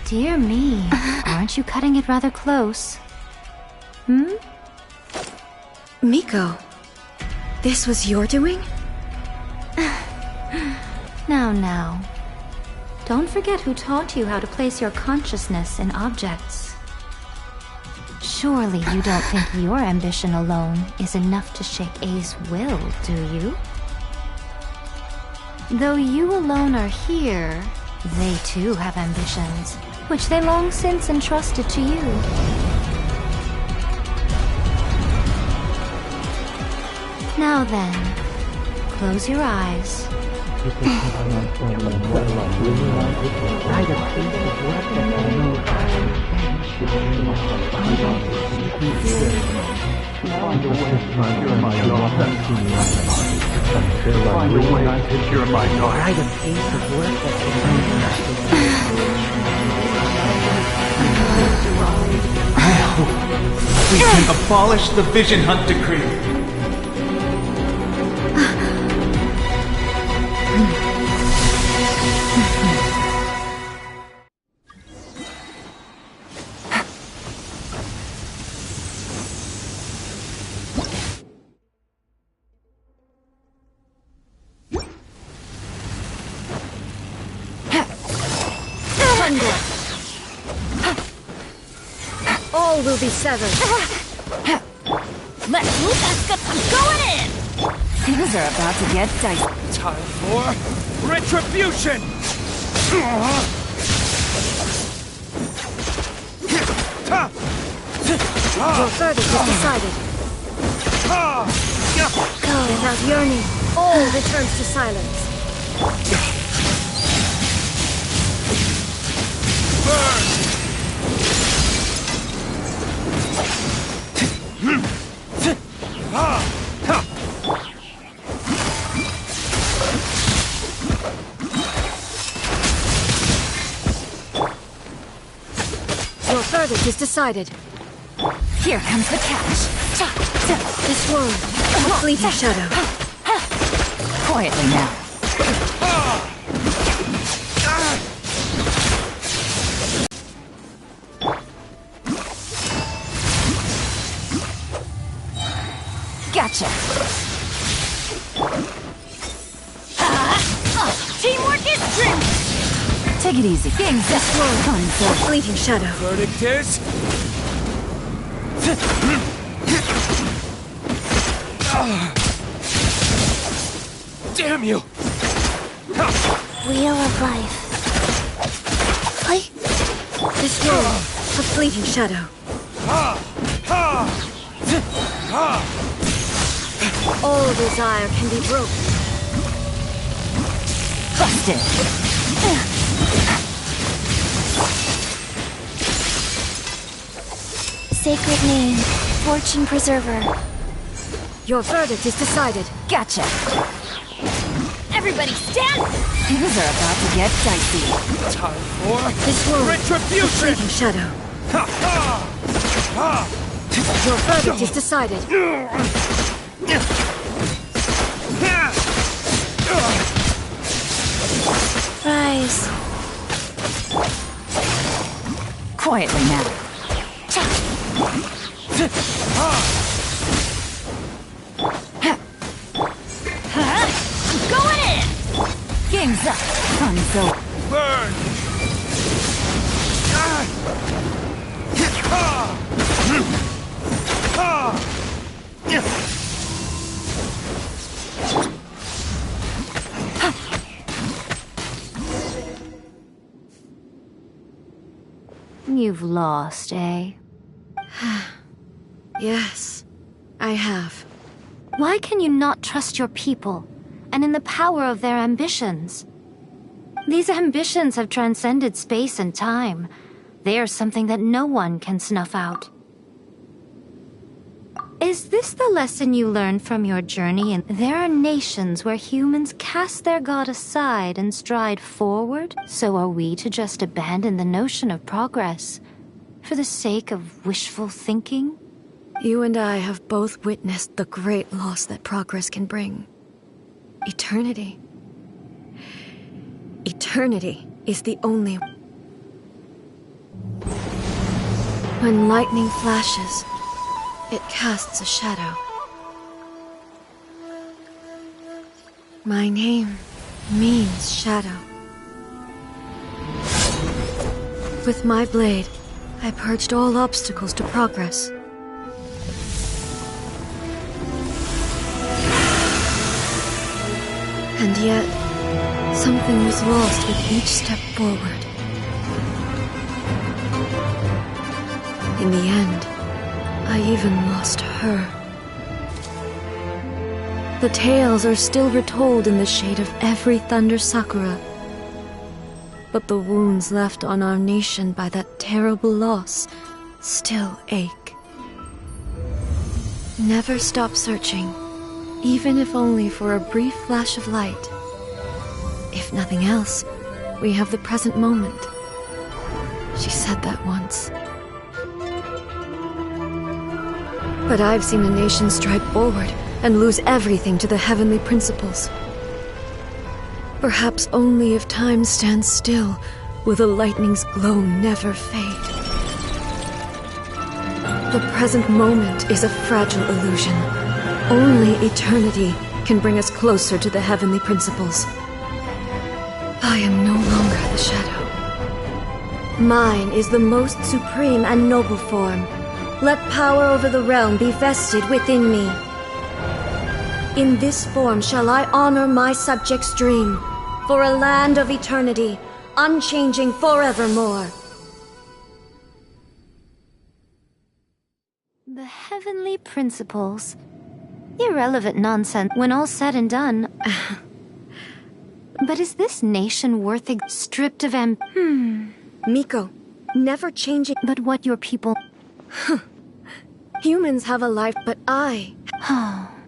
Dear me, aren't you cutting it rather close? Miko, this was your doing? Now. Don't forget who taught you how to place your consciousness in objects. Surely you don't think your ambition alone is enough to shake A's will, do you? Though you alone are here, they too have ambitions, which they long since entrusted to you. Now then, close your eyes. Write a piece of work that We can abolish the Vision Hunt Decree. All will be severed. Let's get going in! Things are about to get dicey. Time for retribution! Your verdict is decided. Go without yearning. All returns to silence. Burn! Your verdict is decided. Here comes the catch. This one, a fleeting shadow. Quietly now. Gotcha. Teamwork is strength! Take it easy. Game's This one, a fleeting shadow. Verdict is... Damn you! Wheel of life. This one, a fleeting shadow. All desire can be broken. Busted. Sacred name, Fortune Preserver. Your verdict is decided. Gotcha. Everybody stand! Things are about to get dicey. Time for This one, a retribution! fleeting shadow. Your verdict is decided. Rise. Quietly now. Going in! Game's up. Fun's over. Burn! You've lost, eh? Yes, I have. Why can you not trust your people, and in the power of their ambitions? These ambitions have transcended space and time. They are something that no one can snuff out. Is this the lesson you learned from your journey? And there are nations where humans cast their god aside and stride forward. So are we to just abandon the notion of progress for the sake of wishful thinking? You and I have both witnessed the great loss that progress can bring. Eternity. Eternity is the only... When lightning flashes, it casts a shadow. My name means shadow. With my blade, I purged all obstacles to progress. And yet, something was lost with each step forward. In the end, I even lost her. The tales are still retold in the shade of every Thunder Sakura. but the wounds left on our nation by that terrible loss still ache. Never stop searching, even if only for a brief flash of light. If nothing else, we have the present moment. She said that once. But I've seen a nation stride forward and lose everything to the heavenly principles. Perhaps only if time stands still will the lightning's glow never fade. The present moment is a fragile illusion. Only eternity can bring us closer to the heavenly principles. I am no longer the shadow. Mine is the most supreme and noble form. Let power over the realm be vested within me. In this form shall I honor my subjects' dream, for a land of eternity, unchanging forevermore. The heavenly principles. Irrelevant nonsense when all's said and done. But is this nation worth stripped of Miko, never changing. But what your people... Humans have a life, but I...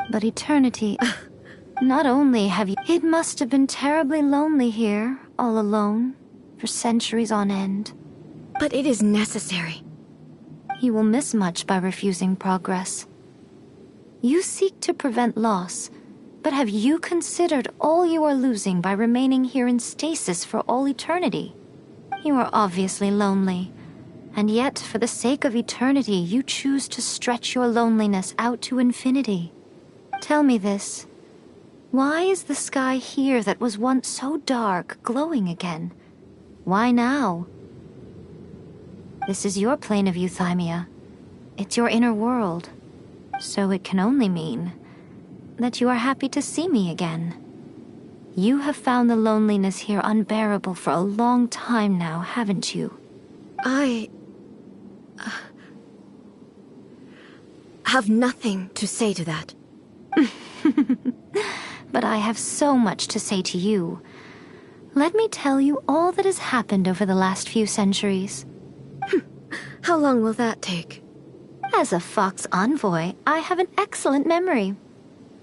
But eternity... Not only have you... It must have been terribly lonely here, all alone, for centuries on end. But it is necessary. You will miss much by refusing progress. You seek to prevent loss, but have you considered all you are losing by remaining here in stasis for all eternity? You are obviously lonely, and yet, for the sake of eternity, you choose to stretch your loneliness out to infinity. Tell me this. Why is the sky here that was once so dark glowing again? Why now? This is your plane of euthymia. It's your inner world. So it can only mean that you are happy to see me again. You have found the loneliness here unbearable for a long time now, haven't you? I... have nothing to say to that. But I have so much to say to you. Let me tell you all that has happened over the last few centuries. How long will that take? As a Fox envoy, I have an excellent memory.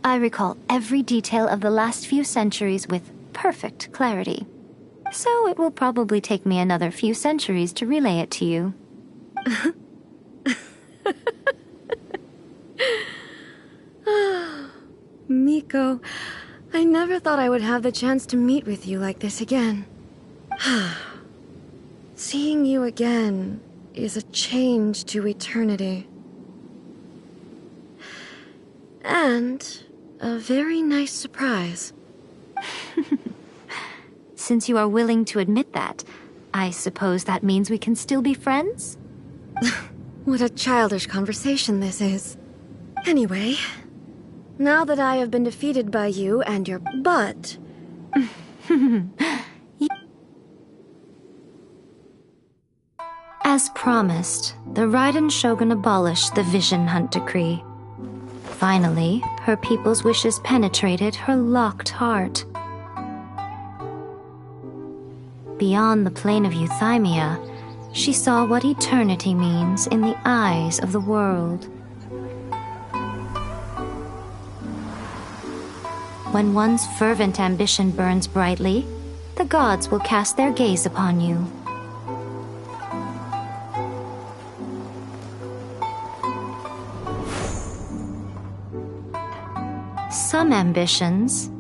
I recall every detail of the last few centuries with perfect clarity. So it will probably take me another few centuries to relay it to you. Miko, I never thought I would have the chance to meet with you like this again. Seeing you again is a change to eternity. And a very nice surprise. Since you are willing to admit that, I suppose that means we can still be friends? What a childish conversation this is. Anyway, now that I have been defeated by you and your butt... As promised, the Raiden Shogun abolished the Vision Hunt Decree. Finally, her people's wishes penetrated her locked heart. Beyond the plane of euthymia, she saw what eternity means in the eyes of the world. When one's fervent ambition burns brightly, the gods will cast their gaze upon you. Some ambitions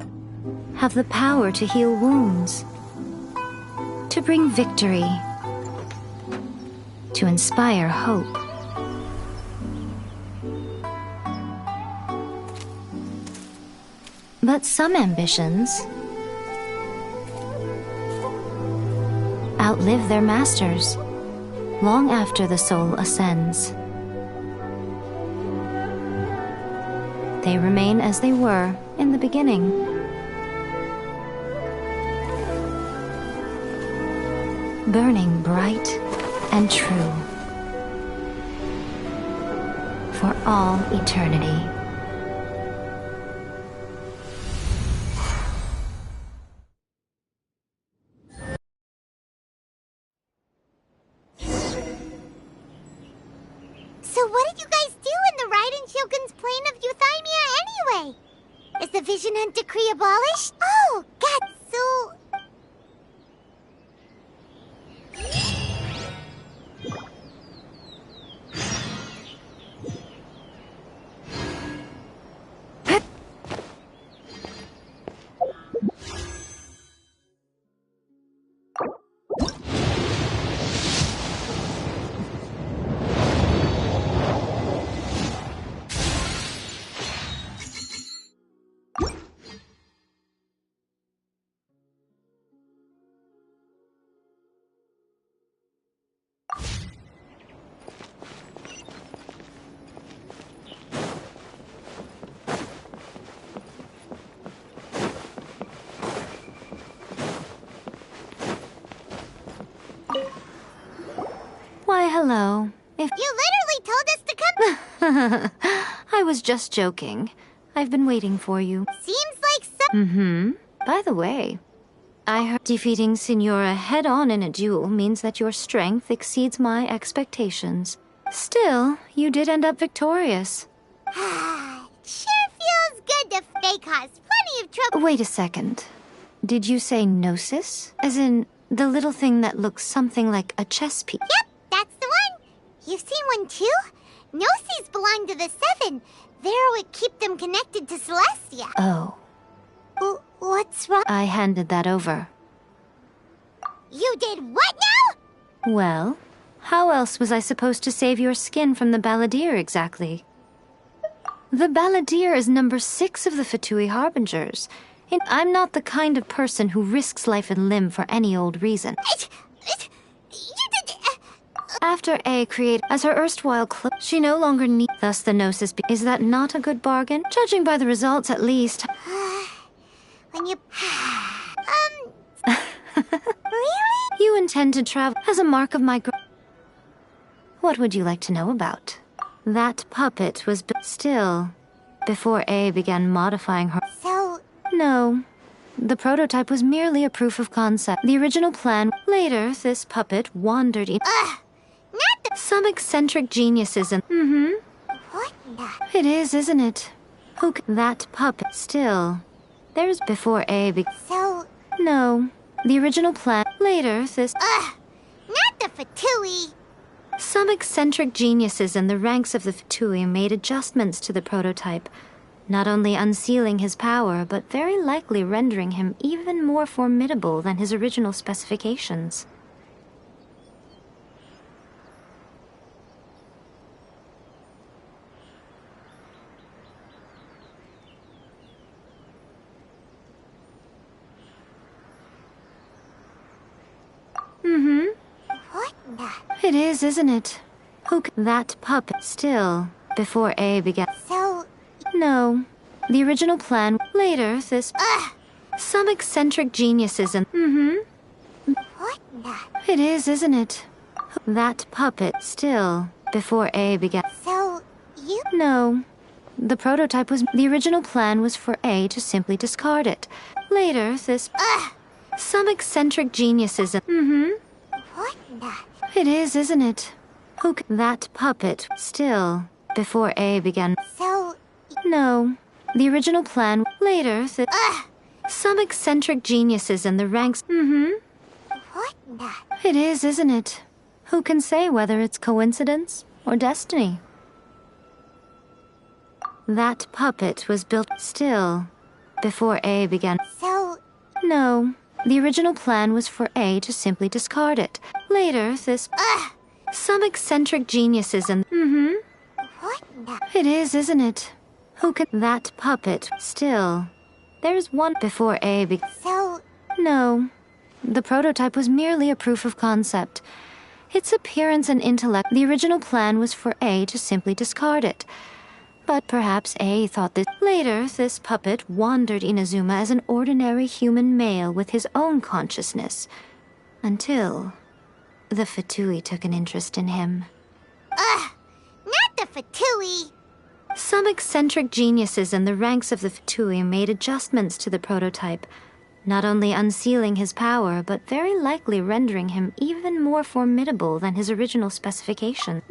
have the power to heal wounds, to bring victory, to inspire hope. But some ambitions outlive their masters long after the soul ascends. They remain as they were in the beginning. Burning bright and true for all eternity. Shogun's plan of euthymia anyway? Is the Vision Hunt decree abolished? Oh, Gatsu! Why, hello. If you literally told us to come. I was just joking. I've been waiting for you. Seems like some. By the way, I heard defeating Signora head-on in a duel means that your strength exceeds my expectations. Still, you did end up victorious. Sure feels good to fake cause plenty of trouble. Wait a second. Did you say Gnosis? As in, the little thing that looks something like a chess piece? Yep, that's the one. You've seen one too? Gnosis belong to the Seven. They're what keep them connected to Celestia. Oh. What's wrong? I handed that over. You did what now? Well, how else was I supposed to save your skin from the Balladeer exactly? The Balladeer is number 6 of the Fatui Harbingers. And I'm not the kind of person who risks life and limb for any old reason. After A created as her erstwhile cloak, she no longer needs. Thus the Gnosis. Is that not a good bargain? Judging by the results, at least. When you... Really? You intend to travel as a mark of my... What would you like to know about? That puppet was still before A began modifying her... So... No. The prototype was merely a proof of concept. The original plan... Later, this puppet wandered in... Not the... Some eccentric geniuses and... What the... It is, isn't it? Who that puppet still... There's before A So... No. The original plan... Later, this... Not the Fatui. Some eccentric geniuses in the ranks of the Fatui made adjustments to the prototype, not only unsealing his power, but very likely rendering him even more formidable than his original specifications. What the... It is, isn't it? Who that puppet still before A began... So... No. The original plan... Later, this... Some eccentric geniuses and... What the... It is, isn't it? That puppet still before A began... So... You... No. The prototype was... The original plan was for A to simply discard it. Later, this... Some eccentric geniuses and... What the... It is, isn't it? Who that puppet still before A began... So... No. The original plan... Later, some eccentric geniuses in the ranks... What the... It is, isn't it? Who can say whether it's coincidence or destiny? That puppet was built still before A began... So... No. The original plan was for A to simply discard it. Later, this... Some eccentric geniuses and... What the... It is, isn't it? Who can... That puppet still... There's one before A So... No. The prototype was merely a proof of concept. Its appearance and intellect... The original plan was for A to simply discard it. But perhaps A thought that... Later, this puppet wandered Inazuma as an ordinary human male with his own consciousness. Until... the Fatui took an interest in him. Not the Fatui. Some eccentric geniuses in the ranks of the Fatui made adjustments to the prototype, not only unsealing his power, but very likely rendering him even more formidable than his original specification.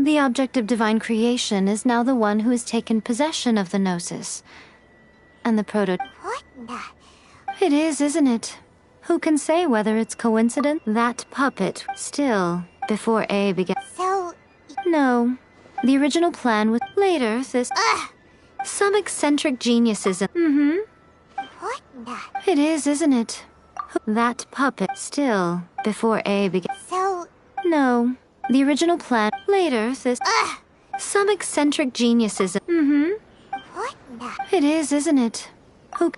The object of divine creation is now the one who has taken possession of the Gnosis. And the proto... What the... It is, isn't it? Who can say whether it's coincidence? That puppet, still, before A began... So... No. The original plan was... Later, this... Some eccentric geniuses... What the... It is, isn't it? That puppet, still, before A began... So... No. The original plan... Later, this... Some eccentric geniuses... What the... It is, isn't it?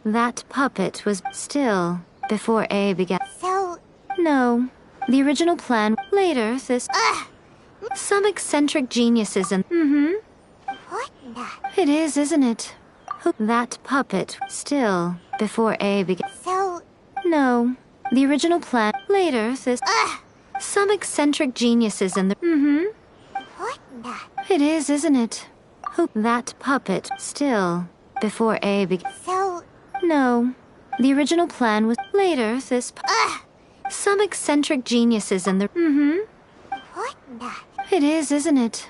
That puppet was... Still, before A began... So... No. The original plan... Later, this... Some eccentric geniuses and... What the... It is, isn't it? That puppet... Still, before A began... So... No. The original plan... Later, this... Some eccentric geniuses and the... What the... It is, isn't it? That puppet... Still, before A began... So... No. The original plan was... Later, this... Some eccentric geniuses and the... What the... It is, isn't it?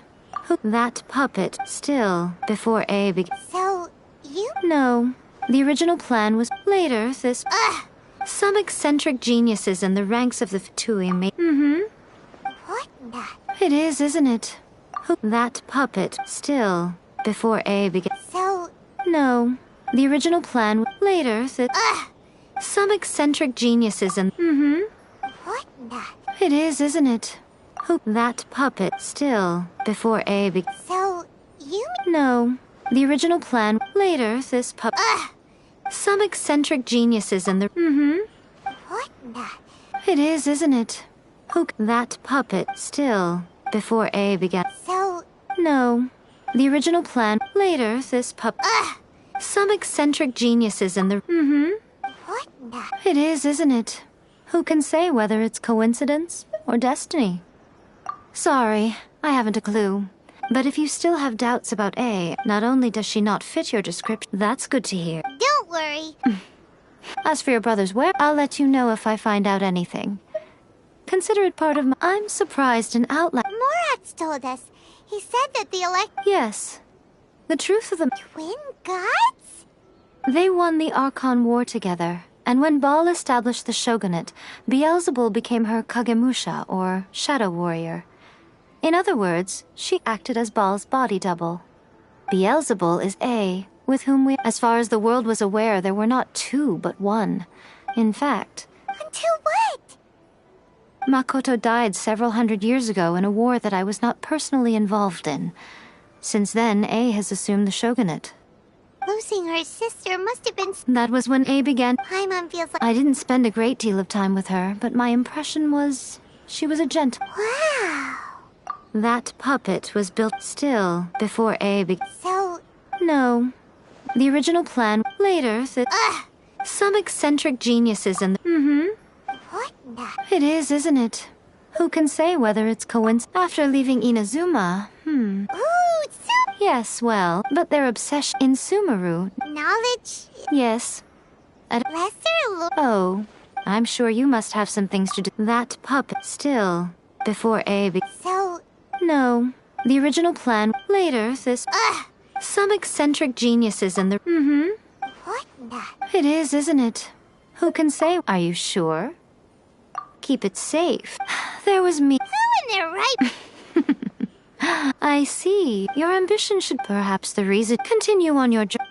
That puppet... Still, before A began... So... You... No. The original plan was... Later, this... Some eccentric geniuses in the ranks of the Fatui made... What the... It is, isn't it? That puppet... Still, before A began... So... No. The original plan was... Later, this... Some eccentric geniuses in... What the... It is, isn't it? That puppet... Still, before A began... So... You... No. The original plan... Later, this puppet... Some eccentric geniuses in the... What the... It is, isn't it? That puppet... Still, before A began... So... No. The original plan... Later, this puppet... Some eccentric geniuses in the... What the... It is, isn't it? Who can say whether it's coincidence or destiny? Sorry, I haven't a clue. But if you still have doubts about A, not only does she not fit your description, that's good to hear. Don't worry. As for your brother's where, I'll let you know if I find out anything. Consider it part of my... I'm surprised an outlet... Morat's told us. He said that the Yes. The truth of the... Twin gods? They won the Archon War together, and when Baal established the shogunate, Beelzebul became her Kagemusha, or shadow warrior. In other words, she acted as Baal's body double. Beelzebul is A, with whom we... As far as the world was aware, there were not two, but one. In fact... Until what? Makoto died several hundred years ago in a war that I was not personally involved in. Since then, A has assumed the shogunate. Losing her sister must have been... That was when A began... Paimon feels like... I didn't spend a great deal of time with her, but my impression was... She was a gentle... Wow. That puppet was built still before A began... So... No. The original plan... Later, the... Some eccentric geniuses in the... What the... It is, isn't it? Who can say whether it's coincidence? After leaving Inazuma... Ooh, Yes, well, but their obsession... In Sumeru... Knowledge... Yes. Lesser... Oh. I'm sure you must have some things to do... That puppet... Still... Before A began... So... No. The original plan... Later, this... Some eccentric geniuses in the... What the... It is, isn't it? Who can say... Are you sure? Keep it safe. There was me... Who in their right... I see. Your ambition should... Perhaps the reason... Continue on your journey.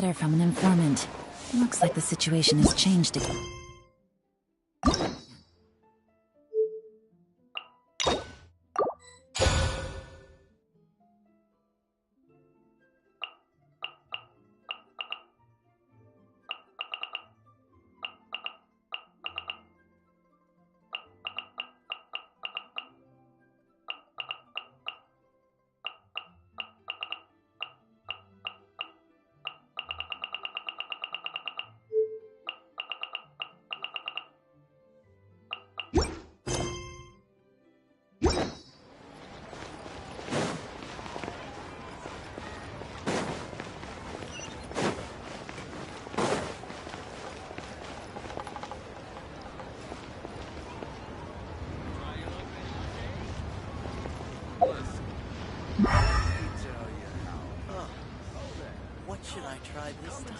letter from an informant. Looks like the situation has changed again. What should I try this time?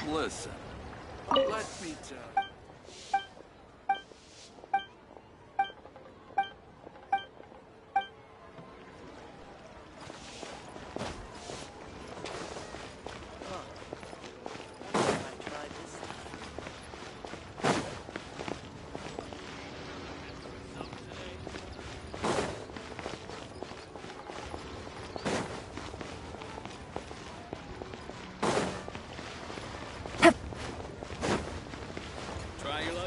Listen, let me tell you.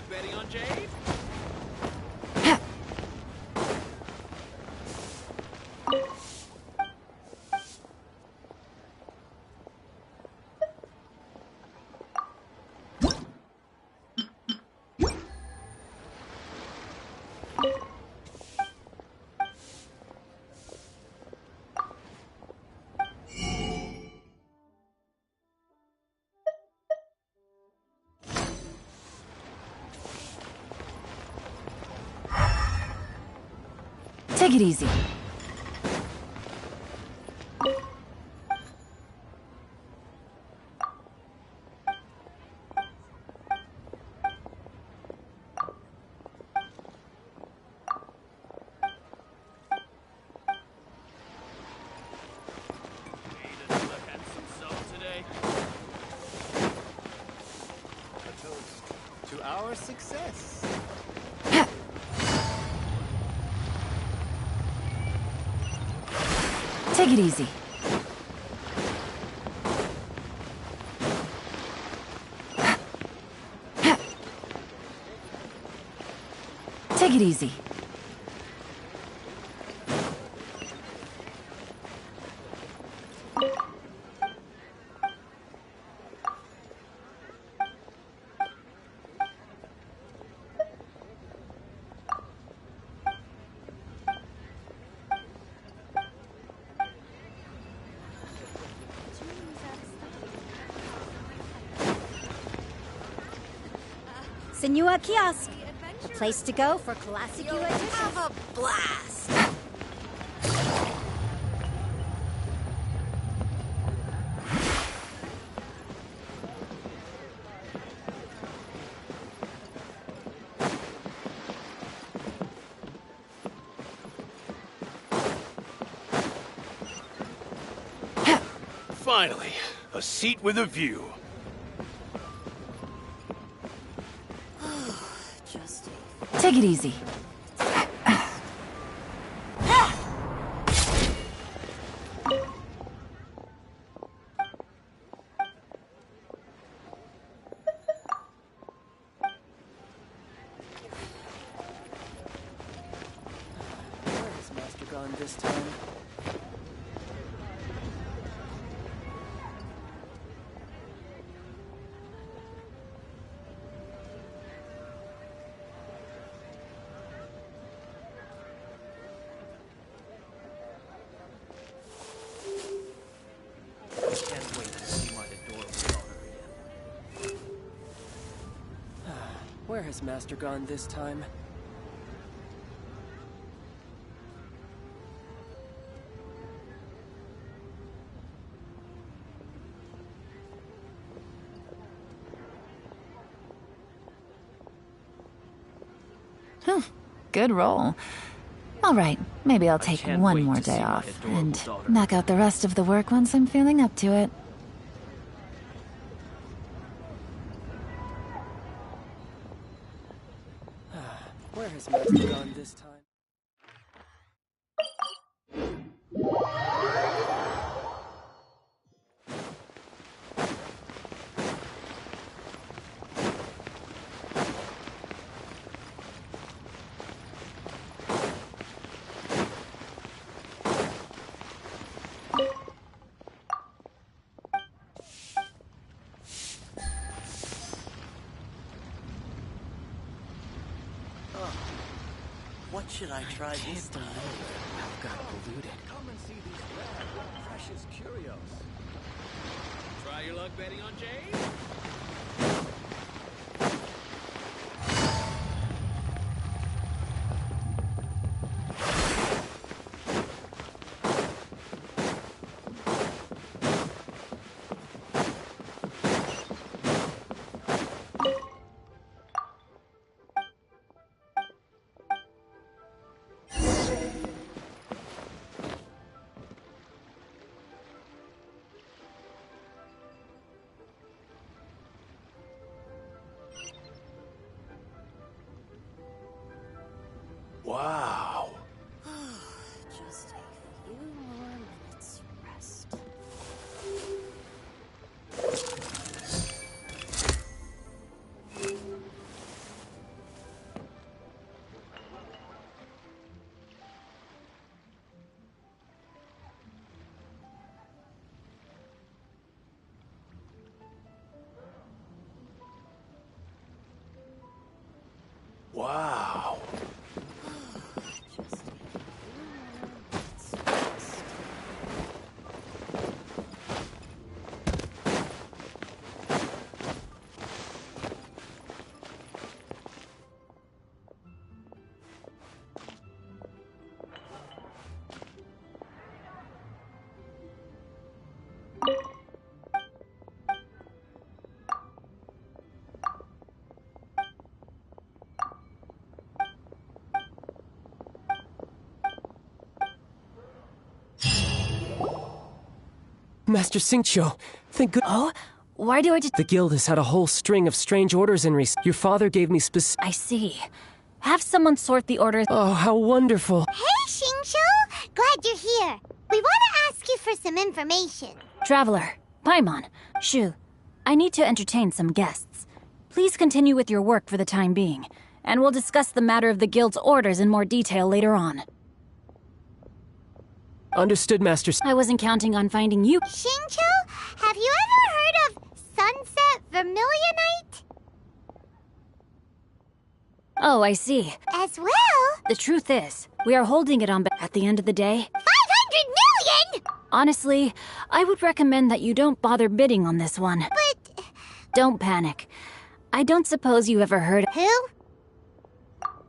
Betting on Jade? Take it easy. To our success. Take it easy. Take it easy. Senua Kiosk, the place to go for classic edition. Have a blast! Finally, a seat with a view. Take it easy. Where has Master gone this time? Can't wait to see why the door was on her again. Where has Master gone this time? Good roll. All right, maybe I'll take one more day off and knock out the rest of the work once I'm feeling up to it. Where has Master gone this time? What should I try this time? I've got polluted. Come and see these rare, precious curios. Try your luck betting on Jade? Wow. Just a few more minutes rest. Wow. Master Xingqiu, thank good. Oh? Why do I The guild has had a whole string of strange orders in recent. Your father gave me I see. Have someone sort the orders. Oh, how wonderful. Hey, Xingqiu! Glad you're here. We want to ask you for some information. Traveler, Paimon, Shu, I need to entertain some guests. Please continue with your work for the time being, and we'll discuss the matter of the guild's orders in more detail later on. Understood, Master. I wasn't counting on finding you. Xingqiu, have you ever heard of Sunset Vermilionite? Oh, I see. As well? The truth is, we are holding it on at the end of the day. 500 million! Honestly, I would recommend that you don't bother bidding on this one. But... Don't panic. I don't suppose you ever heard... Who?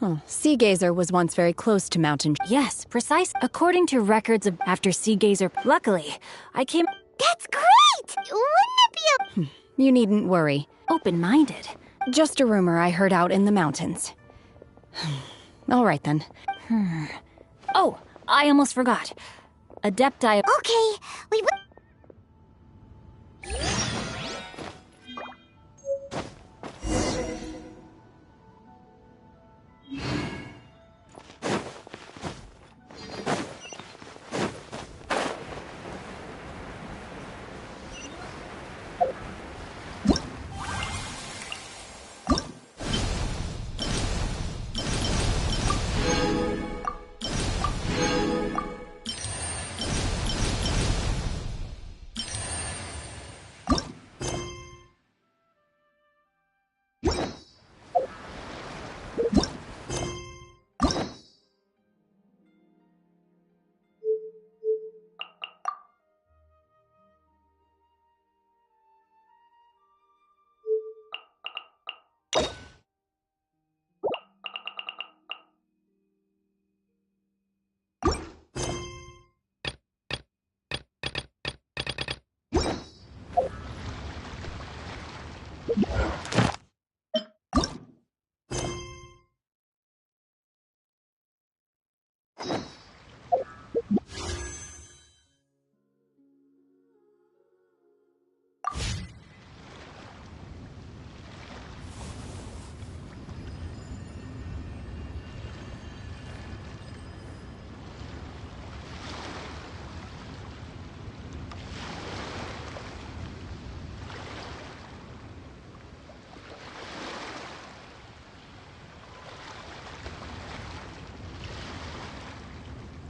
Oh, Seagazer was once very close to Mountain. Yes, precise. According to records of after Seagazer... Luckily, I came... That's great! Wouldn't it be a... You needn't worry. Open-minded. Just a rumor I heard out in the mountains. All right, then. Oh, I almost forgot. Adepti... Okay, we...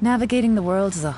Navigating the world is a